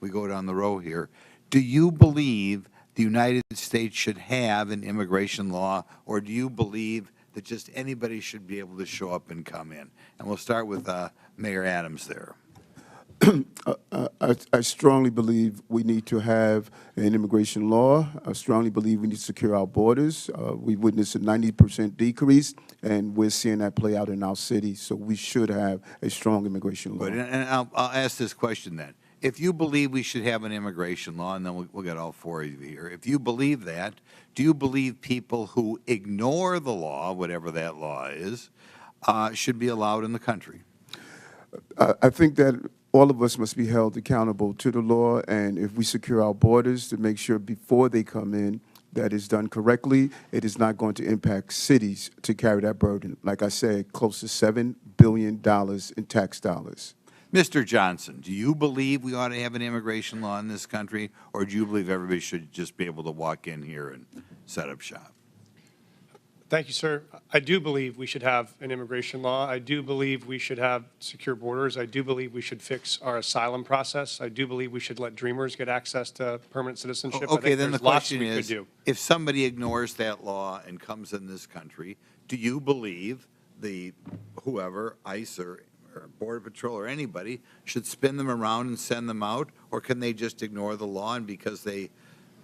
we go down the row here, do you believe the United States should have an immigration law, or do you believe that just anybody should be able to show up and come in? And we'll start with Mayor Adams there. I strongly believe we need to have an immigration law. I strongly believe we need to secure our borders. We witnessed a 90% decrease, and we're seeing that play out in our city. So we should have a strong immigration law. Good. And I'll ask this question then. If you believe we should have an immigration law, and then we'll get all four of you here, if you believe that, do you believe people who ignore the law, whatever that law is, should be allowed in the country? I think that all of us must be held accountable to the law, and if we secure our borders to make sure before they come in that is done correctly, it is not going to impact cities to carry that burden. Like I said, close to $7 billion in tax dollars. Mr. Johnston, do you believe we ought to have an immigration law in this country, or do you believe everybody should just be able to walk in here and set up shop? Thank you, sir. I do believe we should have an immigration law. I do believe we should have secure borders. I do believe we should fix our asylum process. I do believe we should let dreamers get access to permanent citizenship. Okay, then the question is, if somebody ignores that law and comes in this country, do you believe whoever, ICE or or Border Patrol or anybody should spin them around and send them out? Or can they just ignore the law and because they,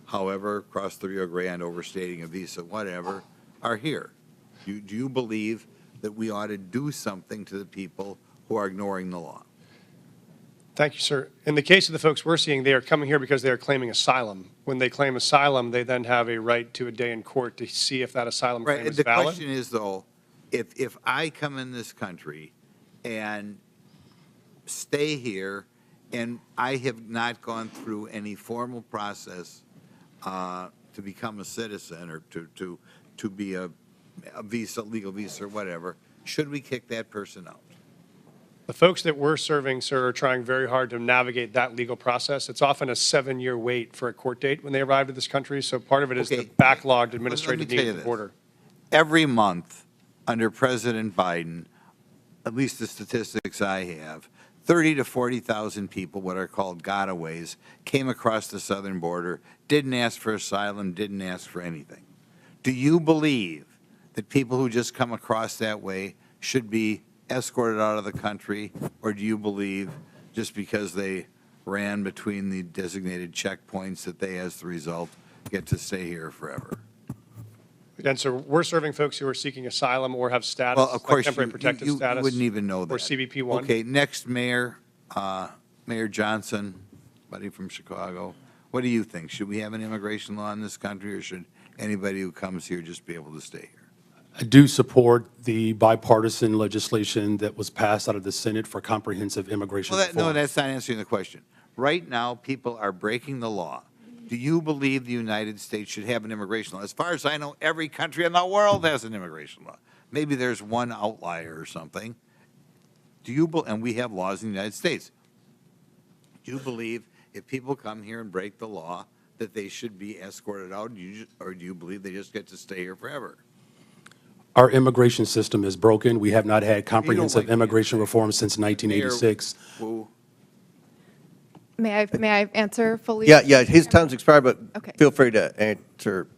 however, crossed the Rio Grande, overstating a visa, whatever, are here? Do you believe that we ought to do something to the people who are ignoring the law? Thank you, sir. In the case of the folks we're seeing, they are coming here because they are claiming asylum. When they claim asylum, they then have a right to a day in court to see if that asylum claim is The valid. question is, though, if I come in this country and stay here and I have not gone through any formal process to become a citizen or to be a visa, legal visa or whatever, should we kick that person out? The folks that we're serving, sir, are trying very hard to navigate that legal process. It's often a 7-year wait for a court date when they arrive to this country, so part of it is the backlogged administrative needs at the border. Every month under President Biden, at least the statistics I have, 30 to 40,000 people, what are called gotaways, came across the southern border, didn't ask for asylum, didn't ask for anything. Do you believe that people who just come across that way should be escorted out of the country, or do you believe just because they ran between the designated checkpoints that they, as the result, get to stay here forever? And so we're serving folks who are seeking asylum or have status, Well, of course, like temporary protective you status. wouldn't even know that. Or CBP-1. Okay, next, Mayor Johnston, buddy from Chicago. What do you think? Should we have an immigration law in this country, or should anybody who comes here just be able to stay here? I do support the bipartisan legislation that was passed out of the Senate for comprehensive immigration Well, reform. no, that's not answering the question. Right now, people are breaking the law. Do you believe the United States should have an immigration law? As far as I know, every country in the world has an immigration law. Maybe there's one outlier or something. And we have laws in the United States. Do you believe if people come here and break the law that they should be escorted out, or do you believe they just get to stay here forever? Our immigration system is broken. We have not had comprehensive immigration reform since 1986. May I answer fully? Yeah, his time's expired, but Okay. feel free to answer.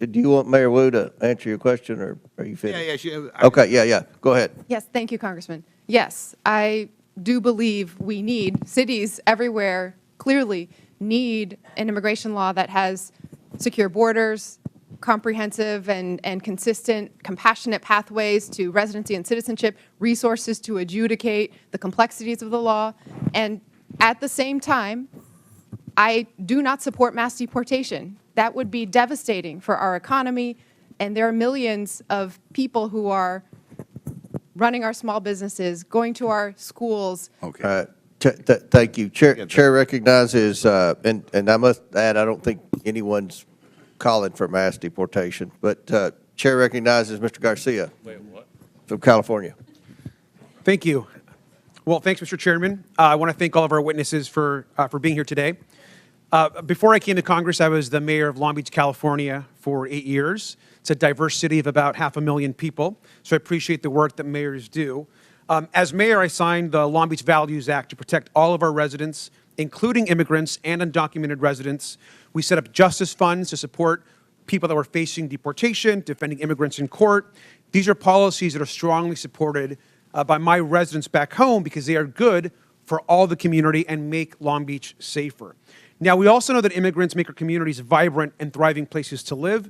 Do you want Mayor Wu to answer your question, or are you finished? Okay, yeah, go ahead. Yes, thank you, Congressman. Yes, I do believe we need, cities everywhere clearly need an immigration law that has secure borders, comprehensive and consistent, compassionate pathways to residency and citizenship, resources to adjudicate the complexities of the law. And at the same time, I do not support mass deportation. That would be devastating for our economy, and there are millions of people who are running our small businesses, going to our schools. Okay. Thank you. Chair recognizes, and I must add, I don't think anyone's calling for mass deportation, but Chair recognizes Mr. Garcia. Wait, what? From California. Thank you. Well, thanks, Mr. Chairman. I want to thank all of our witnesses for being here today. Before I came to Congress, I was the mayor of Long Beach, California for 8 years. It's a diverse city of about 500,000 people, so I appreciate the work that mayors do. As mayor, I signed the Long Beach Values Act to protect all of our residents, including immigrants and undocumented residents. We set up justice funds to support people that were facing deportation, defending immigrants in court. These are policies that are strongly supported by my residents back home because they are good for all the community and make Long Beach safer. Now, we also know that immigrants make our communities vibrant and thriving places to live.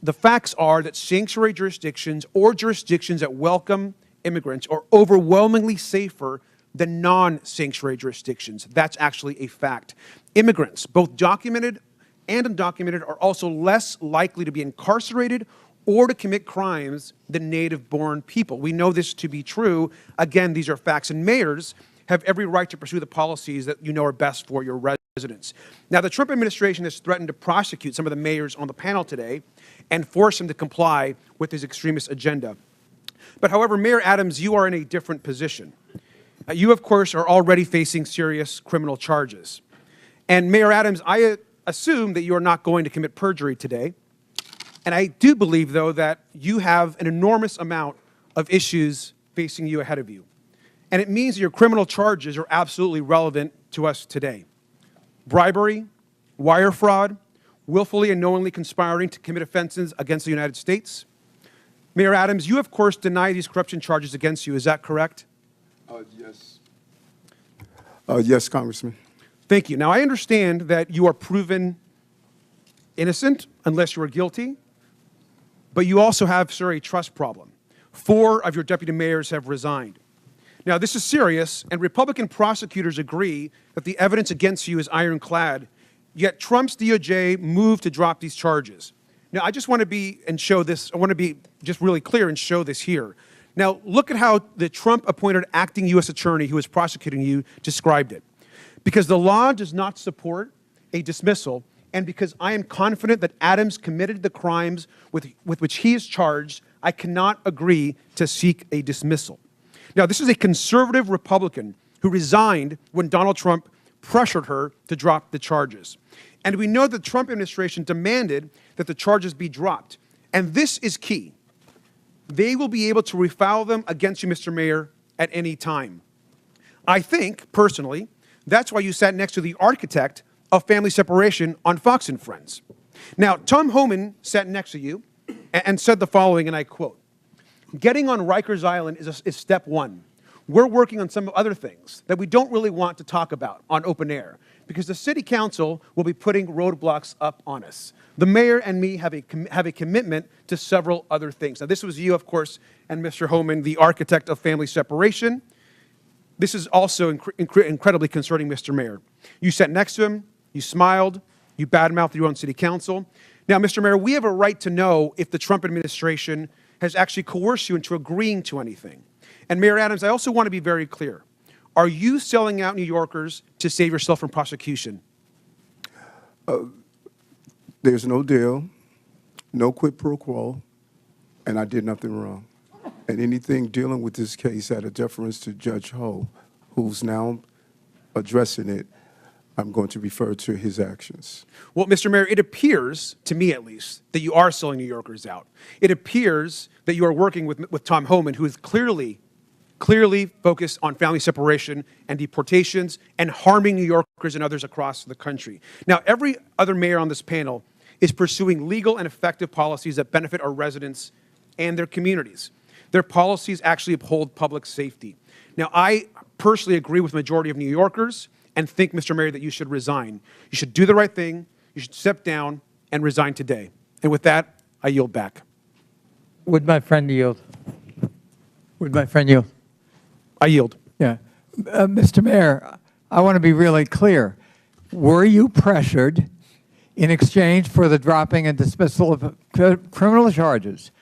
The facts are that sanctuary jurisdictions or jurisdictions that welcome immigrants are overwhelmingly safer than non-sanctuary jurisdictions. That's actually a fact. Immigrants, both documented and undocumented, are also less likely to be incarcerated or to commit crimes than native-born people. We know this to be true. Again, these are facts, and mayors have every right to pursue the policies that you know are best for your residents. Now, the Trump administration has threatened to prosecute some of the mayors on the panel today and force them to comply with his extremist agenda. But however, Mayor Adams, you are in a different position. You, of course, are already facing serious criminal charges. And Mayor Adams, I assume that you are not going to commit perjury today. And I do believe, though, that you have an enormous amount of issues facing you ahead of you. And it means that your criminal charges are absolutely relevant to us today. Bribery, wire fraud, willfully and knowingly conspiring to commit offenses against the United States. Mayor Adams, you, of course, deny these corruption charges against you. Is that correct? Yes. Yes, Congressman. Thank you. Now, I understand that you are proven innocent unless you are guilty, but you also have, sir, a trust problem. 4 of your deputy mayors have resigned. Now, this is serious, and Republican prosecutors agree that the evidence against you is ironclad, yet Trump's DOJ moved to drop these charges. Now, I just want to be and show this, I want to be just really clear and show this here. Now, look at how the Trump-appointed acting U.S. attorney who is prosecuting you described it. Because the law does not support a dismissal, and because I am confident that Adams committed the crimes with which he is charged, I cannot agree to seek a dismissal. Now, this is a conservative Republican who resigned when Donald Trump pressured her to drop the charges. And we know the Trump administration demanded that the charges be dropped. And this is key. They will be able to refile them against you, Mr. Mayor, at any time. I think, personally, that's why you sat next to the architect of family separation on Fox and Friends. Now, Tom Homan sat next to you and said the following, and I quote, "Getting on Rikers Island is step one. We're working on some other things that we don't really want to talk about on open air because the city council will be putting roadblocks up on us. The mayor and me have a commitment to several other things." Now, this was you, of course, and Mr. Homan, the architect of family separation. This is also incredibly concerning, Mr. Mayor. You sat next to him, you smiled, you badmouthed your own city council. Now, Mr. Mayor, we have a right to know if the Trump administration has actually coerced you into agreeing to anything. And Mayor Adams, I also want to be very clear. Are you selling out New Yorkers to save yourself from prosecution? There's no deal, no quid pro quo, and I did nothing wrong. And anything dealing with this case out of deference to Judge Ho, who's now addressing it, I'm going to refer to his actions. Well, Mr. Mayor, it appears, to me at least, that you are selling New Yorkers out. It appears that you are working with Tom Homan, who is clearly focused on family separation and deportations and harming New Yorkers and others across the country. Now, every other mayor on this panel is pursuing legal and effective policies that benefit our residents and their communities. Their policies actually uphold public safety. Now, I personally agree with the majority of New Yorkers and think, Mr. Mayor, that you should resign. You should do the right thing. You should step down and resign today. And with that, I yield back. Would my friend yield? Would my friend yield? I yield. Yeah. Mr. Mayor, I want to be really clear. Were you pressured in exchange for the dropping and dismissal of criminal charges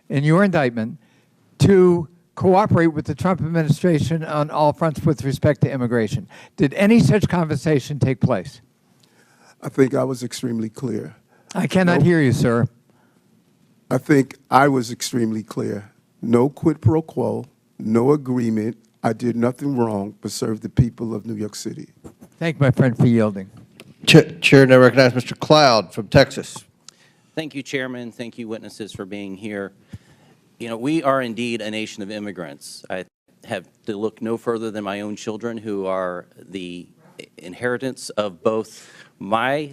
in your indictment to cooperate with the Trump administration on all fronts with respect to immigration? Did any such conversation take place? I think I was extremely clear. I cannot hear you, sir. I think I was extremely clear. No quid pro quo, no agreement. I did nothing wrong but serve the people of New York City. Thank my friend for yielding. Chair, now recognize Mr. Cloud from Texas. Thank you, Chairman. Thank you, witnesses, for being here. You know, we are indeed a nation of immigrants. I have to look no further than my own children, who are the inheritance of both my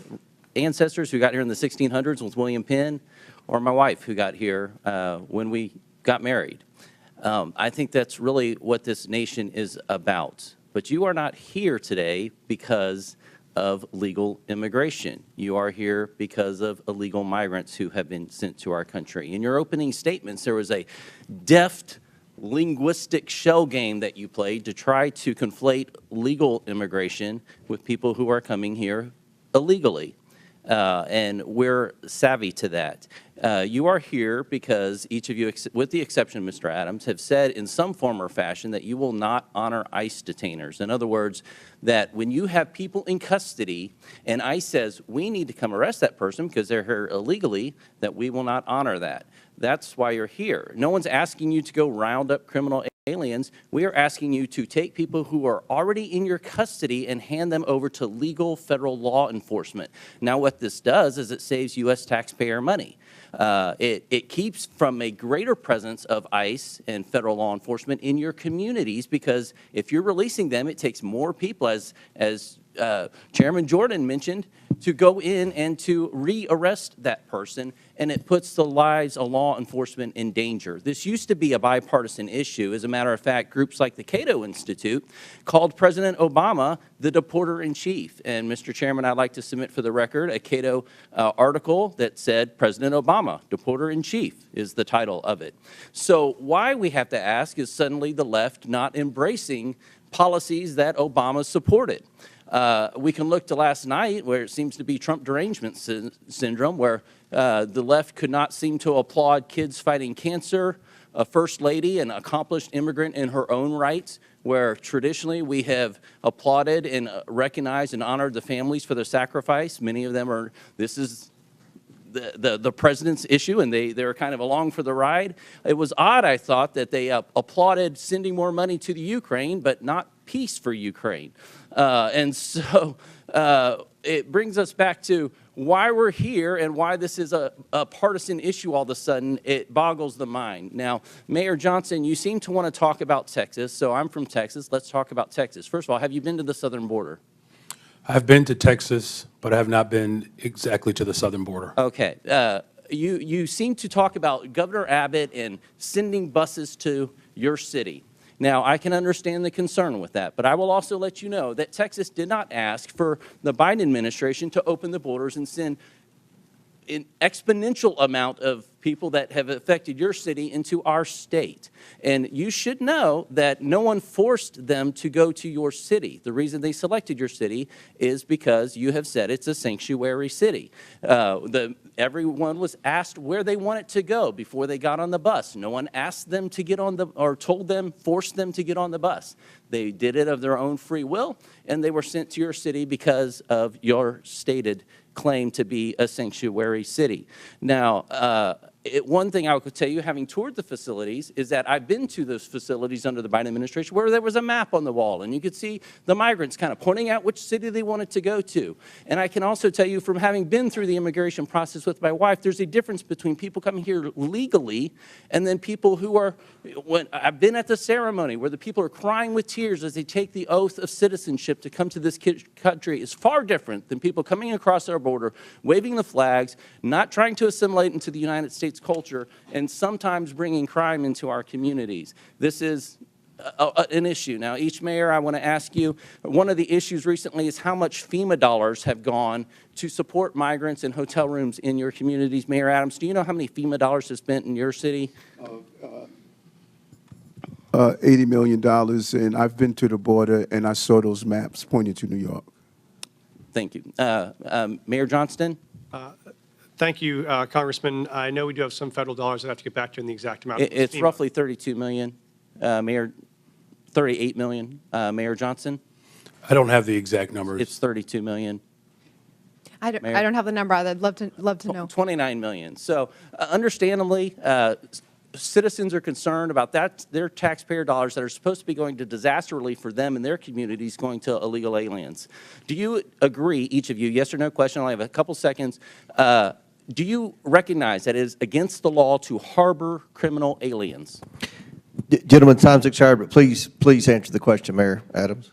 ancestors who got here in the 1600s with William Penn, or my wife who got here when we got married. I think that's really what this nation is about. But you are not here today because of legal immigration. You are here because of illegal migrants who have been sent to our country. In your opening statements, there was a deft linguistic shell game that you played to try to conflate legal immigration with people who are coming here illegally. And we're savvy to that. You are here because each of you, with the exception of Mr. Adams, have said in some form or fashion that you will not honor ICE detainers. In other words, that when you have people in custody and ICE says, we need to come arrest that person because they're here illegally, that we will not honor that. That's why you're here. No one's asking you to go round up criminal aliens. We are asking you to take people who are already in your custody and hand them over to legal federal law enforcement. Now, what this does is it saves U.S. taxpayer money. It keeps from a greater presence of ICE and federal law enforcement in your communities, because if you're releasing them, it takes more people, as Chairman Jordan mentioned, to go in and to re-arrest that person, and it puts the lives of law enforcement in danger. This used to be a bipartisan issue. As a matter of fact, groups like the Cato Institute called President Obama the deporter-in-chief. And Mr. Chairman, I'd like to submit for the record a Cato article that said President Obama, deporter-in-chief is the title of it. So why we have to ask is suddenly the left not embracing policies that Obama supported. We can look to last night where it seems to be Trump derangement syndrome, where the left could not seem to applaud kids fighting cancer, a first lady, an accomplished immigrant in her own right, where traditionally we have applauded and recognized and honored the families for their sacrifice. Many of them are, this is the president's issue, and they're kind of along for the ride. It was odd, I thought, that they applauded sending more money to the Ukraine, but not peace for Ukraine. And so it brings us back to why we're here and why this is a partisan issue all of a sudden. It boggles the mind. Now, Mayor Johnston, you seem to want to talk about Texas, so I'm from Texas. Let's talk about Texas. First of all, have you been to the southern border? I've been to Texas, but I have not been exactly to the southern border. Okay. You seem to talk about Governor Abbott and sending buses to your city. Now, I can understand the concern with that, but I will also let you know that Texas did not ask for the Biden administration to open the borders and send an exponential amount of people that have affected your city into our state. And you should know that no one forced them to go to your city. The reason they selected your city is because you have said it's a sanctuary city. Everyone was asked where they wanted to go before they got on the bus. No one asked them to get on the, or told them, forced them to get on the bus. They did it of their own free will, and they were sent to your city because of your stated claim to be a sanctuary city. Now, one thing I could tell you, having toured the facilities, is that I've been to those facilities under the Biden administration where there was a map on the wall, and you could see the migrants kind of pointing out which city they wanted to go to. And I can also tell you, from having been through the immigration process with my wife, there's a difference between people coming here legally and then people who are, when I've been at the ceremony where the people are crying with tears as they take the oath of citizenship to come to this country, is far different than people coming across our border, waving the flags, not trying to assimilate into the United States culture, and sometimes bringing crime into our communities. This is an issue. Now, each mayor, I want to ask you, one of the issues recently is how much FEMA dollars have gone to support migrants and hotel rooms in your communities. Mayor Adams, do you know how many FEMA dollars have spent in your city? $80 million, and I've been to the border, and I saw those maps pointing to New York. Thank you. Mayor Johnston? Thank you, Congressman. I know we do have some federal dollars that have to get back to in the exact amount. It's roughly $32 million, Mayor, $38 million. Mayor Johnson? I don't have the exact numbers. It's $32 million. I don't have the number. I'd love to know. $29 million. So understandably, citizens are concerned about that, their taxpayer dollars that are supposed to be going to disaster relief for them and their communities going to illegal aliens. Do you agree, each of you, yes or no question, I only have a couple seconds, do you recognize that it is against the law to harbor criminal aliens? Gentlemen, time's expired, but please answer the question, Mayor Adams.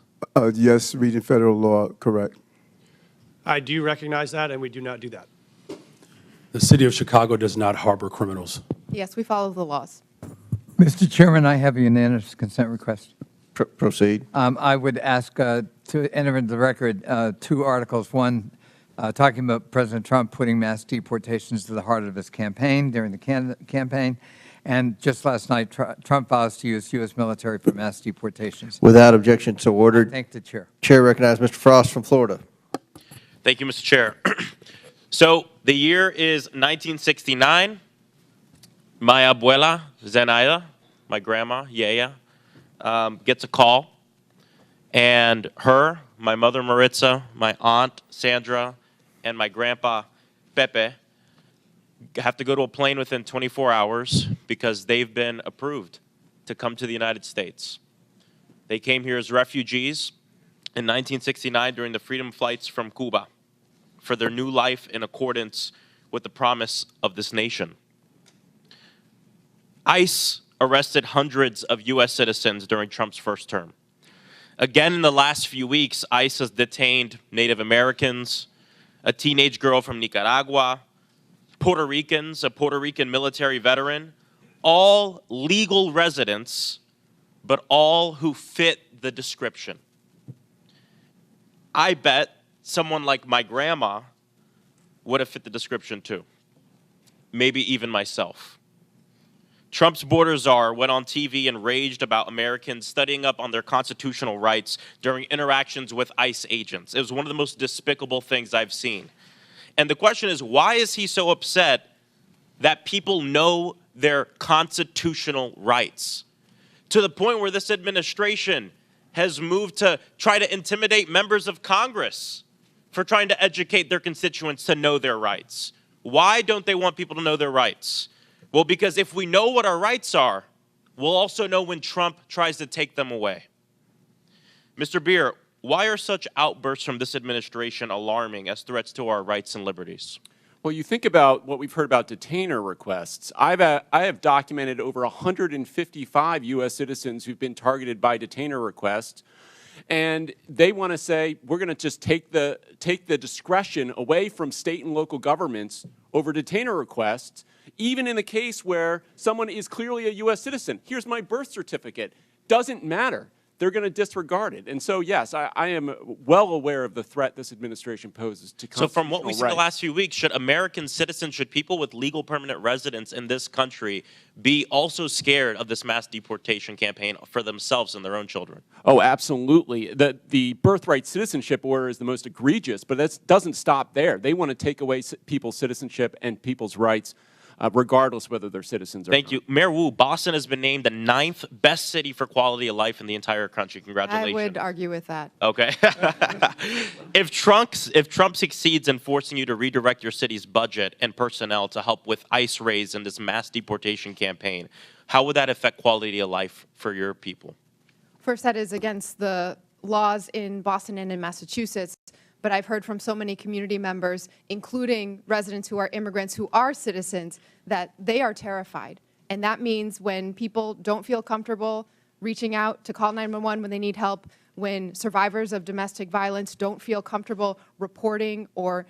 Yes, reading federal law, correct. I do recognize that, and we do not do that. The city of Chicago does not harbor criminals. Yes, we follow the laws. Mr. Chairman, I have a unanimous consent request. Proceed. I would ask to enter into the record two articles. One, talking about President Trump putting mass deportations to the heart of his campaign during the campaign. And just last night, Trump vows to use U.S. military for mass deportations. Without objection, so ordered. I thank the chair. Chair recognizes Mr. Frost from Florida. Thank you, Mr. Chair. So the year is 1969. My abuela, Zenaida, my grandma, Yaya, gets a call. And her, my mother, Maritza, my aunt, Sandra, and my grandpa, Pepe, have to go to a plane within 24 hours because they've been approved to come to the United States. They came here as refugees in 1969 during the freedom flights from Cuba for their new life in accordance with the promise of this nation. ICE arrested hundreds of U.S. citizens during Trump's first term. Again, in the last few weeks, ICE has detained Native Americans, a teenage girl from Nicaragua, Puerto Ricans, a Puerto Rican military veteran, all legal residents, but all who fit the description. I bet someone like my grandma would have fit the description too. Maybe even myself. Trump's border czar went on TV and raged about Americans studying up on their constitutional rights during interactions with ICE agents. It was one of the most despicable things I've seen. And the question is, why is he so upset that people know their constitutional rights? To the point where this administration has moved to try to intimidate members of Congress for trying to educate their constituents to know their rights. Why don't they want people to know their rights? Well, because if we know what our rights are, we'll also know when Trump tries to take them away. Mr. Beer, why are such outbursts from this administration alarming as threats to our rights and liberties? Well, you think about what we've heard about detainer requests. I have documented over 155 U.S. citizens who've been targeted by detainer requests, and they want to say, we're going to just take the discretion away from state and local governments over detainer requests, even in the case where someone is clearly a U.S. citizen. Here's my birth certificate. Doesn't matter. They're going to disregard it. And so, yes, I am well aware of the threat this administration poses to constitutional rights. So from what we see the last few weeks, should American citizens, should people with legal permanent residence in this country be also scared of this mass deportation campaign for themselves and their own children? Oh, absolutely. The birthright citizenship order is the most egregious, but that doesn't stop there. They want to take away people's citizenship and people's rights, regardless whether they're citizens or not. Thank you. Mayor Wu, Boston has been named the 9th best city for quality of life in the entire country. Congratulations. I would argue with that. Okay. If Trump succeeds in forcing you to redirect your city's budget and personnel to help with ICE raids in this mass deportation campaign, how would that affect quality of life for your people? First, that is against the laws in Boston and in Massachusetts. But I've heard from so many community members, including residents who are immigrants who are citizens, that they are terrified. And that means when people don't feel comfortable reaching out to call 911 when they need help, when survivors of domestic violence don't feel comfortable reporting or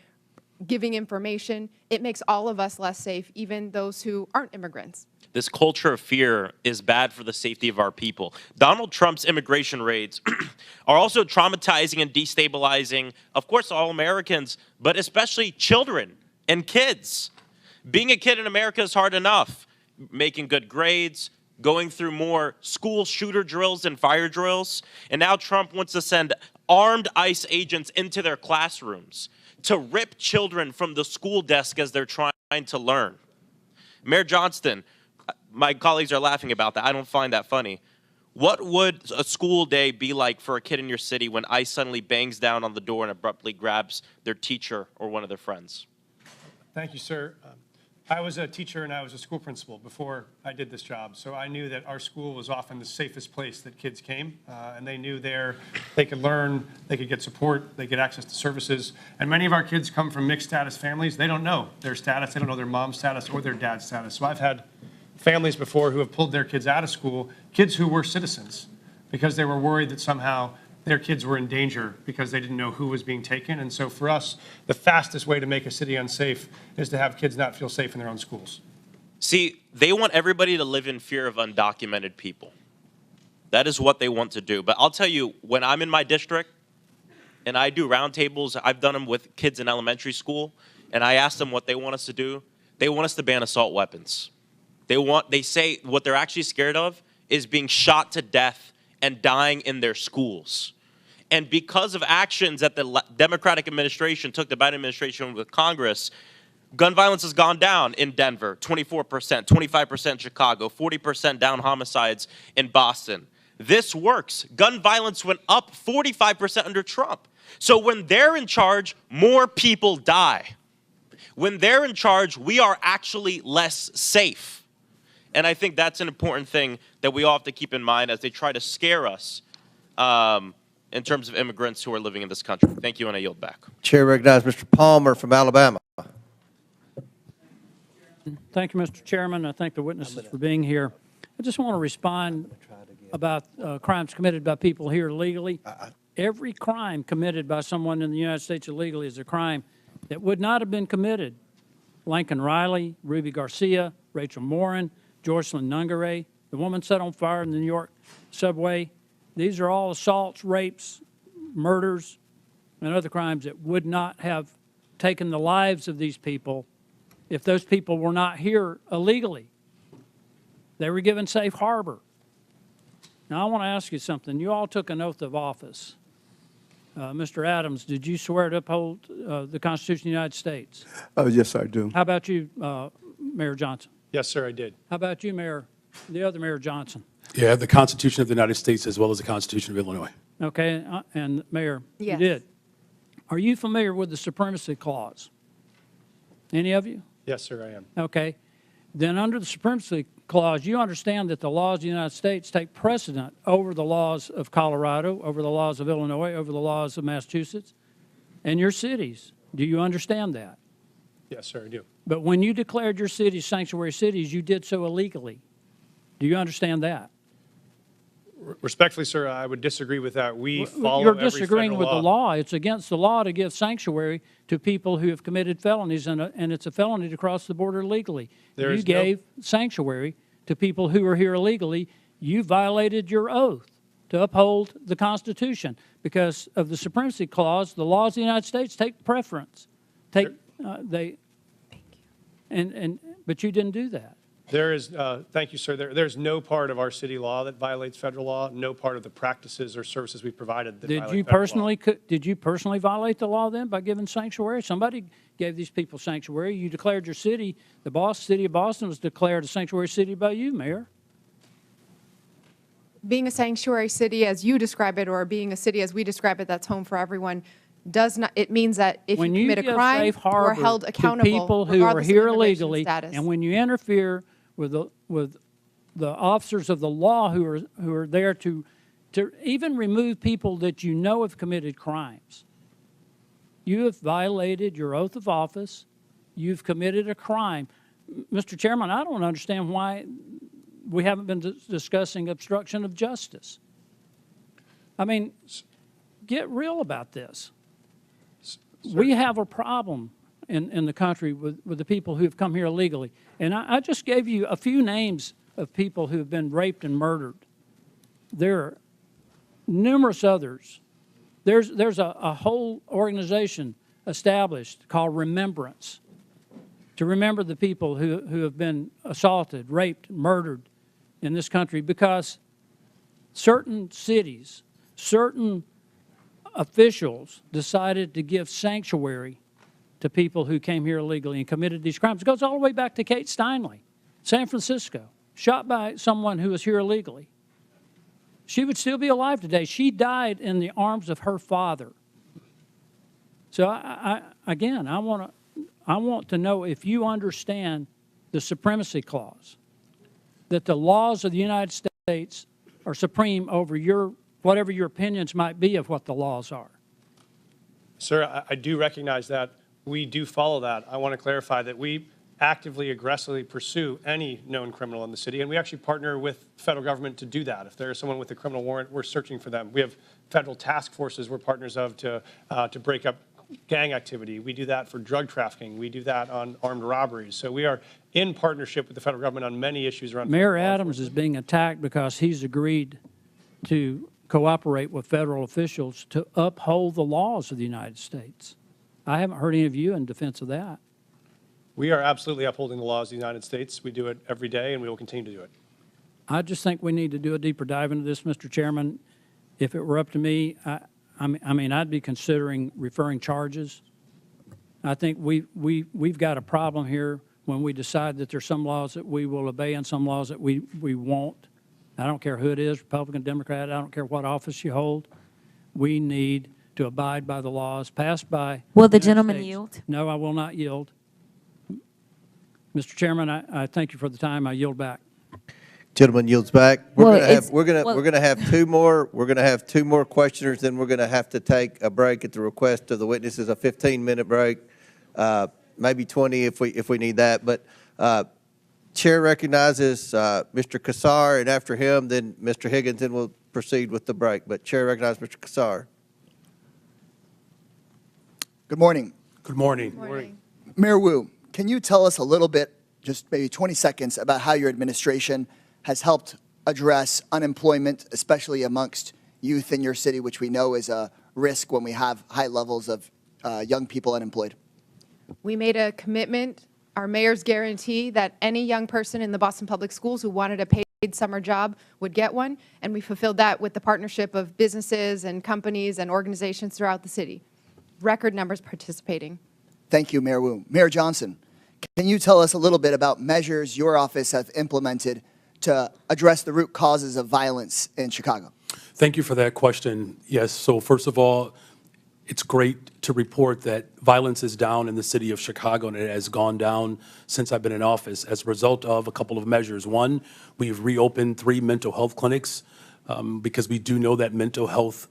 giving information, it makes all of us less safe, even those who aren't immigrants. This culture of fear is bad for the safety of our people. Donald Trump's immigration raids are also traumatizing and destabilizing, of course, all Americans, but especially children and kids. Being a kid in America is hard enough. Making good grades, going through more school shooter drills and fire drills. And now Trump wants to send armed ICE agents into their classrooms to rip children from the school desk as they're trying to learn. Mayor Johnston, my colleagues are laughing about that. I don't find that funny. What would a school day be like for a kid in your city when ICE suddenly bangs down on the door and abruptly grabs their teacher or one of their friends? Thank you, sir. I was a teacher and I was a school principal before I did this job, so I knew that our school was often the safest place that kids came, and they knew there they could learn, they could get support, they get access to services. And many of our kids come from mixed status families. They don't know their status, they don't know their mom's status or their dad's status. So I've had families before who have pulled their kids out of school, kids who were citizens, because they were worried that somehow their kids were in danger because they didn't know who was being taken. And so for us, the fastest way to make a city unsafe is to have kids not feel safe in their own schools. See, they want everybody to live in fear of undocumented people. That is what they want to do. But I'll tell you, when I'm in my district and I do roundtables, I've done them with kids in elementary school, and I ask them what they want us to do. They want us to ban assault weapons. They say what they're actually scared of is being shot to death and dying in their schools. And because of actions that the Democratic administration took, the Biden administration with Congress, gun violence has gone down in Denver, 24%, 25% in Chicago, 40% down homicides in Boston. This works. Gun violence went up 45% under Trump. So when they're in charge, more people die. When they're in charge, we are actually less safe. And I think that's an important thing that we all have to keep in mind as they try to scare us in terms of immigrants who are living in this country. Thank you, and I yield back. Chair recognizes Mr. Palmer from Alabama. Thank you, Mr. Chairman. I thank the witnesses for being here. I just want to respond about crimes committed by people here illegally. Every crime committed by someone in the United States illegally is a crime that would not have been committed. Lincoln Riley, Ruby Garcia, Rachel Morin, Joycelyn Nungaray, the woman set on fire in the New York subway. These are all assaults, rapes, murders, and other crimes that would not have taken the lives of these people if those people were not here illegally. They were given safe harbor. Now, I want to ask you something. You all took an oath of office. Mr. Adams, did you swear to uphold the Constitution of the United States? Yes, I do. How about you, Mayor Johnson? Yes, sir, I did. How about you, the other Mayor Johnson? Yeah, the Constitution of the United States as well as the Constitution of Illinois. Okay, and Mayor, Yes. you did. Are you familiar with the Supremacy Clause? Any of you? Yes, sir, I am. Okay. Then under the Supremacy Clause, you understand that the laws of the United States take precedent over the laws of Colorado, over the laws of Illinois, over the laws of Massachusetts, and your cities. Do you understand that? Yes, sir, I do. But when you declared your cities sanctuary cities, you did so illegally. Do you understand that? Respectfully, sir, I would disagree with that. We follow You're every disagreeing federal with law. the law. It's against the law to give sanctuary to people who have committed felonies, and it's a felony to cross the border illegally. There You is no- gave sanctuary to people who are here illegally. You violated your oath to uphold the Constitution because of the Supremacy Clause. The laws of the United States take preference. But you didn't do that. There is, thank you, sir. There's no part of our city law that violates federal law, no part of the practices or services we provided that violate federal law. Did you personally violate the law then by giving sanctuary? Somebody gave these people sanctuary. You declared your city, city of Boston was declared a sanctuary city by you, Mayor. Being a sanctuary city as you describe it, or being a city as we describe it, that's home for everyone, does not, it means that if When you commit a give crime, safe you are harbor held to accountable people who are regardless of here immigration illegally, status. and when you interfere with the officers of the law who are there to even remove people that you know have committed crimes, you have violated your oath of office. You've committed a crime. Mr. Chairman, I don't understand why we haven't been discussing obstruction of justice. I mean, get real about this. We have a problem in the country with the people who have come here illegally. And I just gave you a few names of people who have been raped and murdered. There are numerous others. There's a whole organization established called Remembrance to remember the people who have been assaulted, raped, murdered in this country because certain cities, certain officials decided to give sanctuary to people who came here illegally and committed these crimes. It goes all the way back to Kate Steinle, San Francisco, shot by someone who was here illegally. She would still be alive today. She died in the arms of her father. So again, I want to know if you understand the Supremacy Clause, that the laws of the United States are supreme over whatever your opinions might be of what the laws are. Sir, I do recognize that. We do follow that. I want to clarify that we actively, aggressively pursue any known criminal in the city, and we actually partner with the federal government to do that. If there is someone with a criminal warrant, we're searching for them. We have federal task forces we're partners of to break up gang activity. We do that for drug trafficking. We do that on armed robberies. So we are in partnership with the federal government on many issues around. Mayor Adams is being attacked because he's agreed to cooperate with federal officials to uphold the laws of the United States. I haven't heard any of you in defense of that. We are absolutely upholding the laws of the United States. We do it every day, and we will continue to do it. I just think we need to do a deeper dive into this, Mr. Chairman. If it were up to me, I mean, I'd be considering referring charges. I think we've got a problem here when we decide that there's some laws that we will obey and some laws that we won't. I don't care who it is, Republican, Democrat, I don't care what office you hold. We need to abide by the laws passed by. Will the gentleman yield? No, I will not yield. Mr. Chairman, I thank you for the time. I yield back. Gentleman yields back. Well, We're gonna have two more. We're gonna have two more questioners. Then we're gonna have to take a break at the request of the witnesses, a 15-minute break, maybe 20 if we need that. But Chair recognizes Mr. Kassar, and after him, then Mr. Higgins, then we'll proceed with the break. But Chair recognizes Mr. Kassar. Good morning. Good morning. Morning. Mayor Wu, can you tell us a little bit, just maybe 20 seconds, about how your administration has helped address unemployment, especially amongst youth in your city, which we know is a risk when we have high levels of young people unemployed? We made a commitment, our mayor's guarantee, that any young person in the Boston Public Schools who wanted a paid summer job would get one, and we fulfilled that with the partnership of businesses and companies and organizations throughout the city. Record numbers participating. Thank you, Mayor Wu. Mayor Johnston, can you tell us a little bit about measures your office has implemented to address the root causes of violence in Chicago? Thank you for that question. Yes, so first of all, it's great to report that violence is down in the city of Chicago, and it has gone down since I've been in office as a result of a couple of measures. One, we've reopened 3 mental health clinics because we do know that mental health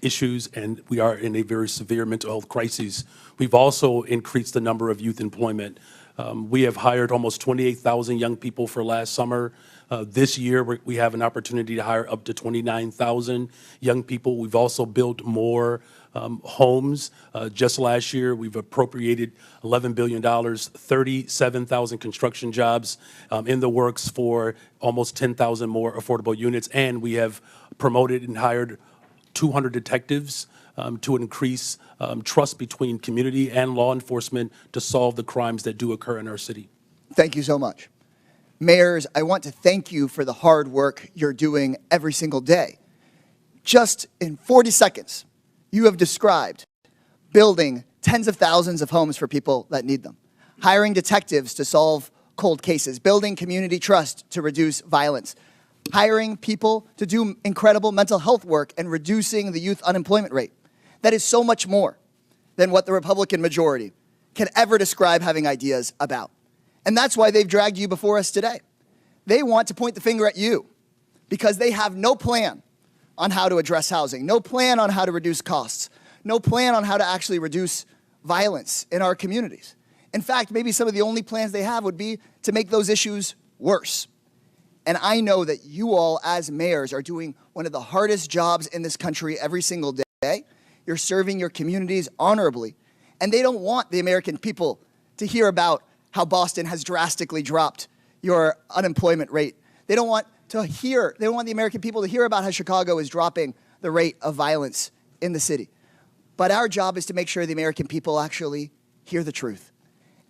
issues, and we are in a very severe mental health crisis. We've also increased the number of youth employment. We have hired almost 28,000 young people for last summer. This year, we have an opportunity to hire up to 29,000 young people. We've also built more homes. Just last year, we've appropriated $11 billion, 37,000 construction jobs in the works for almost 10,000 more affordable units. And we have promoted and hired 200 detectives to increase trust between community and law enforcement to solve the crimes that do occur in our city. Thank you so much. Mayors, I want to thank you for the hard work you're doing every single day. Just in 40 seconds, you have described building tens of thousands of homes for people that need them, hiring detectives to solve cold cases, building community trust to reduce violence, hiring people to do incredible mental health work, and reducing the youth unemployment rate. That is so much more than what the Republican majority can ever describe having ideas about. And that's why they've dragged you before us today. They want to point the finger at you because they have no plan on how to address housing, no plan on how to reduce costs, no plan on how to actually reduce violence in our communities. In fact, maybe some of the only plans they have would be to make those issues worse. And I know that you all, as mayors, are doing one of the hardest jobs in this country every single day. You're serving your communities honorably. And they don't want the American people to hear about how Boston has drastically dropped your unemployment rate. They don't want the American people to hear about how Chicago is dropping the rate of violence in the city. But our job is to make sure the American people actually hear the truth.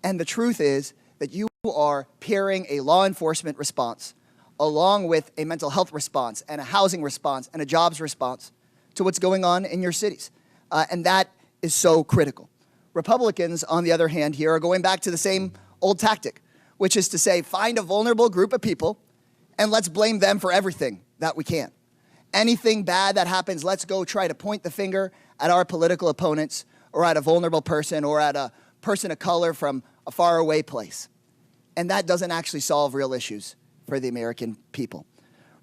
And the truth is that you are pairing a law enforcement response along with a mental health response and a housing response and a jobs response to what's going on in your cities. And that is so critical. Republicans, on the other hand, here are going back to the same old tactic, which is to say, find a vulnerable group of people and let's blame them for everything that we can. Anything bad that happens, let's go try to point the finger at our political opponents or at a vulnerable person or at a person of color from a faraway place. And that doesn't actually solve real issues for the American people.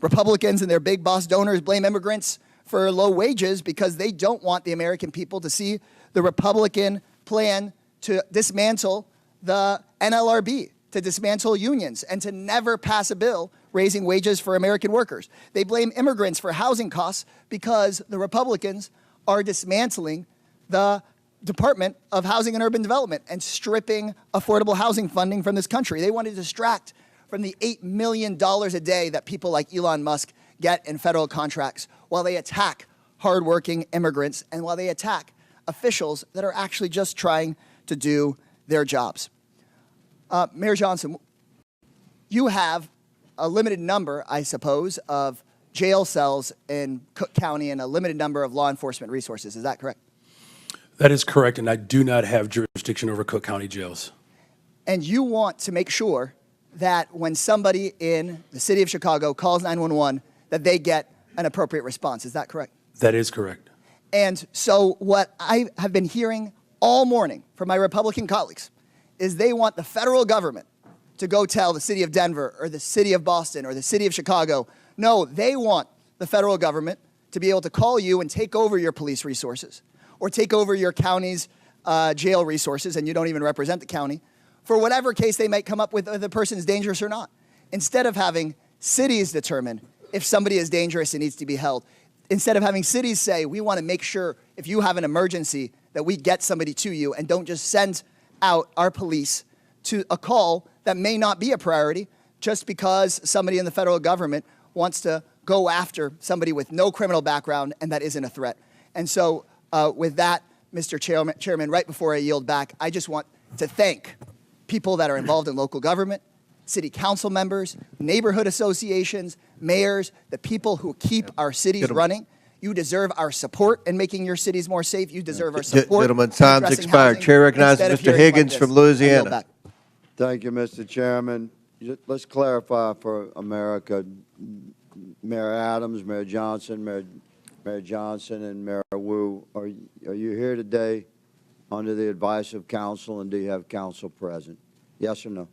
Republicans and their big boss donors blame immigrants for low wages because they don't want the American people to see the Republican plan to dismantle the NLRB, to dismantle unions, and to never pass a bill raising wages for American workers. They blame immigrants for housing costs because the Republicans are dismantling the Department of Housing and Urban Development and stripping affordable housing funding from this country. They want to distract from the $8 million a day that people like Elon Musk get in federal contracts while they attack hardworking immigrants and while they attack officials that are actually just trying to do their jobs. Mayor Johnston, you have a limited number, I suppose, of jail cells in Cook County and a limited number of law enforcement resources. Is that correct? That is correct, and I do not have jurisdiction over Cook County jails. And you want to make sure that when somebody in the city of Chicago calls 911, that they get an appropriate response. Is that correct? That is correct. And so what I have been hearing all morning from my Republican colleagues is they want the federal government to go tell the city of Denver or the city of Boston or the city of Chicago, no, they want the federal government to be able to call you and take over your police resources or take over your county's jail resources, and you don't even represent the county, for whatever case they might come up with, whether the person is dangerous or not. Instead of having cities determine if somebody is dangerous and needs to be held, instead of having cities say, we want to make sure if you have an emergency that we get somebody to you and don't just send out our police to a call that may not be a priority just because somebody in the federal government wants to go after somebody with no criminal background and that isn't a threat. And so with that, Mr. Chairman, right before I yield back, I just want to thank people that are involved in local government, city council members, neighborhood associations, mayors, the people who keep our cities running. You deserve our support in making your cities more safe. You deserve our support. Gentlemen, time's expired. Chair recognizes Mr. Higgins from Louisiana. Thank you, Mr. Chairman. Let's clarify for America. Mayor Adams, Mayor Johnston, Mayor Johnson, and Mayor Wu, are you here today under the advice of council, and do you have council present? Yes or no?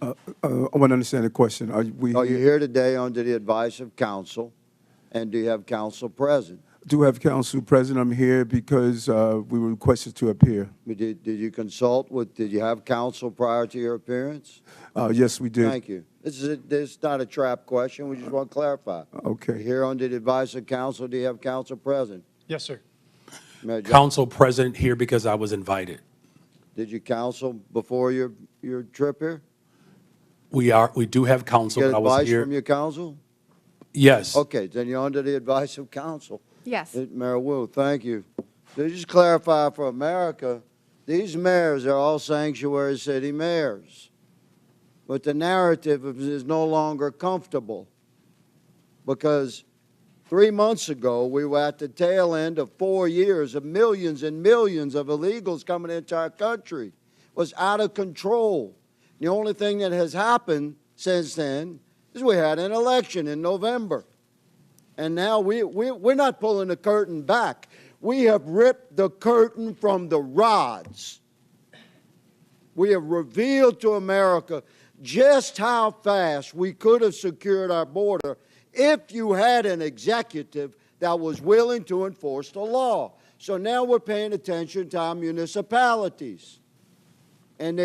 I want to understand the question. Are you here today under the advice of council, and do you have council present? Do have council present. I'm here because we were requested to appear. Did you consult with, did you have council prior to your appearance? Yes, we did. Thank you. This is not a trap question. We just want to clarify. Okay. Here under the advice of council, do you have council present? Yes, sir. Mayor Council present here because I was invited. Did you counsel before your trip here? We do have counsel, Get but I was advice here. from your council? Yes. Okay, then you're under the advice of council. Yes. Mayor Wu, thank you. To just clarify for America, these mayors are all sanctuary city mayors. But the narrative is no longer comfortable because 3 months ago, we were at the tail end of 4 years of millions and millions of illegals coming into our country. It was out of control. The only thing that has happened since then is we had an election in November. And now we're not pulling the curtain back. We have ripped the curtain from the rods. We have revealed to America just how fast we could have secured our border if you had an executive that was willing to enforce the law. So now we're paying attention to our municipalities. And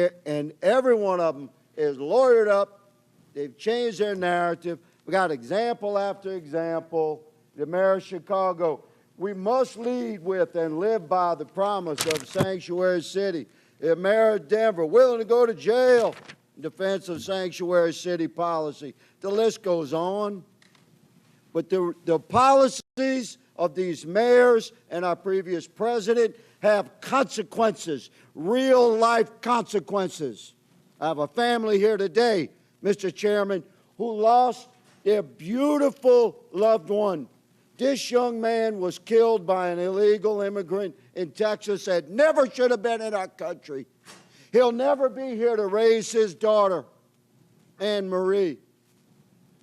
every one of them is lawyered up. They've changed their narrative. We got example after example. The mayor of Chicago, we must lead with and live by the promise of Sanctuary City. The mayor of Denver, willing to go to jail in defense of Sanctuary City policy. The list goes on. But the policies of these mayors and our previous president have consequences, real-life consequences. I have a family here today, Mr. Chairman, who lost their beautiful loved one. This young man was killed by an illegal immigrant in Texas that never should have been in our country. He'll never be here to raise his daughter, Anne Marie,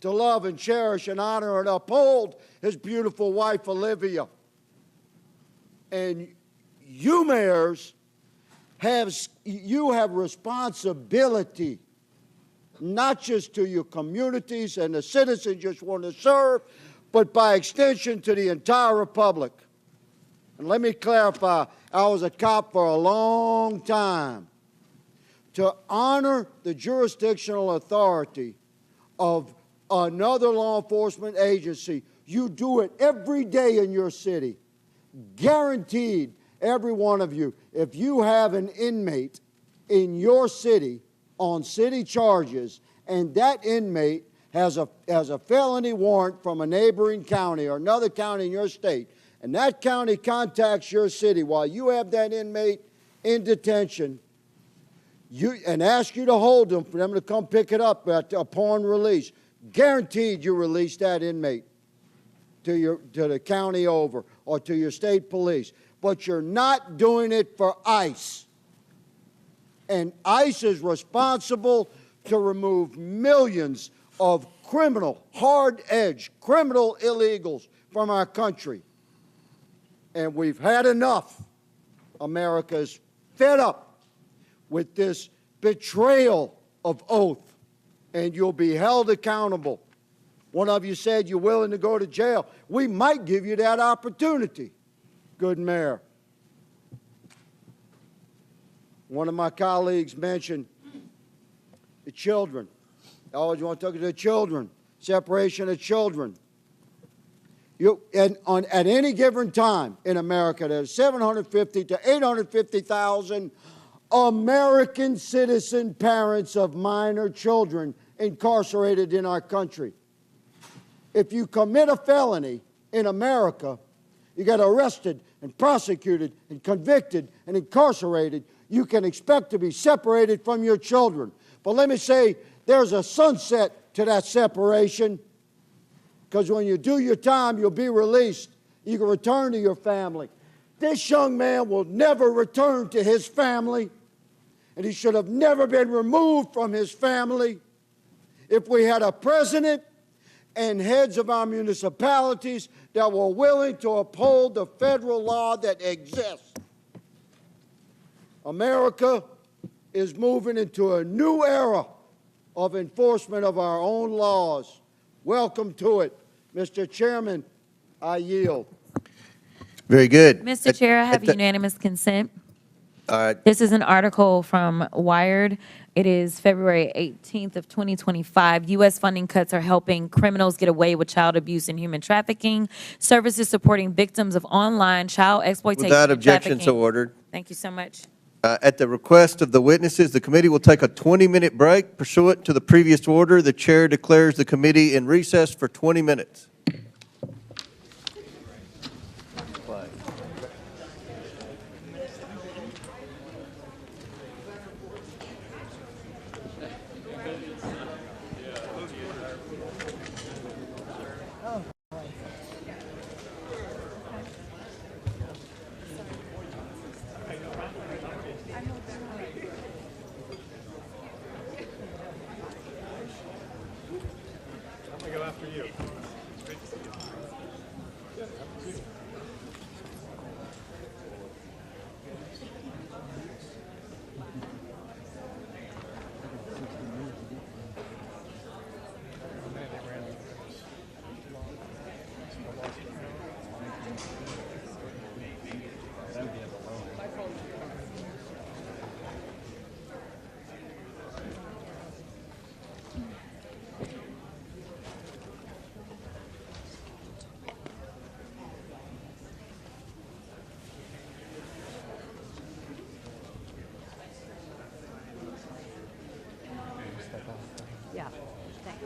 to love and cherish and honor and uphold his beautiful wife, Olivia. And you mayors have responsibility, not just to your communities and the citizens you just want to serve, but by extension to the entire republic. And let me clarify, I was a cop for a long time. To honor the jurisdictional authority of another law enforcement agency, you do it every day in your city. Guaranteed, every one of you, if you have an inmate in your city on city charges, and that inmate has a felony warrant from a neighboring county or another county in your state, and that county contacts your city while you have that inmate in detention, and ask you to hold them for them to come pick it up upon release, guaranteed you release that inmate to the county over or to your state police. But you're not doing it for ICE. And ICE is responsible to remove millions of criminal, hard-edged, criminal illegals from our country. And we've had enough. America's fed up with this betrayal of oath, and you'll be held accountable. One of you said you're willing to go to jail. We might give you that opportunity, good mayor. One of my colleagues mentioned the children. I always want to talk to the children, separation of children. At any given time in America, there's 750 to 850,000 American citizen parents of minor children incarcerated in our country. If you commit a felony in America, you get arrested and prosecuted and convicted and incarcerated, you can expect to be separated from your children. But let me say, there's a sunset to that separation, because when you do your time, you'll be released. You can return to your family. This young man will never return to his family, and he should have never been removed from his family. If we had a president and heads of our municipalities that were willing to uphold the federal law that exists. America is moving into a new era of enforcement of our own laws. Welcome to it. Mr. Chairman, I yield. Very good. Mr. Chair, I have unanimous consent. This is an article from Wired. It is February 18th of 2025. U.S. funding cuts are helping criminals get away with child abuse and human trafficking. Services supporting victims of online child exploitation Without and objection, trafficking. so ordered. Thank you so much. At the request of the witnesses, the committee will take a 20-minute break. Pursuant to the previous order, the chair declares the committee in recess for 20 minutes. Yeah, thanks.